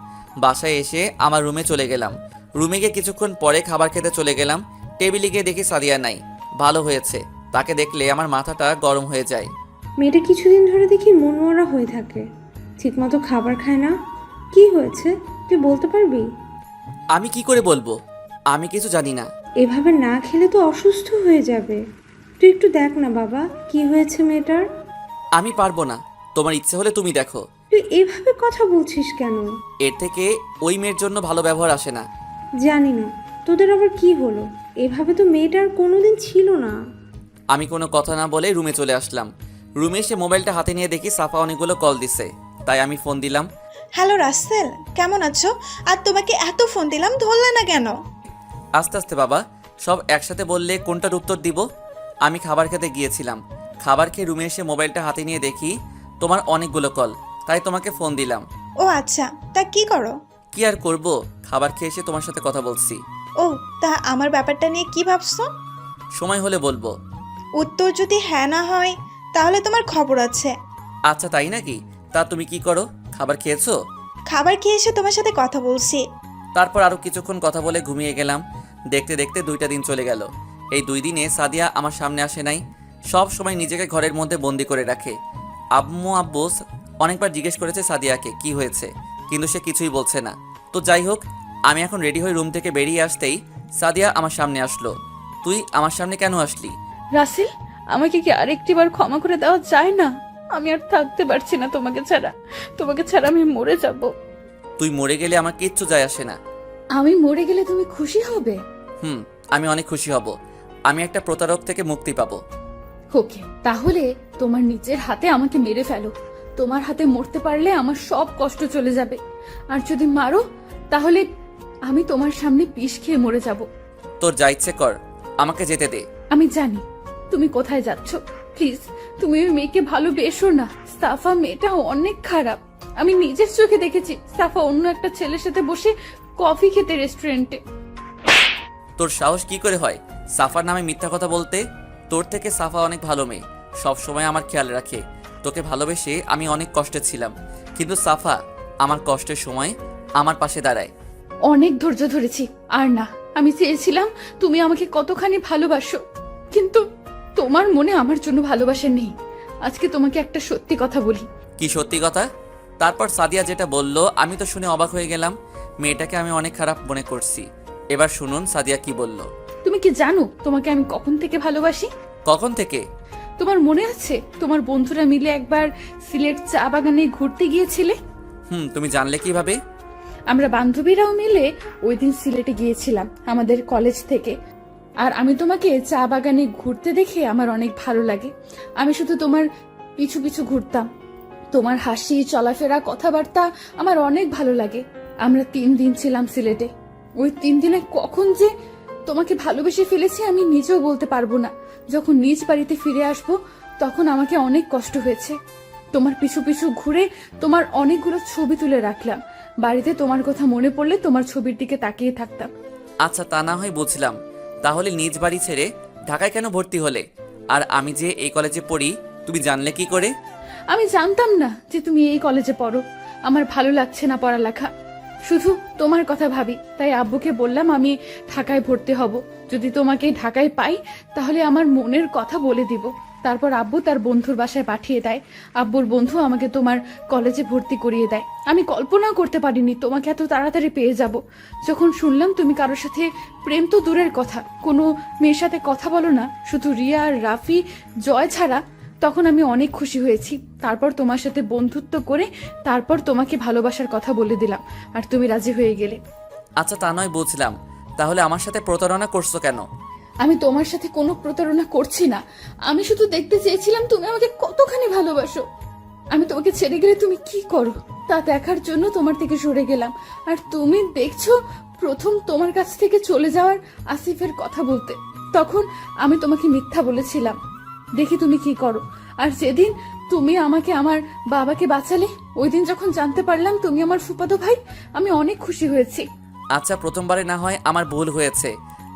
বাসায় এসে আমার রুমে চলে গেলাম। রুমে গিয়ে কিছুক্ষণ পরে খাবার খেতে চলে গেলাম। টেবিলে গিয়ে দেখি সাদিয়া নাই। ভালো হয়েছে, তাকে দেখলে আমার মাথাটা গরম হয়ে যায়।
মেয়েটা কিছুদিন ধরে দেখি মনমরা হয়ে থাকে, ঠিকমতো খাবার খায় না। কি হয়েছে তুই বলতে পারবি?
আমি কি করে বলবো? আমি কিছু জানি না।
এভাবে না খেলে তো অসুস্থ হয়ে যাবে। তুই একটু দেখ না বাবা, কি হয়েছে মেয়েটার।
আমি পারবো না, তোমার ইচ্ছে হলে তুমি দেখো।
তুই এভাবে কথা বলছিস কেন?
এর থেকে ওই মেয়ের জন্য ভালো ব্যবহার আসে না।
জানি না তোদের আবার কি হলো, এভাবে তো মেয়েটার কোনোদিন ছিল না।
আমি কোনো কথা না বলে রুমে চলে আসলাম। রুমে এসে মোবাইলটা হাতে নিয়ে দেখি সাফা অনেকগুলো কল দিছে, তাই আমি ফোন দিলাম।
হ্যালো রাসেল, কেমন আছো? আর তোমাকে এত ফোন দিলাম, ধরলে না কেন?
আস্তে আস্তে বাবা, সব একসাথে বললে কোনটার উত্তর দিব? আমি খাবার খেতে গিয়েছিলাম। খাবার খেয়ে রুমে এসে মোবাইলটা হাতে নিয়ে দেখি তোমার অনেকগুলো কল, তাই তোমাকে ফোন দিলাম।
ও আচ্ছা, তা কি করো?
কি আর করব, খাবার খেয়ে এসে তোমার সাথে কথা বলছি।
ও, তা আমার ব্যাপারটা নিয়ে কি ভাবছো?
সময় হলে বলবো।
উত্তর যদি হ্যাঁ না হয় তাহলে তোমার খবর আছে।
আচ্ছা তাই নাকি? তা তুমি কি করো? খাবার খেয়েছো?
খাবার খেয়ে এসে তোমার সাথে কথা বলছি।
তারপর আরও কিছুক্ষণ কথা বলে ঘুমিয়ে গেলাম। দেখতে দেখতে 2টা দিন চলে গেল। এই 2 দিনে সাদিয়া আমার সামনে আসে নাই। সব সময় নিজেকে ঘরের মধ্যে বন্দি করে রাখে। আব্বু অনেকবার জিজ্ঞেস করেছে সাদিয়াকে কি হয়েছে, কিন্তু সে কিছুই বলছে না। তো যাই হোক, আমি এখন রেডি হয়ে রুম থেকে বেরিয়ে আসতেই সাদিয়া আমার সামনে আসলো। তুই আমার সামনে কেন আসলি?
রাসেল, আমাকে কি আরেকটিবার ক্ষমা করে দেওয়া যায় না? আমি আর থাকতে পারছি না তোমাকে ছাড়া। তোমাকে ছাড়া আমি মরে যাব।
তুই মরে গেলে আমার কিচ্ছু যায় আসে না।
আমি মরে গেলে তুমি খুশি হবে?
আমি অনেক খুশি হব। আমি একটা প্রতারক থেকে মুক্তি পাবো।
ওকে, তাহলে তোমার নিজের হাতে আমাকে মেরে ফেলো। তোমার হাতে মরতে পারলে আমার সব কষ্ট চলে যাবে। আর যদি মারো তাহলে আমি তোমার সামনে বিষ খেয়ে মরে যাব।
তোর যা ইচ্ছে কর, আমাকে যেতে দে।
আমি জানি তুমি কোথায় যাচ্ছ। প্লিজ, তুমি ওই মেয়েকে ভালোবেসো না। সাফা মেয়েটা অনেক খারাপ। আমি নিজের চোখে দেখেছি সাফা অন্য একটা ছেলের সাথে বসে কফি খেতে রেস্টুরেন্টে।
তোর সাহস কি করে হয় সাফার নামে মিথ্যা কথা বলতে? তোর থেকে সাফা অনেক ভালো মেয়ে, সব সময় আমার খেয়াল রাখে। তোকে ভালোবেসে আমি অনেক কষ্টে ছিলাম, কিন্তু সাফা আমার কষ্টের সময় আমার পাশে দাঁড়ায়।
অনেক ধৈর্য ধরেছি, আর না। আমি চেয়েছিলাম তুমি আমাকে কতখানি ভালোবাসো, কিন্তু তোমার মনে আমার জন্য ভালোবাসা নেই। আজকে তোমাকে একটা সত্যি কথা বলি।
কি সত্যি কথা? তারপর সাদিয়া যেটা বলল আমি তো শুনে অবাক হয়ে গেলাম। মেয়েটাকে আমি অনেক খারাপ মনে করছি। এবার শুনুন সাদিয়া কি বলল।
তুমি কি জানো তোমাকে আমি কখন থেকে ভালোবাসি?
কখন থেকে?
তোমার মনে আছে তোমার বন্ধুরা মিলে একবার সিলেট চা বাগানে ঘুরতে গিয়েছিলে?
তুমি জানলে কিভাবে?
আমরা বান্ধবীরাও মিলে ওই দিন সিলেটে গিয়েছিলাম আমাদের কলেজ থেকে। আর আমি তোমাকে চা বাগানে ঘুরতে দেখে আমার অনেক ভালো লাগে। আমি শুধু তোমার পিছু পিছু ঘুরতাম। তোমার হাসি, চলাফেরা, কথাবার্তা আমার অনেক ভালো লাগে। আমরা 3 দিন ছিলাম সিলেটে। ওই 3 দিনে কখন যে তোমাকে ভালোবেসে ফেলেছি আমি নিজেও বলতে পারবো না। যখন নিজ বাড়িতে ফিরে আসবো তখন আমাকে অনেক কষ্ট হয়েছে। তোমার পিছু পিছু ঘুরে তোমার অনেকগুলো ছবি তুলে রাখলাম। বাড়িতে তোমার কথা মনে পড়লে তোমার ছবির দিকে তাকিয়ে থাকতাম।
আচ্ছা তা না হয় বুঝলাম, তাহলে নিজ বাড়ি ছেড়ে ঢাকায় কেন ভর্তি হলে? আর আমি যে এই কলেজে পড়ি তুমি জানলে কি করে?
আমি জানতাম না যে তুমি এই কলেজে পড়ো। আমার ভালো লাগছে না পড়ালেখা, শুধু তোমার কথা ভাবি। তাই আব্বুকে বললাম আমি ঢাকায় ভর্তি হব, যদি তোমাকে ঢাকায় পাই তাহলে আমার মনের কথা বলে দিব। তারপর আব্বু তার বন্ধুর বাসায় পাঠিয়ে দেয়। আব্বুর বন্ধু আমাকে তোমার কলেজে ভর্তি করিয়ে দেয়। আমি কল্পনাও করতে পারিনি তোমাকে এত তাড়াতাড়ি পেয়ে যাব। যখন শুনলাম তুমি কারোর সাথে প্রেম তো দূরের কথা, কোনো মেয়ের সাথে কথা বলো না, শুধু রিয়া আর রাফি জয় ছাড়া, তখন আমি অনেক খুশি হয়েছি। তারপর তোমার সাথে বন্ধুত্ব করে তারপর তোমাকে ভালোবাসার কথা বলে দিলাম, আর তুমি রাজি হয়ে গেলে।
আচ্ছা তা নয় বুঝলাম, তাহলে আমার সাথে প্রতারণা করছো কেন?
আমি তোমার সাথে কোনো প্রতারণা করছি না, আমি শুধু দেখতে চেয়েছিলাম তুমি আমাকে কতখানি ভালোবাসো। আমি তোমাকে ছেড়ে গেলে তুমি কি করো তা দেখার জন্য তোমার থেকে সরে গেলাম। আর তুমি দেখছো প্রথম তোমার কাছ থেকে চলে যাওয়ার আসিফের কথা বলতে, তখন আমি তোমাকে মিথ্যা বলেছিলাম। দেখি তুমি কি করো। আর যেদিন তুমি আমাকে আমার বাবাকে বাঁচালে, ওই দিন যখন জানতে পারলাম তুমি আমার ফুফাতো ভাই, আমি অনেক খুশি হয়েছি।
আচ্ছা প্রথমবারে না হয় আমার ভুল হয়েছে,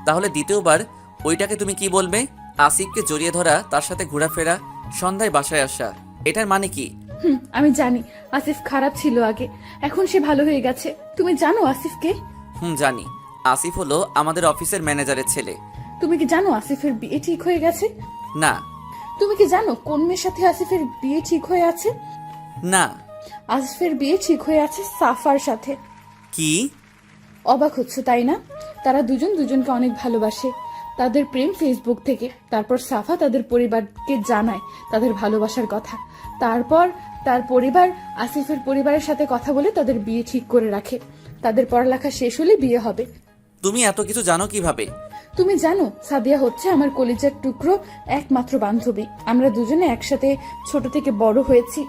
তাহলে দ্বিতীয়বার ওইটাকে তুমি কি বলবে? আসিফকে জড়িয়ে ধরা, তার সাথে ঘোরাফেরা, সন্ধ্যায় বাসায় আসা, এটার মানে কি?
আমি জানি আসিফ খারাপ ছিল আগে, এখন সে ভালো হয়ে গেছে। তুমি জানো আসিফকে?
জানি। আসিফ হলো আমাদের অফিসের ম্যানেজারের ছেলে।
তুমি কি জানো আসিফের বিয়ে ঠিক হয়ে গেছে?
না।
তুমি কি জানো কোন মেয়ের সাথে আসিফের বিয়ে ঠিক হয়ে আছে?
না।
আসিফের বিয়ে ঠিক হয়ে আছে সাফার সাথে।
কি?
অবাক হচ্ছ তাই না? তারা দুজন দুজনকে অনেক ভালোবাসে, তাদের প্রেম ফেসবুক থেকে। তারপর সাফা তাদের পরিবারকে জানায় তাদের ভালোবাসার কথা। তারপর তার পরিবার আসিফের পরিবারের সাথে কথা বলে তাদের বিয়ে ঠিক করে রাখে। তাদের পড়ালেখা শেষ হলে বিয়ে হবে।
তুমি এত কিছু জানো কিভাবে?
তুমি জানো সাদিয়া হচ্ছে আমার কলিজার টুকরো একমাত্র বান্ধবী। আমরা দুজনে একসাথে ছোট থেকে বড় হয়েছি,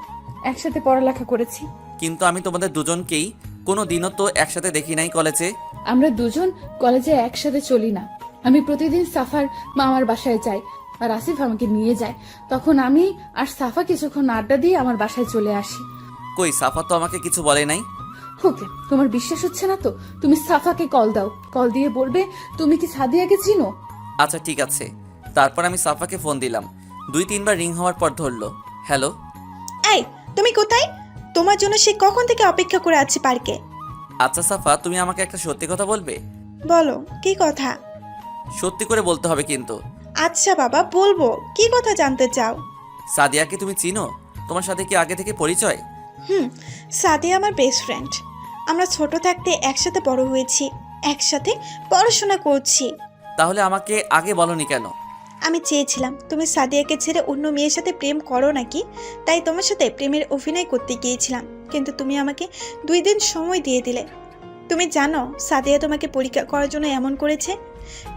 একসাথে পড়ালেখা করেছি।
কিন্তু আমি তোমাদের দুজনকেই কোনো দিনও তো একসাথে দেখি নাই কলেজে।
আমরা দুজন কলেজে একসাথে চলি না। আমি প্রতিদিন সাফার মামার বাসায় যাই, আর আসিফ আমাকে নিয়ে যায়। তখন আমি আর সাফা কিছুক্ষণ আড্ডা দিয়ে আমার বাসায় চলে আসি।
কই সাফা তো আমাকে কিছু বলে নাই।
ওকে, তোমার বিশ্বাস হচ্ছে না তো তুমি সাফাকে কল দাও, কল দিয়ে বলবে তুমি কি সাদিয়াকে চিনো।
আচ্ছা ঠিক আছে। তারপর আমি সাফাকে ফোন দিলাম, 2-3বার রিং হওয়ার পর ধরলো। হ্যালো।
এই তুমি কোথায়? তোমার জন্য সে কখন থেকে অপেক্ষা করে আছে পার্কে।
আচ্ছা সাফা, তুমি আমাকে একটা সত্যি কথা বলবে?
বলো কি কথা?
সত্যি করে বলতে হবে কিন্তু।
আচ্ছা বাবা বলবো, কি কথা জানতে চাও?
সাদিয়াকে তুমি চিনো? তোমার সাথে কি আগে থেকে পরিচয়?
সাদিয়া আমার বেস্ট ফ্রেন্ড। আমরা ছোট থাকতে একসাথে বড় হয়েছি, একসাথে পড়াশোনা করছি।
তাহলে আমাকে আগে বলনি কেন?
আমি চেয়েছিলাম তুমি সাদিয়াকে ছেড়ে অন্য মেয়ের সাথে প্রেম করো নাকি, তাই তোমার সাথে প্রেমের অভিনয় করতে গিয়েছিলাম। কিন্তু তুমি আমাকে 2 দিন সময় দিয়ে দিলে। তুমি জানো সাদিয়া তোমাকে পরীক্ষা করার জন্য এমন করেছে।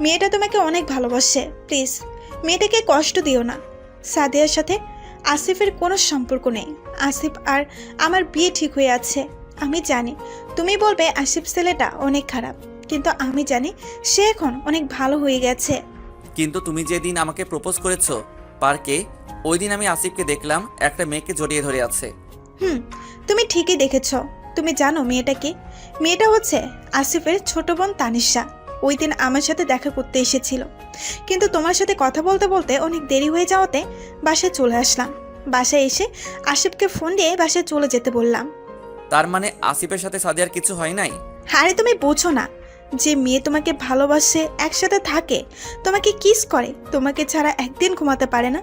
মেয়েটা তোমাকে অনেক ভালোবাসে, প্লিজ মেয়েটাকে কষ্ট দিও না। সাদিয়ার সাথে আসিফের কোনো সম্পর্ক নেই। আসিফ আর আমার বিয়ে ঠিক হয়ে আছে। আমি জানি তুমি বলবে আসিফ ছেলেটা অনেক খারাপ, কিন্তু আমি জানি সে এখন অনেক ভালো হয়ে গেছে।
কিন্তু তুমি যেদিন আমাকে প্রপোজ করেছো পার্কে, ওই দিন আমি আসিফকে দেখলাম একটা মেয়েকে জড়িয়ে ধরে আছে।
তুমি ঠিকই দেখেছ। তুমি জানো মেয়েটা কি? মেয়েটা হচ্ছে আসিফের ছোট বোন তানিশা। ওই দিন আমার সাথে দেখা করতে এসেছিল, কিন্তু তোমার সাথে কথা বলতে বলতে অনেক দেরি হয়ে যাওয়াতে বাসায় চলে আসলাম। বাসায় এসে আসিফকে ফোন দিয়ে বাসায় চলে যেতে বললাম।
তার মানে আসিফের সাথে সাদিয়ার কিছু হয় নাই?
আরে তুমি বোঝো না, যে মেয়ে তোমাকে ভালোবাসে, একসাথে থাকে, তোমাকে কিস করে, তোমাকে ছাড়া একদিন ঘুমাতে পারে না,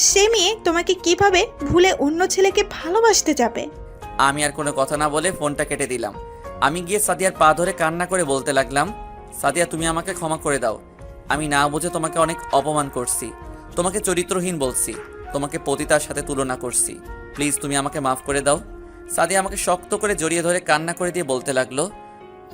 সে মেয়ে তোমাকে কিভাবে ভুলে অন্য ছেলেকে ভালোবাসতে যাবে?
আমি আর কোনো কথা না বলে ফোনটা কেটে দিলাম। আমি গিয়ে সাদিয়ার পা ধরে কান্না করে বলতে লাগলাম, সাদিয়া তুমি আমাকে ক্ষমা করে দাও। আমি না বুঝে তোমাকে অনেক অপমান করছি, তোমাকে চরিত্রহীন বলছি, তোমাকে পতিতার সাথে তুলনা করছি। প্লিজ তুমি আমাকে মাফ করে দাও। সাদিয়া আমাকে শক্ত করে জড়িয়ে ধরে কান্না করে দিয়ে বলতে লাগলো,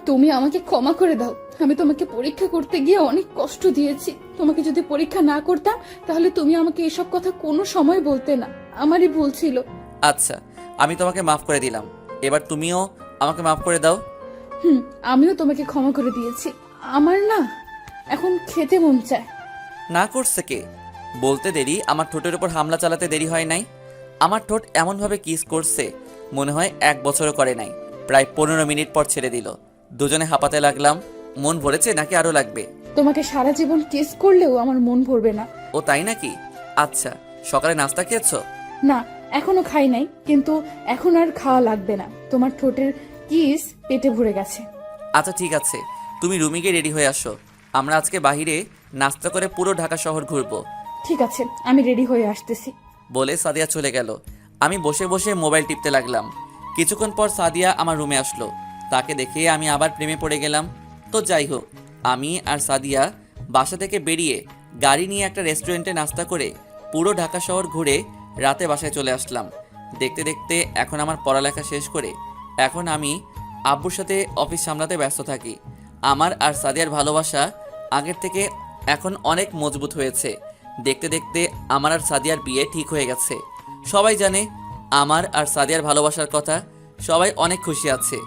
তুমি আমাকে ক্ষমা করে দাও। আমি তোমাকে পরীক্ষা করতে গিয়ে অনেক কষ্ট দিয়েছি। তোমাকে যদি পরীক্ষা না করতাম তাহলে তুমি আমাকে এসব কথা কোনো সময় বলতে না। আমারই ভুল ছিল।
আচ্ছা আমি তোমাকে মাফ করে দিলাম, এবার তুমিও আমাকে মাফ করে দাও।
আমিও তোমাকে ক্ষমা করে দিয়েছি। আমার না এখন খেতে মন চায়।
না করছে কে? বলতে দেরি আমার ঠোঁটের উপর হামলা চালাতে দেরি হয় নাই। আমার ঠোঁট এমনভাবে কিস করছে মনে হয় 1 বছরও করে নাই। প্রায় 15 মিনিট পর ছেড়ে দিল। দুজনে হাঁপাতে লাগলাম। মন ভরেছে নাকি আরো লাগবে?
তোমাকে সারা জীবন কিস করলেও আমার মন ভরবে না।
ও তাই নাকি? আচ্ছা, সকালে নাস্তা খেয়েছো?
না, এখনো খাই নাই, কিন্তু এখন আর খাওয়া লাগবে না। তোমার ঠোঁটের কিস পেটে ভরে গেছে।
আচ্ছা ঠিক আছে, তুমি রুমে গিয়ে রেডি হয়ে আসো। আমরা আজকে বাইরে নাস্তা করে পুরো ঢাকা শহর ঘুরবো।
ঠিক আছে, আমি রেডি হয়ে আসতেছি।
বলে সাদিয়া চলে গেল। আমি বসে বসে মোবাইল টিপতে লাগলাম। কিছুক্ষণ পর সাদিয়া আমার রুমে আসলো। তাকে দেখে আমি আবার প্রেমে পড়ে গেলাম। তো যাই হোক, আমি আর সাদিয়া বাসা থেকে বেরিয়ে গাড়ি নিয়ে একটা রেস্টুরেন্টে নাস্তা করে পুরো ঢাকা শহর ঘুরে রাতে বাসায় চলে আসলাম। দেখতে দেখতে এখন আমার পড়ালেখা শেষ করে এখন আমি আব্বুর সাথে অফিস সামলাতে ব্যস্ত থাকি। আমার আর সাদিয়ার ভালোবাসা আগের থেকে এখন অনেক মজবুত হয়েছে। দেখতে দেখতে আমার আর সাদিয়ার বিয়ে ঠিক হয়ে গেছে। সবাই জানে আমার আর সাদিয়ার ভালোবাসার কথা। সবাই অনেক খুশি আছে।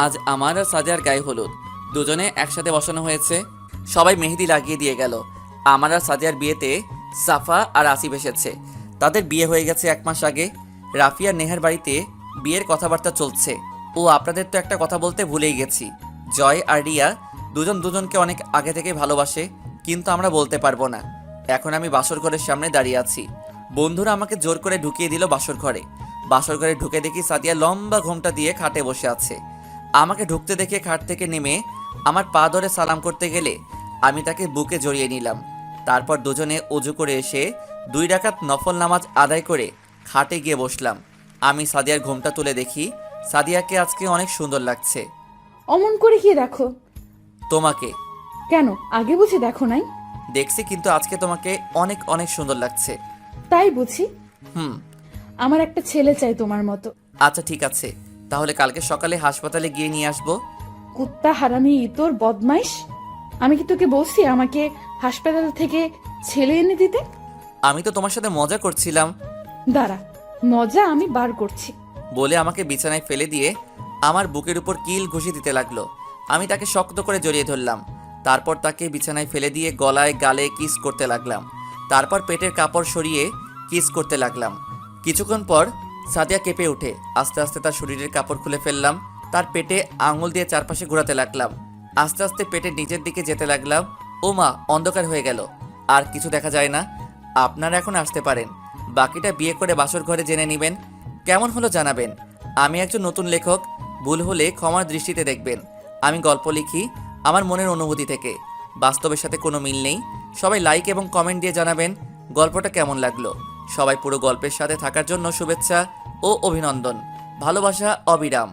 আজ আমার আর সাদিয়ার গায়ে হলুদ, দুজনে একসাথে বসানো হয়েছে। সবাই মেহেদি লাগিয়ে দিয়ে গেল। আমার আর সাদিয়ার বিয়েতে সাফা আর আসিফ এসেছে। তাদের বিয়ে হয়ে গেছে 1 মাস আগে। রাফিয়া নেহার বাড়িতে বিয়ের কথাবার্তা চলছে। ও আপনাদের তো একটা কথা বলতে ভুলেই গেছি, জয় আর রিয়া দুজন দুজনকে অনেক আগে থেকে ভালোবাসে, কিন্তু আমরা বলতে পারবো না। এখন আমি বাসর ঘরের সামনে দাঁড়িয়ে আছি। বন্ধুরা আমাকে জোর করে ঢুকিয়ে দিল বাসর ঘরে। বাসর ঘরে ঢুকে দেখি সাদিয়া লম্বা ঘোমটা দিয়ে খাটে বসে আছে। আমাকে ঢুকতে দেখে খাট থেকে নেমে আমার পা ধরে সালাম করতে গেলে আমি তাকে বুকে জড়িয়ে নিলাম। তারপর দুজনে অজু করে এসে 2 রাকাত নফল নামাজ আদায় করে খাটে গিয়ে বসলাম। আমি সাদিয়ার ঘোমটা তুলে দেখি সাদিয়াকে আজকে অনেক সুন্দর লাগছে।
অমন করে কি দেখো?
তোমাকে
কেন, আগে বুঝে দেখো নাই?
দেখছি, কিন্তু আজকে তোমাকে অনেক অনেক সুন্দর লাগছে।
তাই বুঝি?
হুম।
আমার একটা ছেলে চাই তোমার মতো।
আচ্ছা ঠিক আছে, তাহলে কালকে সকালে হাসপাতালে গিয়ে নিয়ে আসবো।
কুত্তা, হারামি, ইতর, বদমাইশ! আমি কি তোকে বলছি আমাকে হাসপাতাল থেকে ছেলে এনে দিতে?
আমি তো তোমার সাথে মজা করছিলাম।
দাঁড়া, মজা আমি বার করছি।
বলে আমাকে বিছানায় ফেলে দিয়ে আমার বুকের উপর কিল ঘুষি দিতে লাগলো। আমি তাকে শক্ত করে জড়িয়ে ধরলাম। তারপর তাকে বিছানায় ফেলে দিয়ে গলায় গালে কিস করতে লাগলাম। তারপর পেটের কাপড় সরিয়ে কিস করতে লাগলাম। কিছুক্ষণ পর সাদিয়া কেঁপে ওঠে। আস্তে আস্তে তার শরীরের কাপড় খুলে ফেললাম। তার পেটে আঙুল দিয়ে চারপাশে ঘোরাতে লাগলাম। আস্তে আস্তে পেটের নিচের দিকে যেতে লাগলাম। ও মা, অন্ধকার হয়ে গেল, আর কিছু দেখা যায় না। আপনারা এখন আসতে পারেন। বাকিটা বিয়ে করে বাসর ঘরে জেনে নেবেন। কেমন হলো জানাবেন। আমি একজন নতুন লেখক, ভুল হলে ক্ষমার দৃষ্টিতে দেখবেন। আমি গল্প লিখি আমার মনের অনুভূতি থেকে, বাস্তবের সাথে কোনো মিল নেই। সবাই লাইক এবং কমেন্ট দিয়ে জানাবেন গল্পটা কেমন লাগলো। সবাই পুরো গল্পের সাথে থাকার জন্য শুভেচ্ছা ও অভিনন্দন। ভালোবাসা অবিরাম।